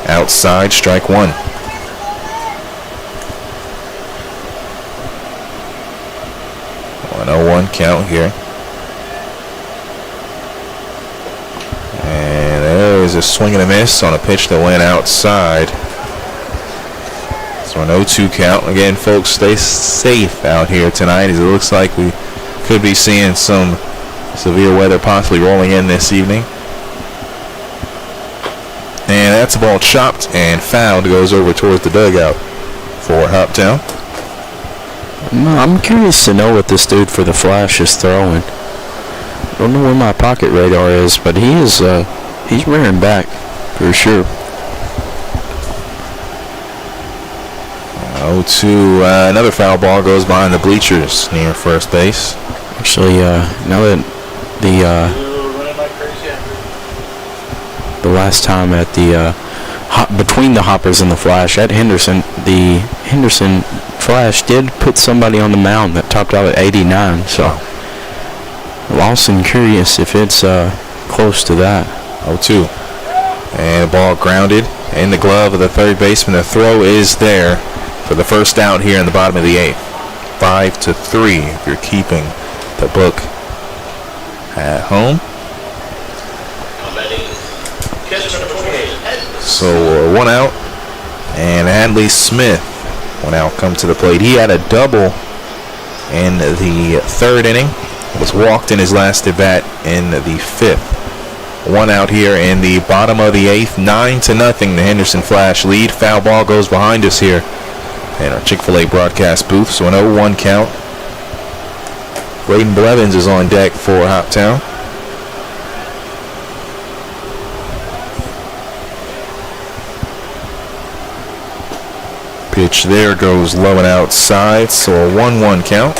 Outside, strike 1. 1-0-1 count here. And there is a swing and a miss on a pitch that went outside. So an 0-2 count. Again, folks, stay safe out here tonight, as it looks like we could be seeing some severe weather possibly rolling in this evening. And that's a ball chopped and fouled. Goes over towards the dugout for Hoptown. I'm curious to know what this dude for the Flash is throwing. I don't know where my pocket radar is, but he's rearing back for sure. 0-2, another foul ball goes behind the bleachers near first base. Actually, now that the last time at the between the Hoppers and the Flash at Henderson, the Henderson Flash did put somebody on the mound that topped out at 89. So, Lawson curious if it's close to that. 0-2. And the ball grounded in the glove of the third baseman. The throw is there for the first out here in the bottom of the 8th. 5-3 if you're keeping the book at home. So 1 out, and Hadley Smith will now come to the plate. He had a double in the 3rd inning, was walked in his last at bat in the 5th. 1 out here in the bottom of the 8th, 9-0. The Henderson Flash lead. Foul ball goes behind us here in our Chick-fil-A broadcast booth. So an 0-1 count. Braden Blevins is on deck for Hoptown. Pitch there goes low and outside, so a 1-1 count.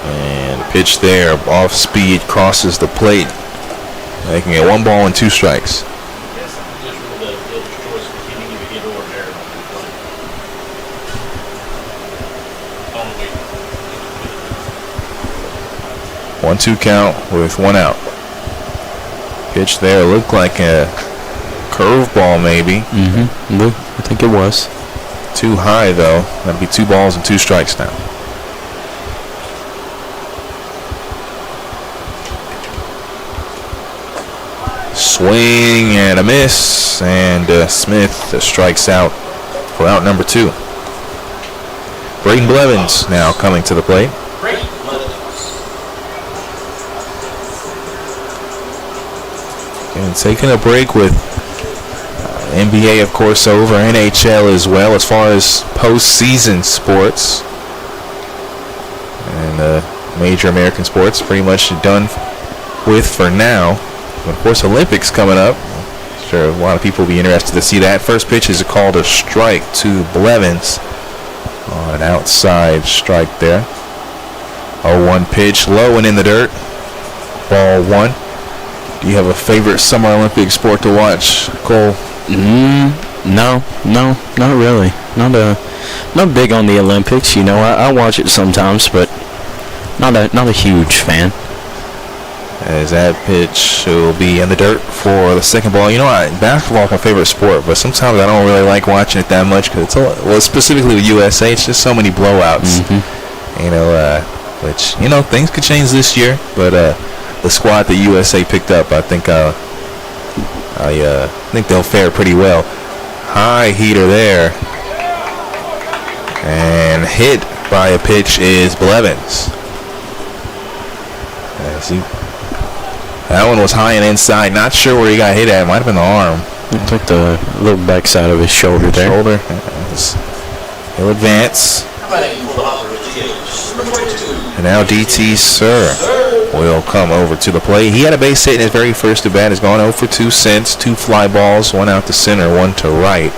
And pitch there, off speed, crosses the plate, making it 1 ball and 2 strikes. 1-2 count with 1 out. Pitch there looked like a curveball maybe. I think it was. Too high though. That'd be 2 balls and 2 strikes now. Swing and a miss, and Smith strikes out for out number 2. Braden Blevins now coming to the plate. And taking a break with NBA, of course, over, NHL as well, as far as postseason sports. And major American sports pretty much done with for now. But of course, Olympics coming up. I'm sure a lot of people will be interested to see that. First pitch is called a strike to Blevins on an outside strike there. 0-1 pitch, low and in the dirt. Ball 1. Do you have a favorite Summer Olympic sport to watch, Cole? No, not really. Not big on the Olympics. You know, I watch it sometimes, but not a huge fan. As that pitch will be in the dirt for the second ball. You know, basketball is my favorite sport, but sometimes I don't really like watching it that much because specifically with USA, it's just so many blowouts. You know, which things could change this year, but the squad that USA picked up, I think they'll fare pretty well. High heater there, and hit by a pitch is Blevins. That one was high and inside. Not sure where he got hit at. Might have been the arm. It's like the little backside of his shoulder there. He'll advance. And now DT Sir will come over to the plate. He had a base hit in his very first at bat. Has gone 0 for 2 since. 2 fly balls, 1 out to center, 1 to right.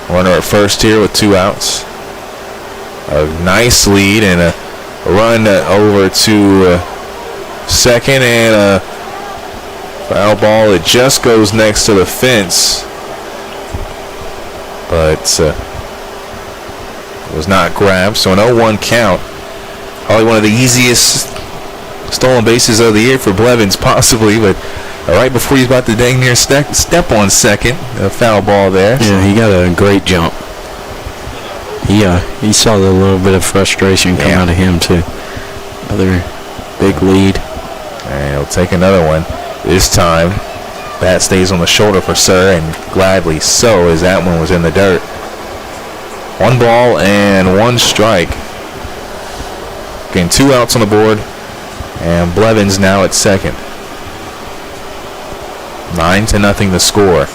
Runner at first here with 2 outs. A nice lead and a run over to second, and a foul ball. It just goes next to the fence, but was not grabbed. So an 0-1 count. Probably one of the easiest stolen bases of the year for Blevins, possibly, but right before he's about to dang near step on second, a foul ball there. Yeah, he got a great jump. He saw the little bit of frustration come out of him too. Another big lead. And he'll take another one. This time, bat stays on the shoulder for Sir, and gladly so, as that one was in the dirt. 1 ball and 1 strike. Getting 2 outs on the board, and Blevins now at second. 9-0 the score.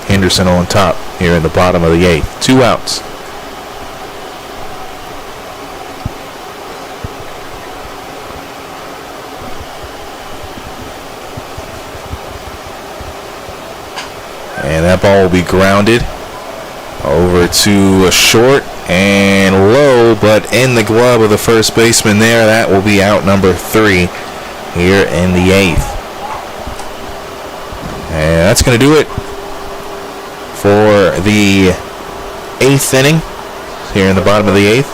Henderson on top here in the bottom of the 8th. 2 outs. And that ball will be grounded Over to a short and low, but in the glove of the first baseman there. That will be out number 3 here in the 8th. And that's going to do it for the 8th inning here in the bottom of the 8th.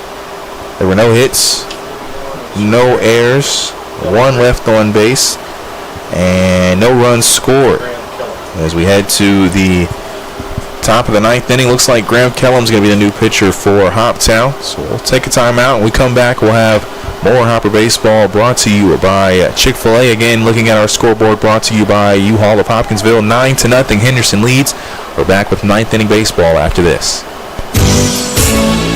There were no hits, no errors, 1 left on base, and no runs scored. As we head to the top of the 9th inning, looks like Graham Kellum's going to be the new pitcher for Hoptown. So we'll take a timeout. When we come back, we'll have more Hopper Baseball brought to you by Chick-fil-A. Again, looking at our scoreboard, brought to you by U-Haul of Hopkinsville. 9-0, Henderson leads. We're back with 9th inning baseball after this.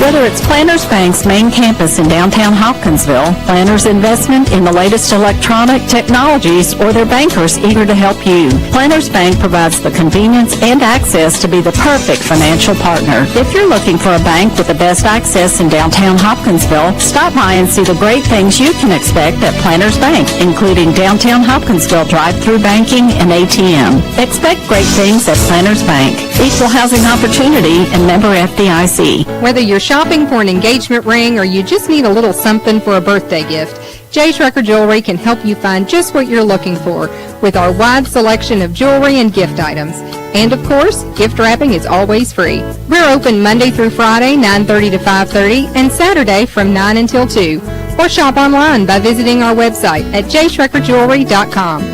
Whether it's Planters Bank's main campus in downtown Hopkinsville, Planters investment in the latest electronic technologies, or their bankers eager to help you, Planters Bank provides the convenience and access to be the perfect financial partner. If you're looking for a bank with the best access in downtown Hopkinsville, stop by and see the great things you can expect at Planters Bank, including downtown Hopkinsville drive-through banking and ATM. Expect great things at Planters Bank. Equal housing opportunity and member FDIC. Whether you're shopping for an engagement ring or you just need a little something for a birthday gift, Jay's Record Jewelry can help you find just what you're looking for with our wide selection of jewelry and gift items. And of course, gift wrapping is always free. We're open Monday through Friday, 9:30 to 5:30, and Saturday from 9 until 2. Or shop online by visiting our website at jaysrecordjewelry.com.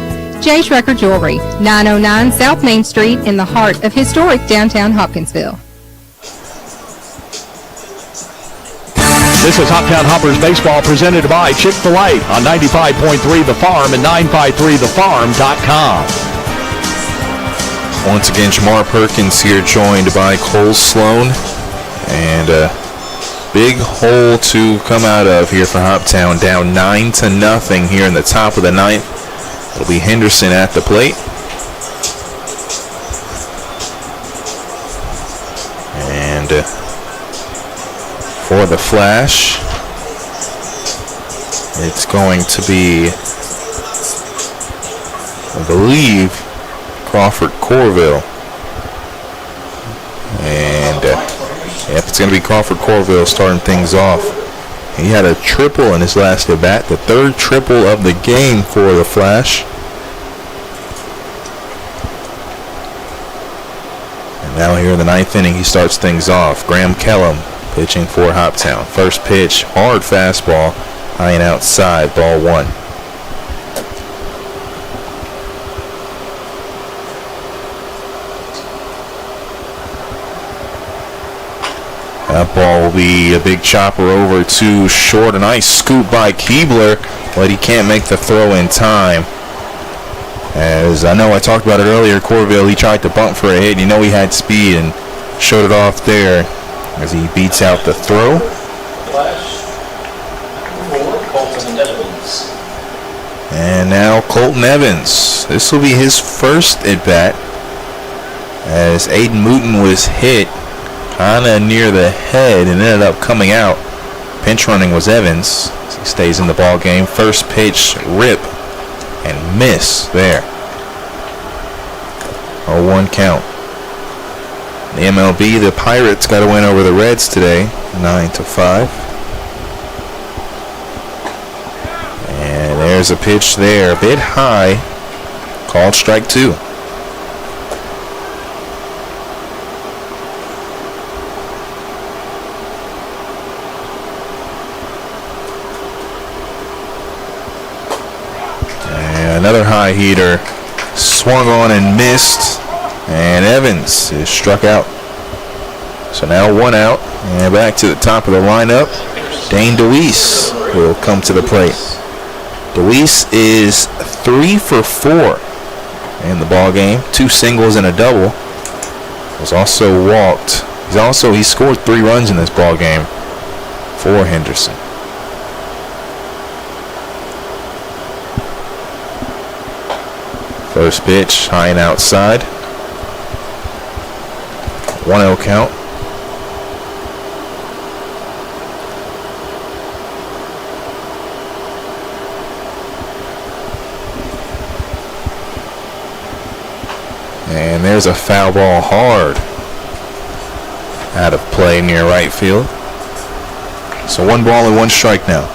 Jay's Record Jewelry, 909 South Main Street in the heart of historic downtown Hopkinsville. This is Hoptown Hoppers Baseball presented by Chick-fil-A on 95.3 The Farm and 953thefarm.com. Once again, Jamar Perkins here, joined by Cole Sloan. And a big hole to come out of here for Hoptown, down 9-0 here in the top of the 9th. It'll be Henderson at the plate. And for the Flash, it's going to be, I believe, Crawford Corville. And yep, it's going to be Crawford Corville starting things off. He had a triple in his last at bat, the 3rd triple of the game for the Flash. And now here in the 9th inning, he starts things off. Graham Kellum pitching for Hoptown. First pitch, hard fastball, high and outside, ball 1. That ball will be a big chopper over to short. A nice scoop by Keebler, but he can't make the throw in time. As I know I talked about it earlier, Corville, he tried to bunt for a hit. You know he had speed and showed it off there as he beats out the throw. And now Colton Evans. This will be his first at bat, as Aiden Mooten was hit kind of near the head and ended up coming out. Pinch running was Evans. He stays in the ball game. First pitch, rip and miss there. 0-1 count. The MLB, the Pirates got a win over the Reds today, 9-5. And there's a pitch there, a bit high, called strike 2. Another high heater, swung on and missed, and Evans is struck out. So now 1 out, and back to the top of the lineup. Dane DeWeese will come to the plate. DeWeese is 3 for 4 in the ball game, 2 singles and a double. Was also walked. He scored 3 runs in this ball game for Henderson. First pitch, high and outside. 1-0 count. And there's a foul ball hard. out of play near right field. So 1 ball and 1 strike now.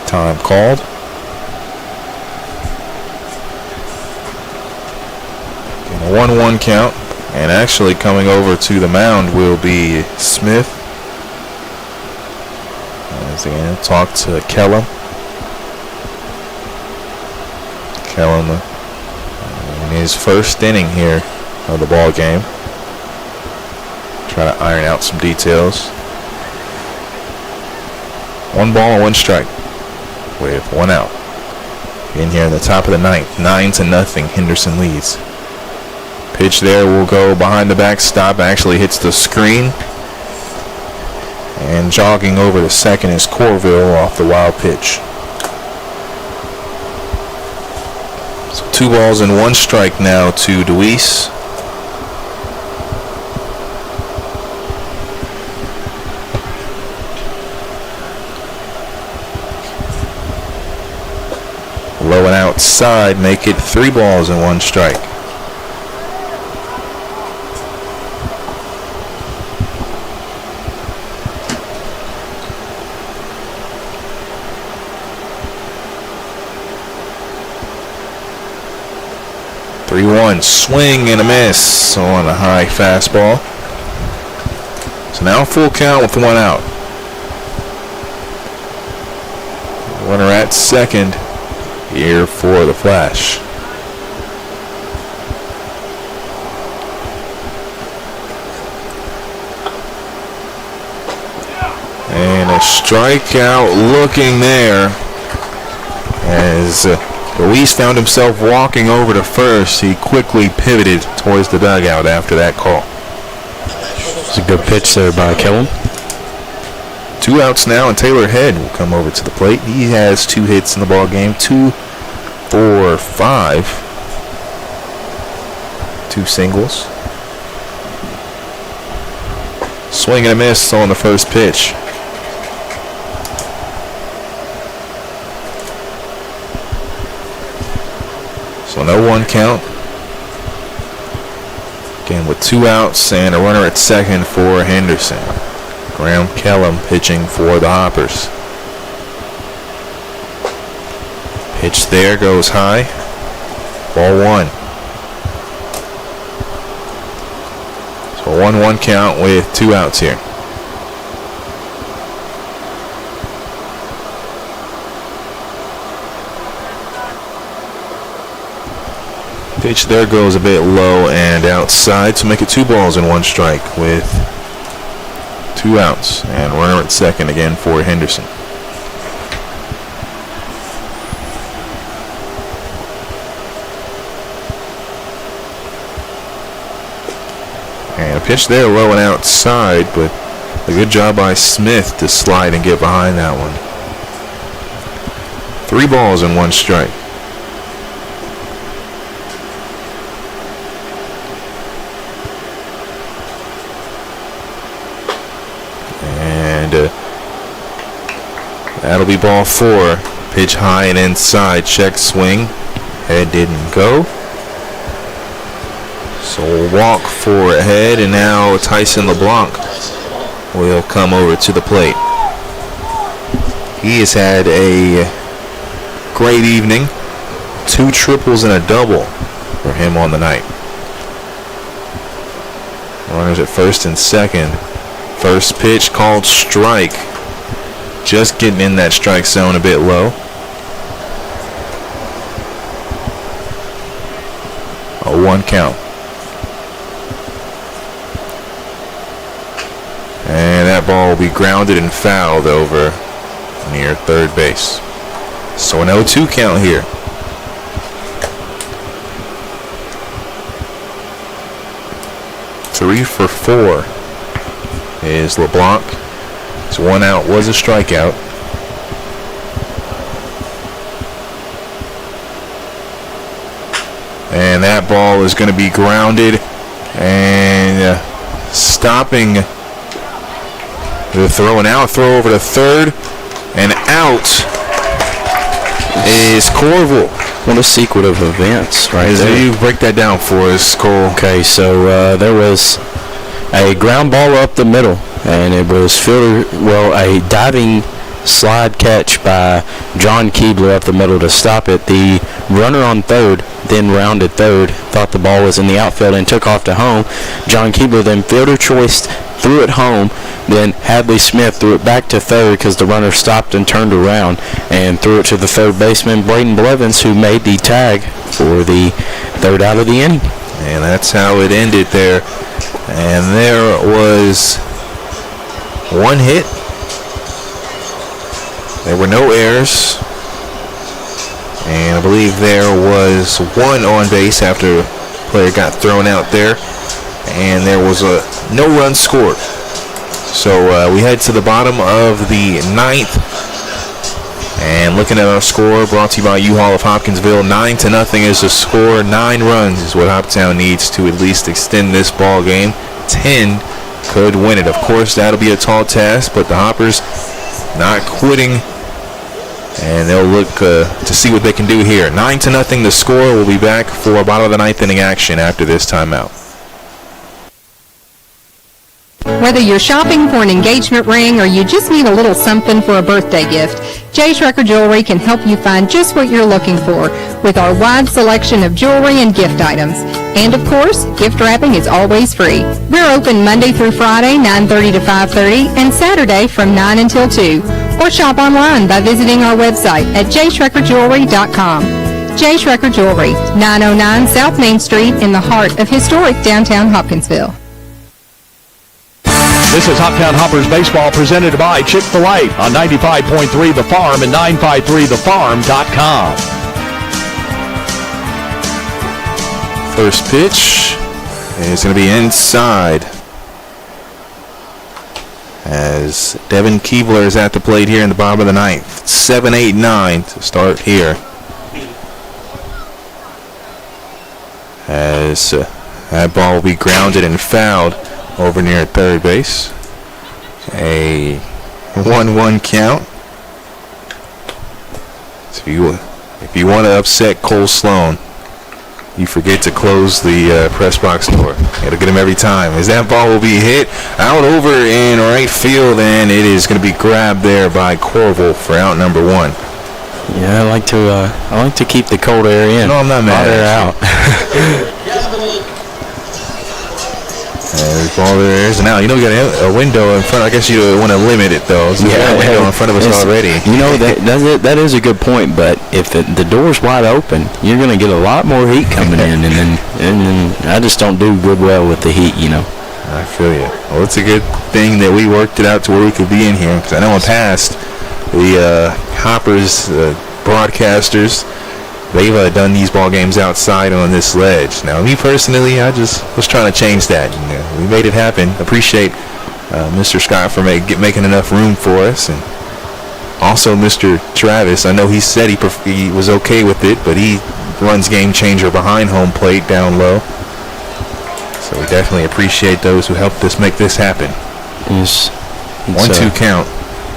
Time called. A 1-1 count. And actually coming over to the mound will be Smith. As again, talk to Kellum. Kellum in his first inning here of the ball game. Try to iron out some details. 1 ball and 1 strike with 1 out. In here in the top of the 9th, 9-0, Henderson leads. Pitch there will go behind the backstop, actually hits the screen. And jogging over to second is Corville off the wild pitch. So 2 balls and 1 strike now to Deweese. Low and outside, make it 3 balls and 1 strike. Swing and a miss on a high fastball. So now full count with 1 out. Runner at second here for the Flash. And a strikeout looking there as Luis found himself walking over to first. He quickly pivoted towards the dugout after that call. It's a good pitch there by Kellum. 2 outs now, and Taylor Head will come over to the plate. He has 2 hits in the ball game, 2 for 5, 2 singles. Swing and a miss on the first pitch. So no 1 count. Again with 2 outs and a runner at second for Henderson. Graham Kellum pitching for the Hoppers. Pitch there goes high. Ball 1. So a 1-1 count with 2 outs here. Pitch there goes a bit low and outside to make it 2 balls and 1 strike with 2 outs and runner at second again for Henderson. And a pitch there low and outside, but a good job by Smith to slide and get behind that one. 3 balls and 1 strike. That'll be ball 4. Pitch high and inside. Check swing. Head didn't go. So we'll walk for Head, and now Tyson LeBlanc will come over to the plate. He has had a great evening. 2 triples and a double for him on the night. Runners at first and second. First pitch called strike. Just getting in that strike zone a bit low. A 1 count. And that ball will be grounded and fouled over near third base. So an 0-2 count here. Three for 4 is LeBlanc. His 1 out was a strikeout. And that ball is going to be grounded, and stopping They're throwing out, throw over to third, and out is Corville. What a sequence of events right there. You break that down for us, Cole. Okay, so there was a ground ball up the middle, and it was a diving slide catch by John Keebler up the middle to stop it. The runner on third then rounded third, thought the ball was in the outfield and took off to home. John Keebler then fielder choiced, threw it home. Then Hadley Smith threw it back to third because the runner stopped and turned around and threw it to the third baseman, Braden Blevins, who made the tag for the third out of the inning. And that's how it ended there. And there was one hit. There were no errors. And I believe there was one on base after a player got thrown out there. And there was no run scored. So we head to the bottom of the ninth. And looking at our score, brought to you by U-Haul of Hopkinsville, 9-0 is the score. 9 runs is what Hoptown needs to at least extend this ball game. 10 could win it. Of course, that'll be a tall task, but the Hoppers not quitting. And they'll look to see what they can do here. 9-0 the score. We'll be back for bottom of the ninth inning action after this timeout. Whether you're shopping for an engagement ring or you just need a little something for a birthday gift, Jay's Record Jewelry can help you find just what you're looking for with our wide selection of jewelry and gift items. And of course, gift wrapping is always free. We're open Monday through Friday, 9:30 to 5:30, and Saturday from 9 until 2. Or shop online by visiting our website at jaysrecordjewelry.com. Jay's Record Jewelry, 909 South Main Street in the heart of historic downtown Hopkinsville. This is Hoptown Hoppers Baseball presented by Chick-fil-A on 95.3 The Farm and 953thefarm.com. First pitch is going to be inside as Devin Keebler is at the plate here in the bottom of the ninth. 7-8-9 to start here. As that ball will be grounded and fouled over near third base. A 1-1 count. So if you want to upset Cole Sloan, you forget to close the press box door. It'll get him every time. As that ball will be hit out over in right field, and it is going to be grabbed there by Corville for out number 1. Yeah, I like to keep the cold air in. No, I'm not mad. Hot air out. There's ball there is now. You know, we got a window in front. I guess you want to limit it though. So we got a window in front of us already. You know, that is a good point. But if the door's wide open, you're going to get a lot more heat coming in, and then I just don't do good well with the heat. You know. I feel you. Well, it's a good thing that we worked it out to where we could be in here, because I know in past the Hoppers broadcasters, they've done these ball games outside on this ledge. Now, me personally, I just was trying to change that. You know, we made it happen. Appreciate Mr. Scott for making enough room for us, and also Mr. Travis. I know he said he was okay with it, but he runs Game Changer behind home plate down low. So we definitely appreciate those who helped us make this happen. It's 1-2 count.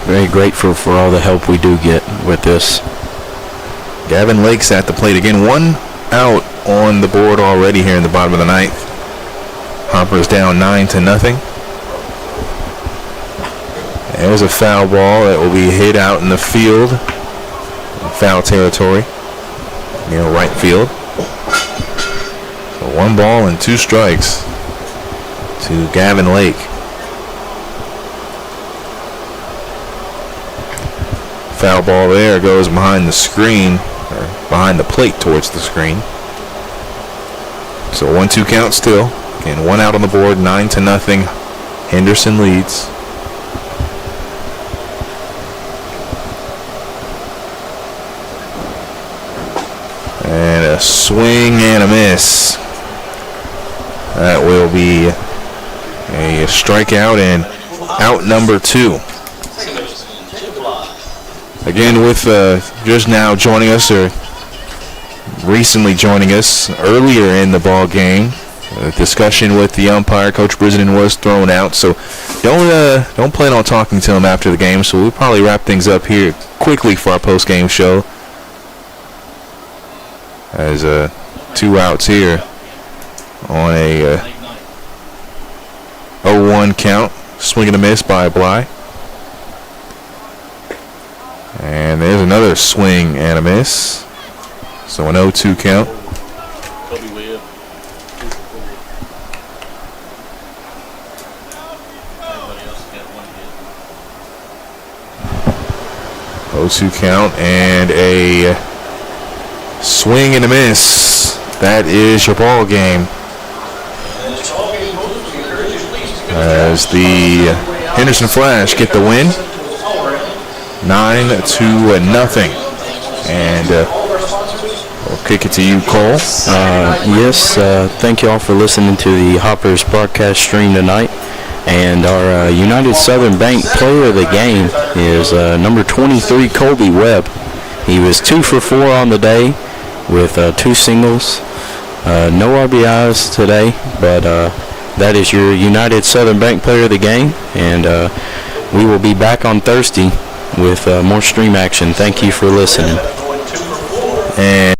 Very grateful for all the help we do get with this. Gavin Lake's at the plate again. 1 out on the board already here in the bottom of the ninth. Hoppers down 9-0. There's a foul ball that will be hit out in the field. Foul territory. Right field. So 1 ball and 2 strikes to Gavin Lake. Foul ball there, goes behind the screen, or behind the plate towards the screen. So 1-2 count still. Again, 1 out on the board, 9-0. Henderson leads. And a swing and a miss. That will be a strikeout and out number 2. Again, with just now joining us, or recently joining us earlier in the ball game, a discussion with the umpire, Coach Brisbane was thrown out. So don't plan on talking to him after the game, so we'll probably wrap things up here quickly for our post-game show. As 2 outs here on a 0-1 count. Swing and a miss by Bly. And there's another swing and a miss. So an 0-2 count. 0-2 count and a swing and a miss. That is your ball game. As the Henderson Flash get the win, 9-0. And we'll kick it to you, Cole. Yes, thank you all for listening to the Hoppers broadcast stream tonight. And our United Southern Bank player of the game is number 23, Colby Webb. He was 2 for 4 on the day with 2 singles. No RBIs today, but that is your United Southern Bank player of the game. And we will be back on Thursday with more stream action. Thank you for listening. And